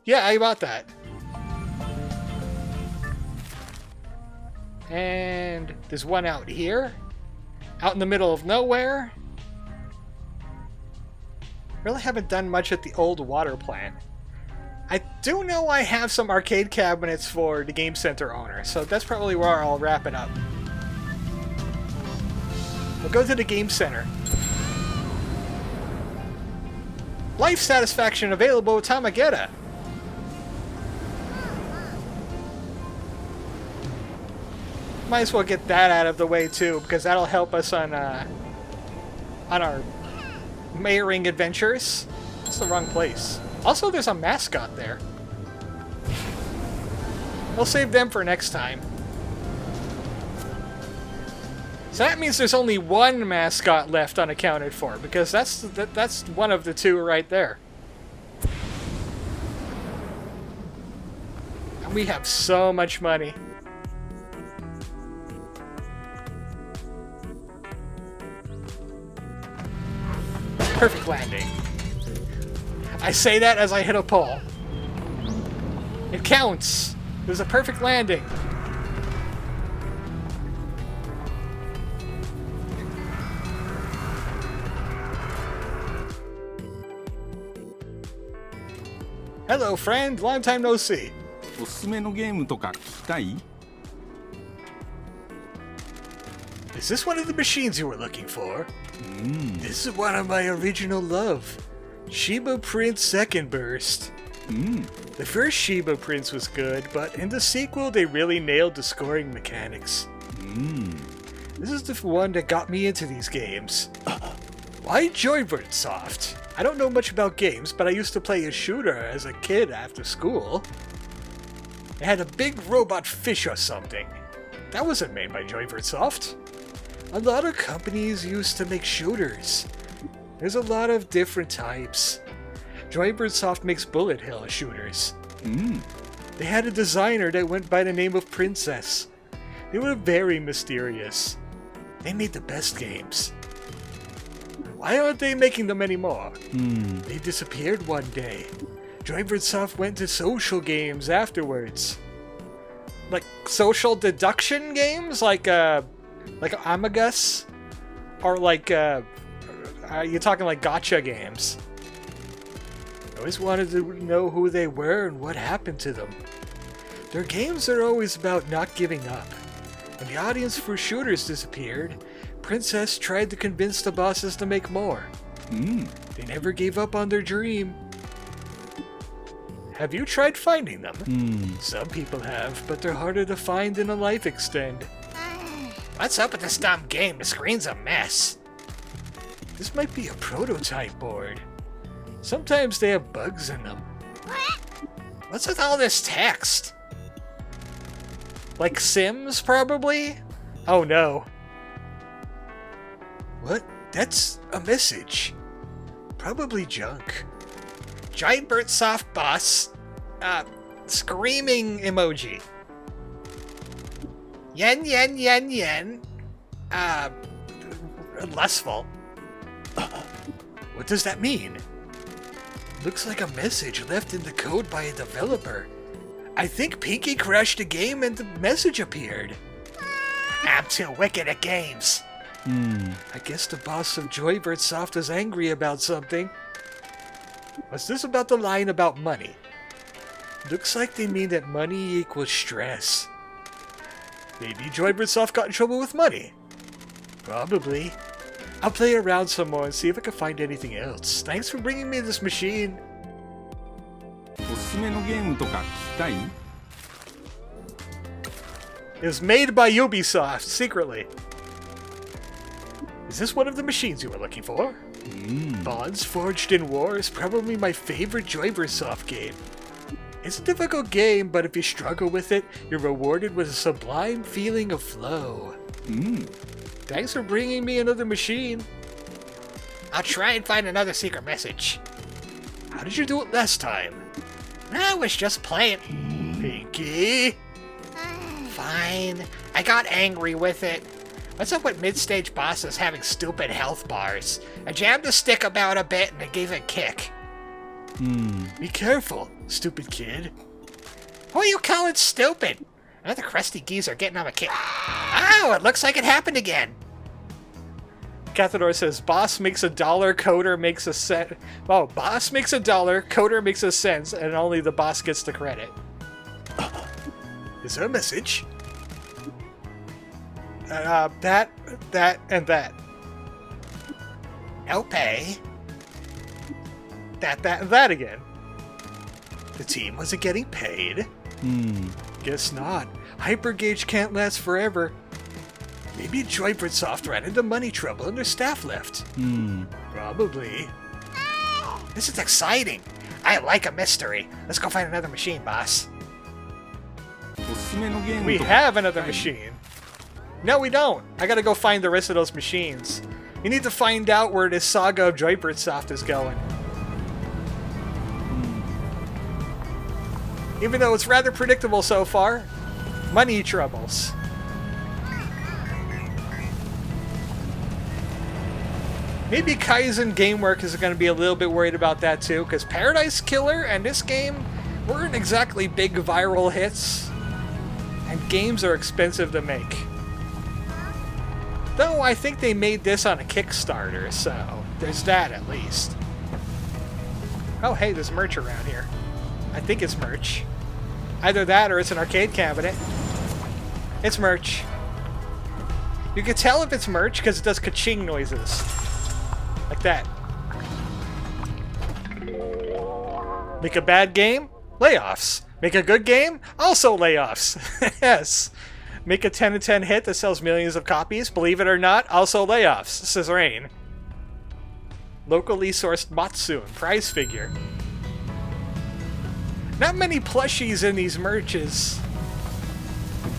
Speaker 1: Yeah, I bought that. And there's one out here. Out in the middle of nowhere. Really haven't done much at the old water plant. I do know I have some arcade cabinets for the Game Center owner, so that's probably where I'll wrap it up. We'll go to the Game Center. Life satisfaction available with Tamagetta. Might as well get that out of the way too, because that'll help us on our mayoring adventures. It's the wrong place. Also, there's a mascot there. We'll save them for next time. So that means there's only one mascot left unaccounted for, because that's one of the two right there. And we have so much money. Perfect landing. I say that as I hit a pole. It counts. It was a perfect landing. Hello, friend. Long time no see.
Speaker 5: おすすめのゲームとか聞きたい?
Speaker 1: Is this one of the machines you were looking for? This is one of my original love. Shiba Prince Second Burst. The first Shiba Prince was good, but in the sequel they really nailed the scoring mechanics. This is the one that got me into these games. Why Joybird Soft? I don't know much about games, but I used to play a shooter as a kid after school. It had a big robot fish or something. That wasn't made by Joybird Soft. A lot of companies used to make shooters. There's a lot of different types. Joybird Soft makes bullet hell shooters. They had a designer that went by the name of Princess. They were very mysterious. They made the best games. Why aren't they making them anymore? They disappeared one day. Joybird Soft went to social games afterwards. Like social deduction games? Like Among Us? Or like, you're talking like gotcha games. I always wanted to know who they were and what happened to them. Their games are always about not giving up. When the audience for shooters disappeared, Princess tried to convince the bosses to make more. They never gave up on their dream. Have you tried finding them? Some people have, but they're harder to find than a life extend. What's up with this dumb game? The screen's a mess. This might be a prototype board. Sometimes they have bugs in them. What's with all this text? Like Sims, probably? Oh no. What? That's a message. Probably junk. Joybird Soft boss. Screaming emoji. Yen yen yen yen. Lustful. What does that mean? Looks like a message left in the code by a developer. I think Pinky crashed the game and the message appeared. I'm too wicked at games. I guess the boss of Joybird Soft was angry about something. Was this about the line about money? Looks like they mean that money equals stress. Maybe Joybird Soft got in trouble with money. Probably. I'll play around some more and see if I can find anything else. Thanks for bringing me this machine.
Speaker 5: おすすめのゲームとか聞きたい?
Speaker 1: It was made by Ubisoft, secretly. Is this one of the machines you were looking for? Bonds Forged in War is probably my favorite Joyversoft game. It's a difficult game, but if you struggle with it, you're rewarded with a sublime feeling of flow. Thanks for bringing me another machine. I'll try and find another secret message. How did you do it last time? I was just playing. Pinky? Fine. I got angry with it. What's up with mid-stage bosses having stupid health bars? I jammed the stick about a bit and it gave it a kick. Be careful, stupid kid. Who are you calling stupid? Another crusty geezer getting on a kick. Oh, it looks like it happened again. Cathador says, boss makes $1, coder makes a cent. Oh, boss makes $1, coder makes a cent, and only the boss gets the credit. Is there a message? That, and that. No pay. That, and that again. The team wasn't getting paid? Guess not. Hypergauge can't last forever. Maybe Joyversoft ran into money trouble and their staff left. Probably. This is exciting. I like a mystery. Let's go find another machine, boss. We have another machine. No, we don't. I gotta go find the rest of those machines. We need to find out where this saga of Joyversoft is going. Even though it's rather predictable so far. Money troubles. Maybe Kaizen Gamework is going to be a little bit worried about that too, because Paradise Killer and this game weren't exactly big viral hits, and games are expensive to make. Though I think they made this on a Kickstarter, so there's that at least. Oh hey, there's merch around here. I think it's merch. Either that or it's an arcade cabinet. It's merch. You can tell if it's merch because it does ka-ching noises. Like that. Make a bad game? Layoffs. Make a good game? Also layoffs. Yes. Make a 10 to 10 hit that sells millions of copies? Believe it or not, also layoffs, says Rain. Locally sourced Matsun prize figure. Not many plushies in these merches.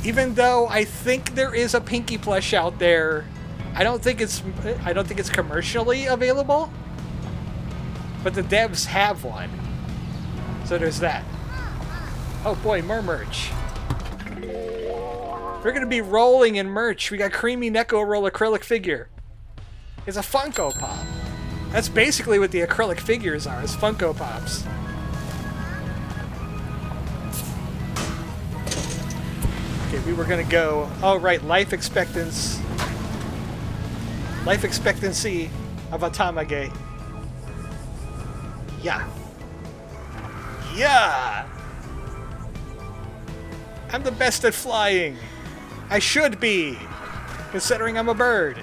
Speaker 1: Even though I think there is a Pinky plush out there. I don't think it's commercially available, but the devs have one. So there's that. Oh boy, more merch. We're gonna be rolling in merch. We got Creamy Neko Roll acrylic figure. It's a Funko Pop. That's basically what the acrylic figures are, is Funko Pops. Okay, we were gonna go. Oh right, life expectancy of a Tamage. Yeah. Yeah! I'm the best at flying. I should be, considering I'm a bird.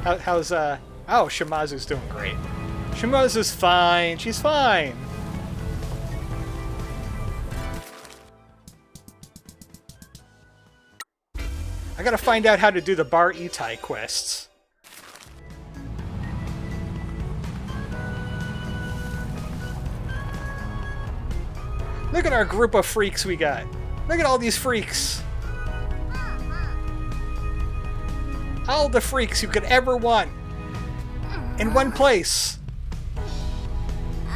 Speaker 1: How's, oh, Shimazu's doing great. Shimazu's fine. She's fine. I gotta find out how to do the Bar Itai quests. Look at our group of freaks we got. Look at all these freaks. All the freaks you could ever want. In one place.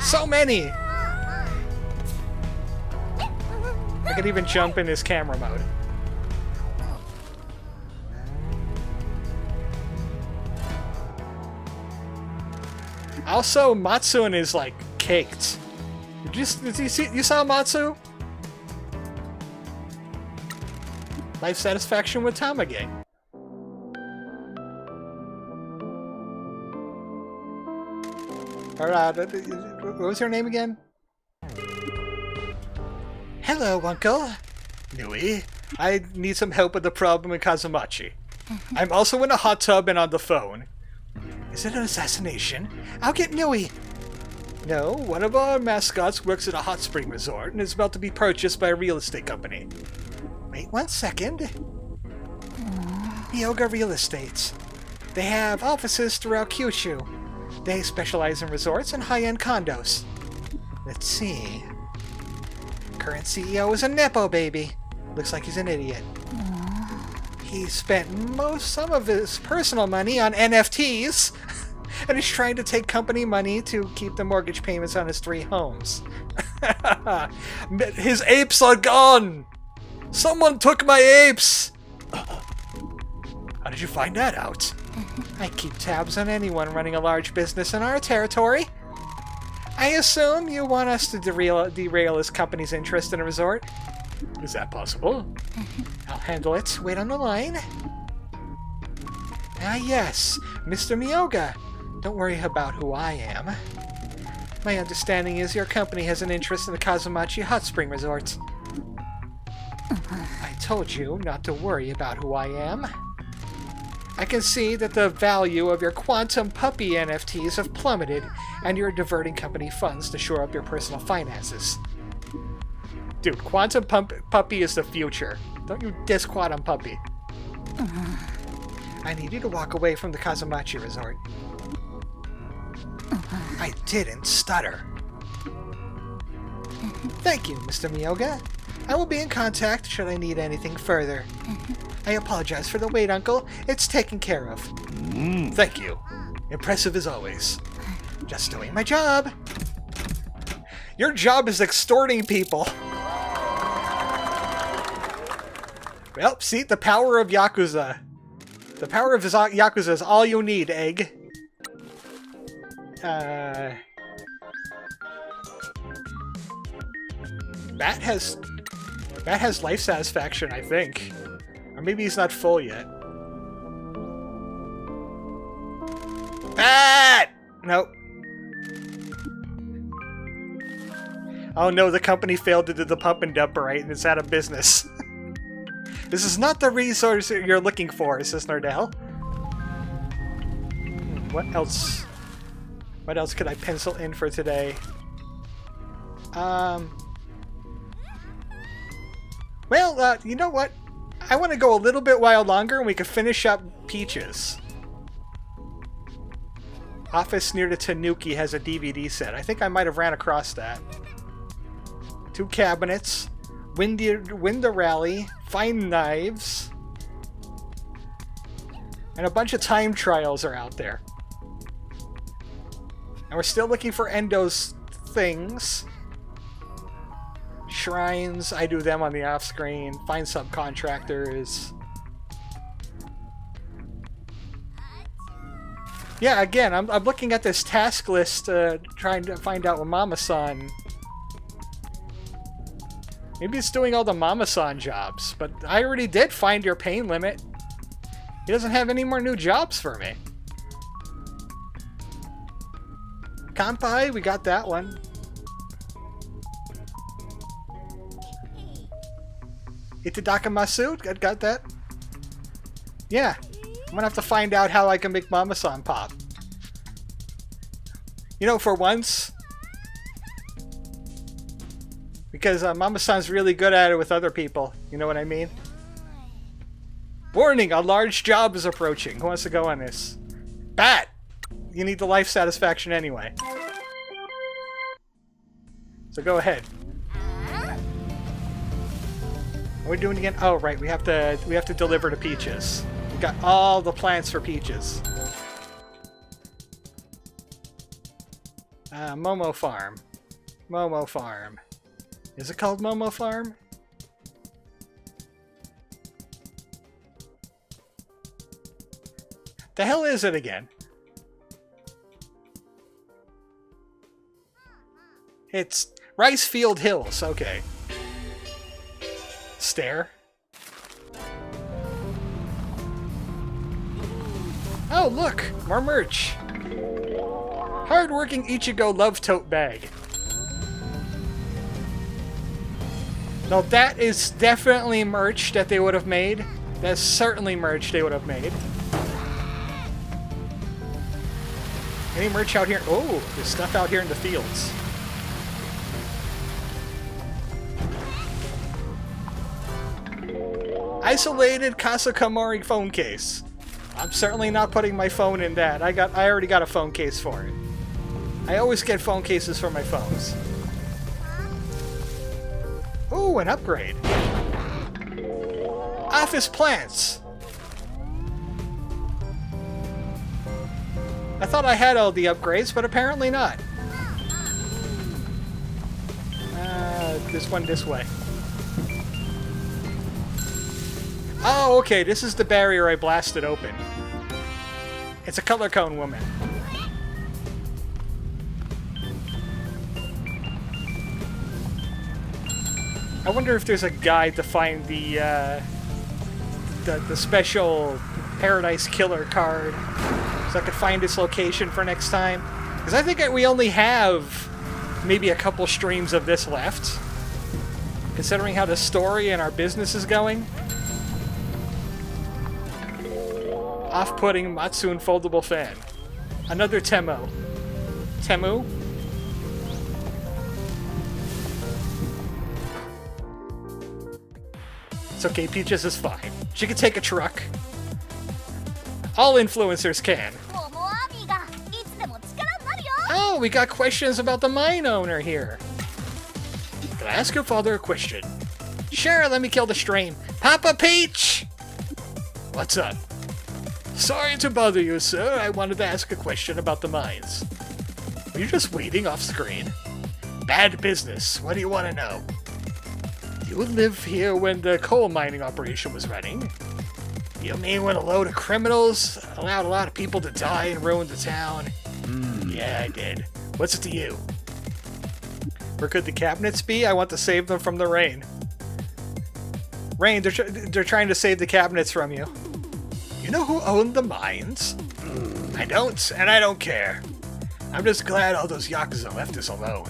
Speaker 1: So many. I could even jump in his camera mode. Also, Matsun is like caked. You saw Matsu? Life satisfaction with Tamage. Alright, what was her name again? Hello, Uncle. Nui, I need some help with the problem in Kaso-Machi. I'm also in a hot tub and on the phone. Is it an assassination? I'll get Nui. No, one of our mascots works at a hot spring resort and is about to be purchased by a real estate company. Wait 1 second. Yoga Real Estates. They have offices throughout Kyushu. They specialize in resorts and high-end condos. Let's see. Current CEO is a Nepo baby. Looks like he's an idiot. He spent some of his personal money on NFTs and is trying to take company money to keep the mortgage payments on his 3 homes. His apes are gone! Someone took my apes! How did you find that out? I keep tabs on anyone running a large business in our territory. I assume you want us to derail his company's interest in a resort? Is that possible? I'll handle it. Wait on the line. Ah yes, Mr. Miyoga. Don't worry about who I am. My understanding is your company has an interest in the Kaso-Machi hot spring resort. I told you not to worry about who I am. I can see that the value of your Quantum Puppy NFTs have plummeted, and you're diverting company funds to shore up your personal finances. Dude, Quantum Puppy is the future. Don't you diss Quantum Puppy. I need you to walk away from the Kaso-Machi resort. I didn't stutter. Thank you, Mr. Miyoga. I will be in contact should I need anything further. I apologize for the wait, Uncle. It's taken care of. Thank you. Impressive as always. Just doing my job. Your job is extorting people. Well, see, the power of Yakuza. The power of Yakuza is all you need, Egg. Matt has life satisfaction, I think. Or maybe he's not full yet. Matt! Nope. Oh no, the company failed to do the pump and dump right, and it's out of business. This is not the resource you're looking for, says Nardell. What else? What else could I pencil in for today? Well, you know what? I want to go a little bit while longer and we can finish up Peaches. Office near the Tanuki has a DVD set. I think I might have ran across that. 2 cabinets. Window rally. Fine knives. And a bunch of time trials are out there. And we're still looking for Endo's things. Shrines, I do them on the off-screen. Find subcontractors. Yeah, again, I'm looking at this task list, trying to find out what Mama-san... Maybe it's doing all the Mama-san jobs, but I already did find your pain limit. He doesn't have any more new jobs for me. Kanpai, we got that one. Itadakamasu, got that. Yeah, I'm gonna have to find out how I can make Mama-san pop. You know, for once, because Mama-san's really good at it with other people. You know what I mean? Warning, a large job is approaching. Who wants to go on this? Bat! You need the life satisfaction anyway. So go ahead. What are we doing again? Oh, right. We have to deliver to Peaches. We got all the plants for Peaches. Momo Farm. Momo Farm. Is it called Momo Farm? The hell is it again? It's Ricefield Hills. Okay. Stare. Oh, look! More merch! Hard-working Ichigo Love Tote Bag. Now that is definitely merch that they would have made. That's certainly merch they would have made. Any merch out here? Oh, there's stuff out here in the fields. Isolated Kaso-Machi phone case. I'm certainly not putting my phone in that. I already got a phone case for it. I always get phone cases for my phones. Ooh, an upgrade. Office plants. I thought I had all the upgrades, but apparently not. There's one this way. Oh, okay, this is the barrier I blasted open. It's a color cone woman. I wonder if there's a guide to find the special Paradise Killer card, so I could find its location for next time. Because I think we only have maybe a couple streams of this left, considering how the story and our business is going. Off-putting Matsun foldable fan. Another Temu. Temu? It's okay, Peaches is fine. She can take a truck. All influencers can. Oh, we got questions about the mine owner here. Can I ask your father a question? Sure, let me kill the stream. Papa Peach! What's up? Sorry to bother you, sir. I wanted to ask a question about the mines. Are you just waiting off screen? Bad business. What do you want to know? You live here when the coal mining operation was running? You mean when a load of criminals allowed a lot of people to die and ruined the town? Yeah, I did. What's it to you? Where could the cabinets be? I want to save them from the rain. Rain, they're trying to save the cabinets from you. You know who owned the mines? I don't, and I don't care. I'm just glad all those Yakuza left us alone.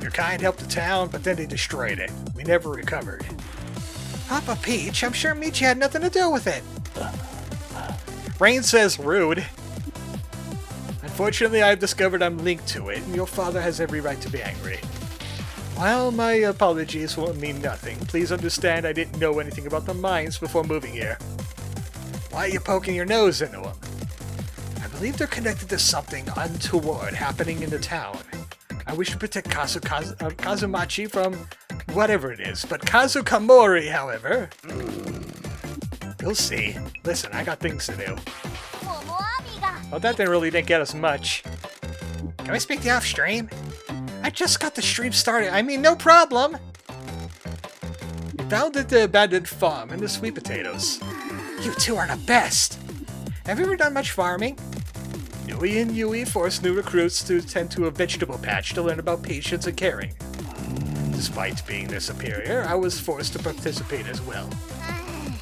Speaker 1: Your kind helped the town, but then they destroyed it. We never recovered. Papa Peach, I'm sure Michi had nothing to do with it. Rain says rude. Unfortunately, I've discovered I'm linked to it, and your father has every right to be angry. While my apologies will mean nothing, please understand I didn't know anything about the mines before moving here. Why are you poking your nose into them? I believe they're connected to something untoward happening in the town. I wish to protect Kaso-Machi from whatever it is, but Kaso-Kamori, however... You'll see. Listen, I got things to do. Well, that didn't get us much. Can I speak to you off stream? I just got the stream started. I mean, no problem. We found the abandoned farm and the sweet potatoes. You two are the best. Have you ever done much farming? Yui and Yui forced new recruits to tend to a vegetable patch to learn about patience and caring. Despite being their superior, I was forced to participate as well.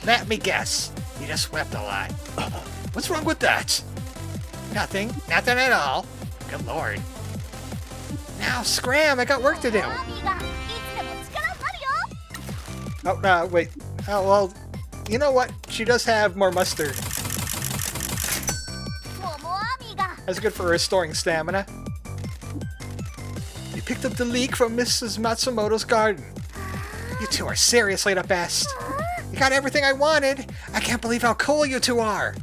Speaker 1: Let me guess. You just wept a lot. What's wrong with that? Nothing. Nothing at all. Good lord. Now, scram! I got work to do! Oh, no, wait. Oh, well, you know what? She does have more mustard. That's good for restoring stamina. You picked up the leek from Mrs. Matsumoto's garden. You two are seriously the best. You got everything I wanted. I can't believe how cool you two are.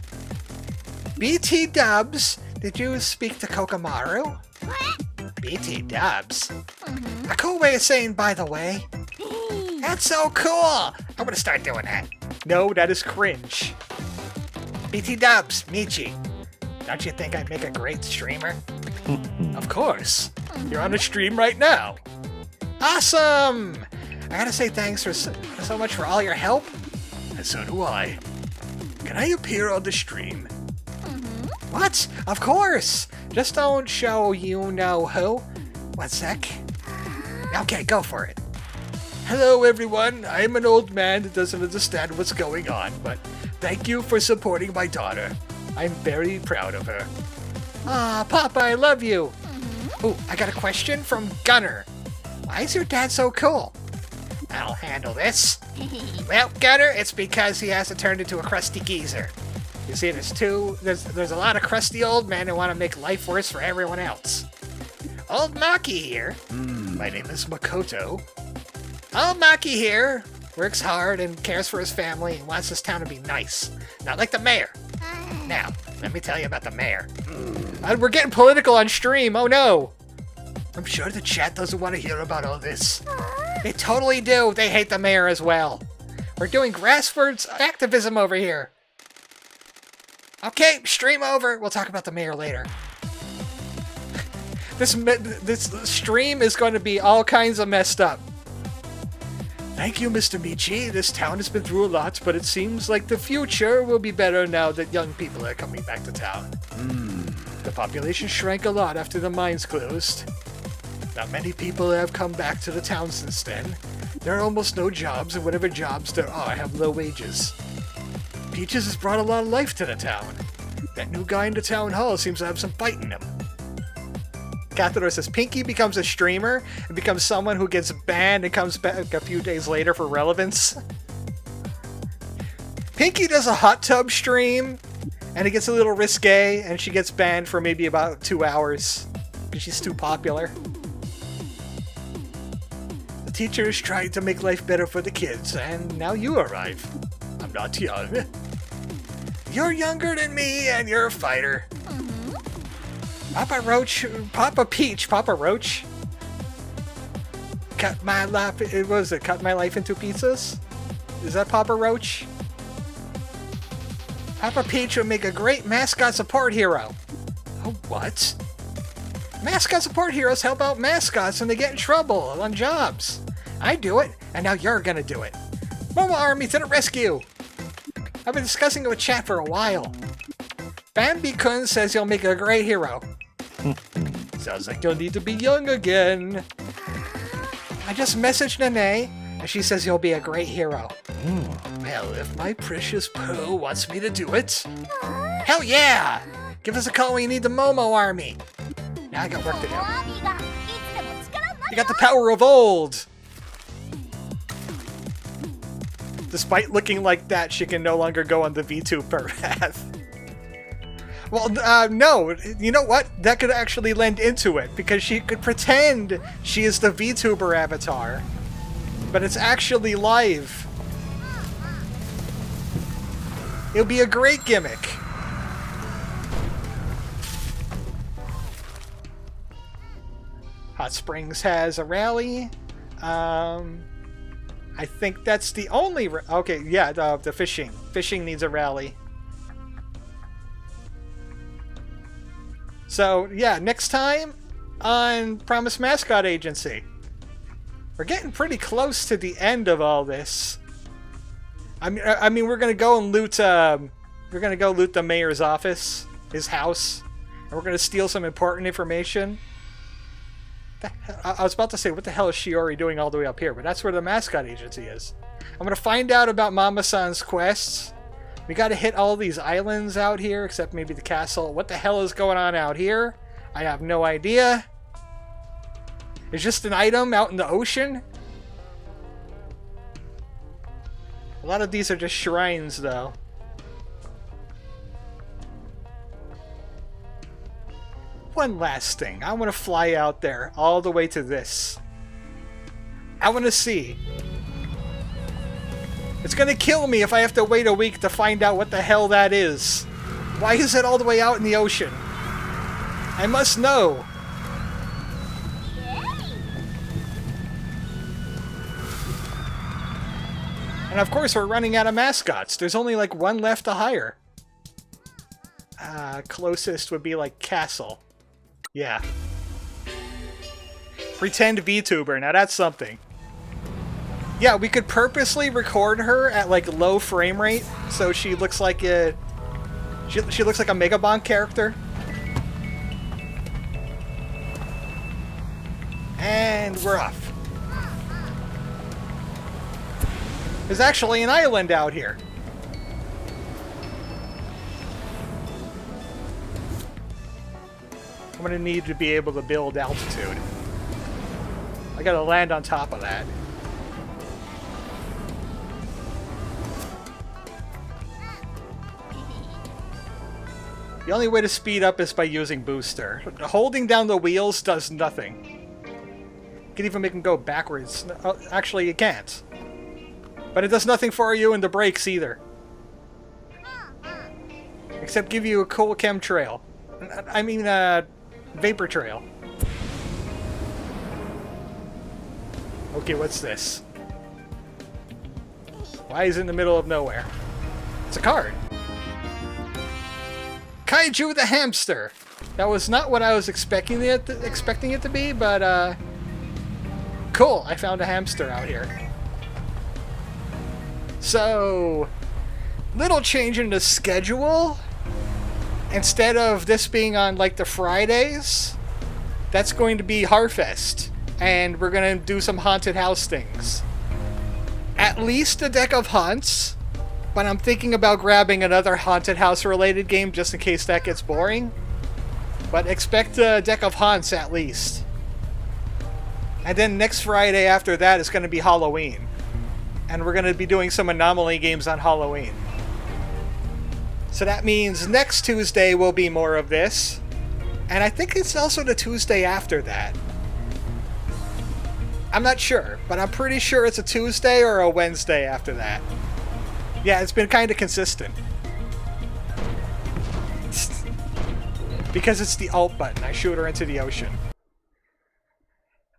Speaker 1: BT Dubs, did you speak to Kokomaru? BT Dubs? A cool way of saying by the way. That's so cool. I'm gonna start doing that. No, that is cringe. BT Dubs, Michi. Don't you think I'd make a great streamer? Of course. You're on a stream right now. Awesome! I gotta say thanks for so much for all your help. And so do I. Can I appear on the stream? What? Of course! Just don't show you know who. 1 sec. Okay, go for it. Hello everyone, I'm an old man that doesn't understand what's going on, but thank you for supporting my daughter. I'm very proud of her. Ah, Papa, I love you. Oh, I got a question from Gunner. Why is your dad so cool? I'll handle this. Well, Gunner, it's because he hasn't turned into a crusty geezer. You see, there's a lot of crusty old men who want to make life worse for everyone else. Old Maki here. My name is Makoto. Old Maki here works hard and cares for his family and wants this town to be nice. Not like the mayor. Now, let me tell you about the mayor. We're getting political on stream, oh no! I'm sure the chat doesn't want to hear about all this. They totally do, they hate the mayor as well. We're doing grassroots activism over here. Okay, stream over. We'll talk about the mayor later. This stream is going to be all kinds of messed up. Thank you, Mr. Michi. This town has been through a lot, but it seems like the future will be better now that young people are coming back to town. The population shrank a lot after the mines closed. Not many people have come back to the town since then. There are almost no jobs, and whatever jobs there are have low wages. Peaches has brought a lot of life to the town. That new guy in the town hall seems to have some fight in him. Cathedral says Pinky becomes a streamer and becomes someone who gets banned and comes back a few days later for relevance. Pinky does a hot tub stream and it gets a little risque and she gets banned for maybe about 2 hours because she's too popular. The teachers tried to make life better for the kids and now you arrive. I'm not young. You're younger than me and you're a fighter. Papa Roach, Papa Peach, Papa Roach. Cut my life, cut my life into pizzas? Is that Papa Roach? Papa Peach would make a great mascot support hero. Oh, what? Mascot support heroes help out mascots when they get in trouble on jobs. I do it, and now you're gonna do it. Momo Army to the rescue! I've been discussing it with chat for a while. Bambi-kun says you'll make a great hero. Sounds like you'll need to be young again. I just messaged Nene, and she says you'll be a great hero. Well, if my precious Pearl wants me to do it... Hell yeah! Give us a call when you need the Momo Army. Now I got work to do. You got the power of old! Despite looking like that, she can no longer go on the VTuber path. Well, no. You know what? That could actually lend into it, because she could pretend she is the VTuber avatar, but it's actually live. It'll be a great gimmick. Hot Springs has a rally. I think that's the only... Okay, yeah, the fishing. Fishing needs a rally. So, yeah, next time on Promise Mascot Agency. We're getting pretty close to the end of all this. I mean, we're gonna go and loot. We're gonna go loot the mayor's office, his house, and we're gonna steal some important information. I was about to say, what the hell is Shiori doing all the way up here? But that's where the Mascot Agency is. I'm gonna find out about Mama-san's quests. We gotta hit all these islands out here, except maybe the castle. What the hell is going on out here? I have no idea. It's just an item out in the ocean? A lot of these are just shrines, though. One last thing. I want to fly out there, all the way to this. I want to see. It's gonna kill me if I have to wait a week to find out what the hell that is. Why is it all the way out in the ocean? I must know. And of course we're running out of mascots. There's only like one left to hire. Closest would be like Castle. Yeah. Pretend VTuber. Now that's something. Yeah, we could purposely record her at like low frame rate, so she looks like a she looks like a Megabonk character. And we're off. There's actually an island out here. I'm gonna need to be able to build altitude. I gotta land on top of that. The only way to speed up is by using booster. Holding down the wheels does nothing. You can even make them go backwards. Actually, you can't. But it does nothing for you in the brakes either. Except give you a cool chemtrail. I mean, vapor trail. Okay, what's this? Why is it in the middle of nowhere? It's a card. Kaiju the hamster. That was not what I was expecting it to be, but cool. I found a hamster out here. So, little change in the schedule. Instead of this being on like the Fridays, that's going to be Harfest, and we're gonna do some haunted house things. At least a deck of hunts. But I'm thinking about grabbing another haunted house related game just in case that gets boring. But expect a deck of hunts at least. And then next Friday after that is going to be Halloween. And we're going to be doing some anomaly games on Halloween. So that means next Tuesday will be more of this. And I think it's also the Tuesday after that. I'm not sure, but I'm pretty sure it's a Tuesday or a Wednesday after that. Yeah, it's been kind of consistent. Because it's the alt button. I shoot her into the ocean.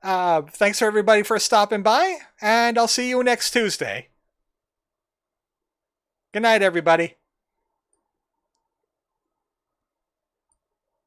Speaker 1: Thanks for everybody for stopping by, and I'll see you next Tuesday. Good night, everybody.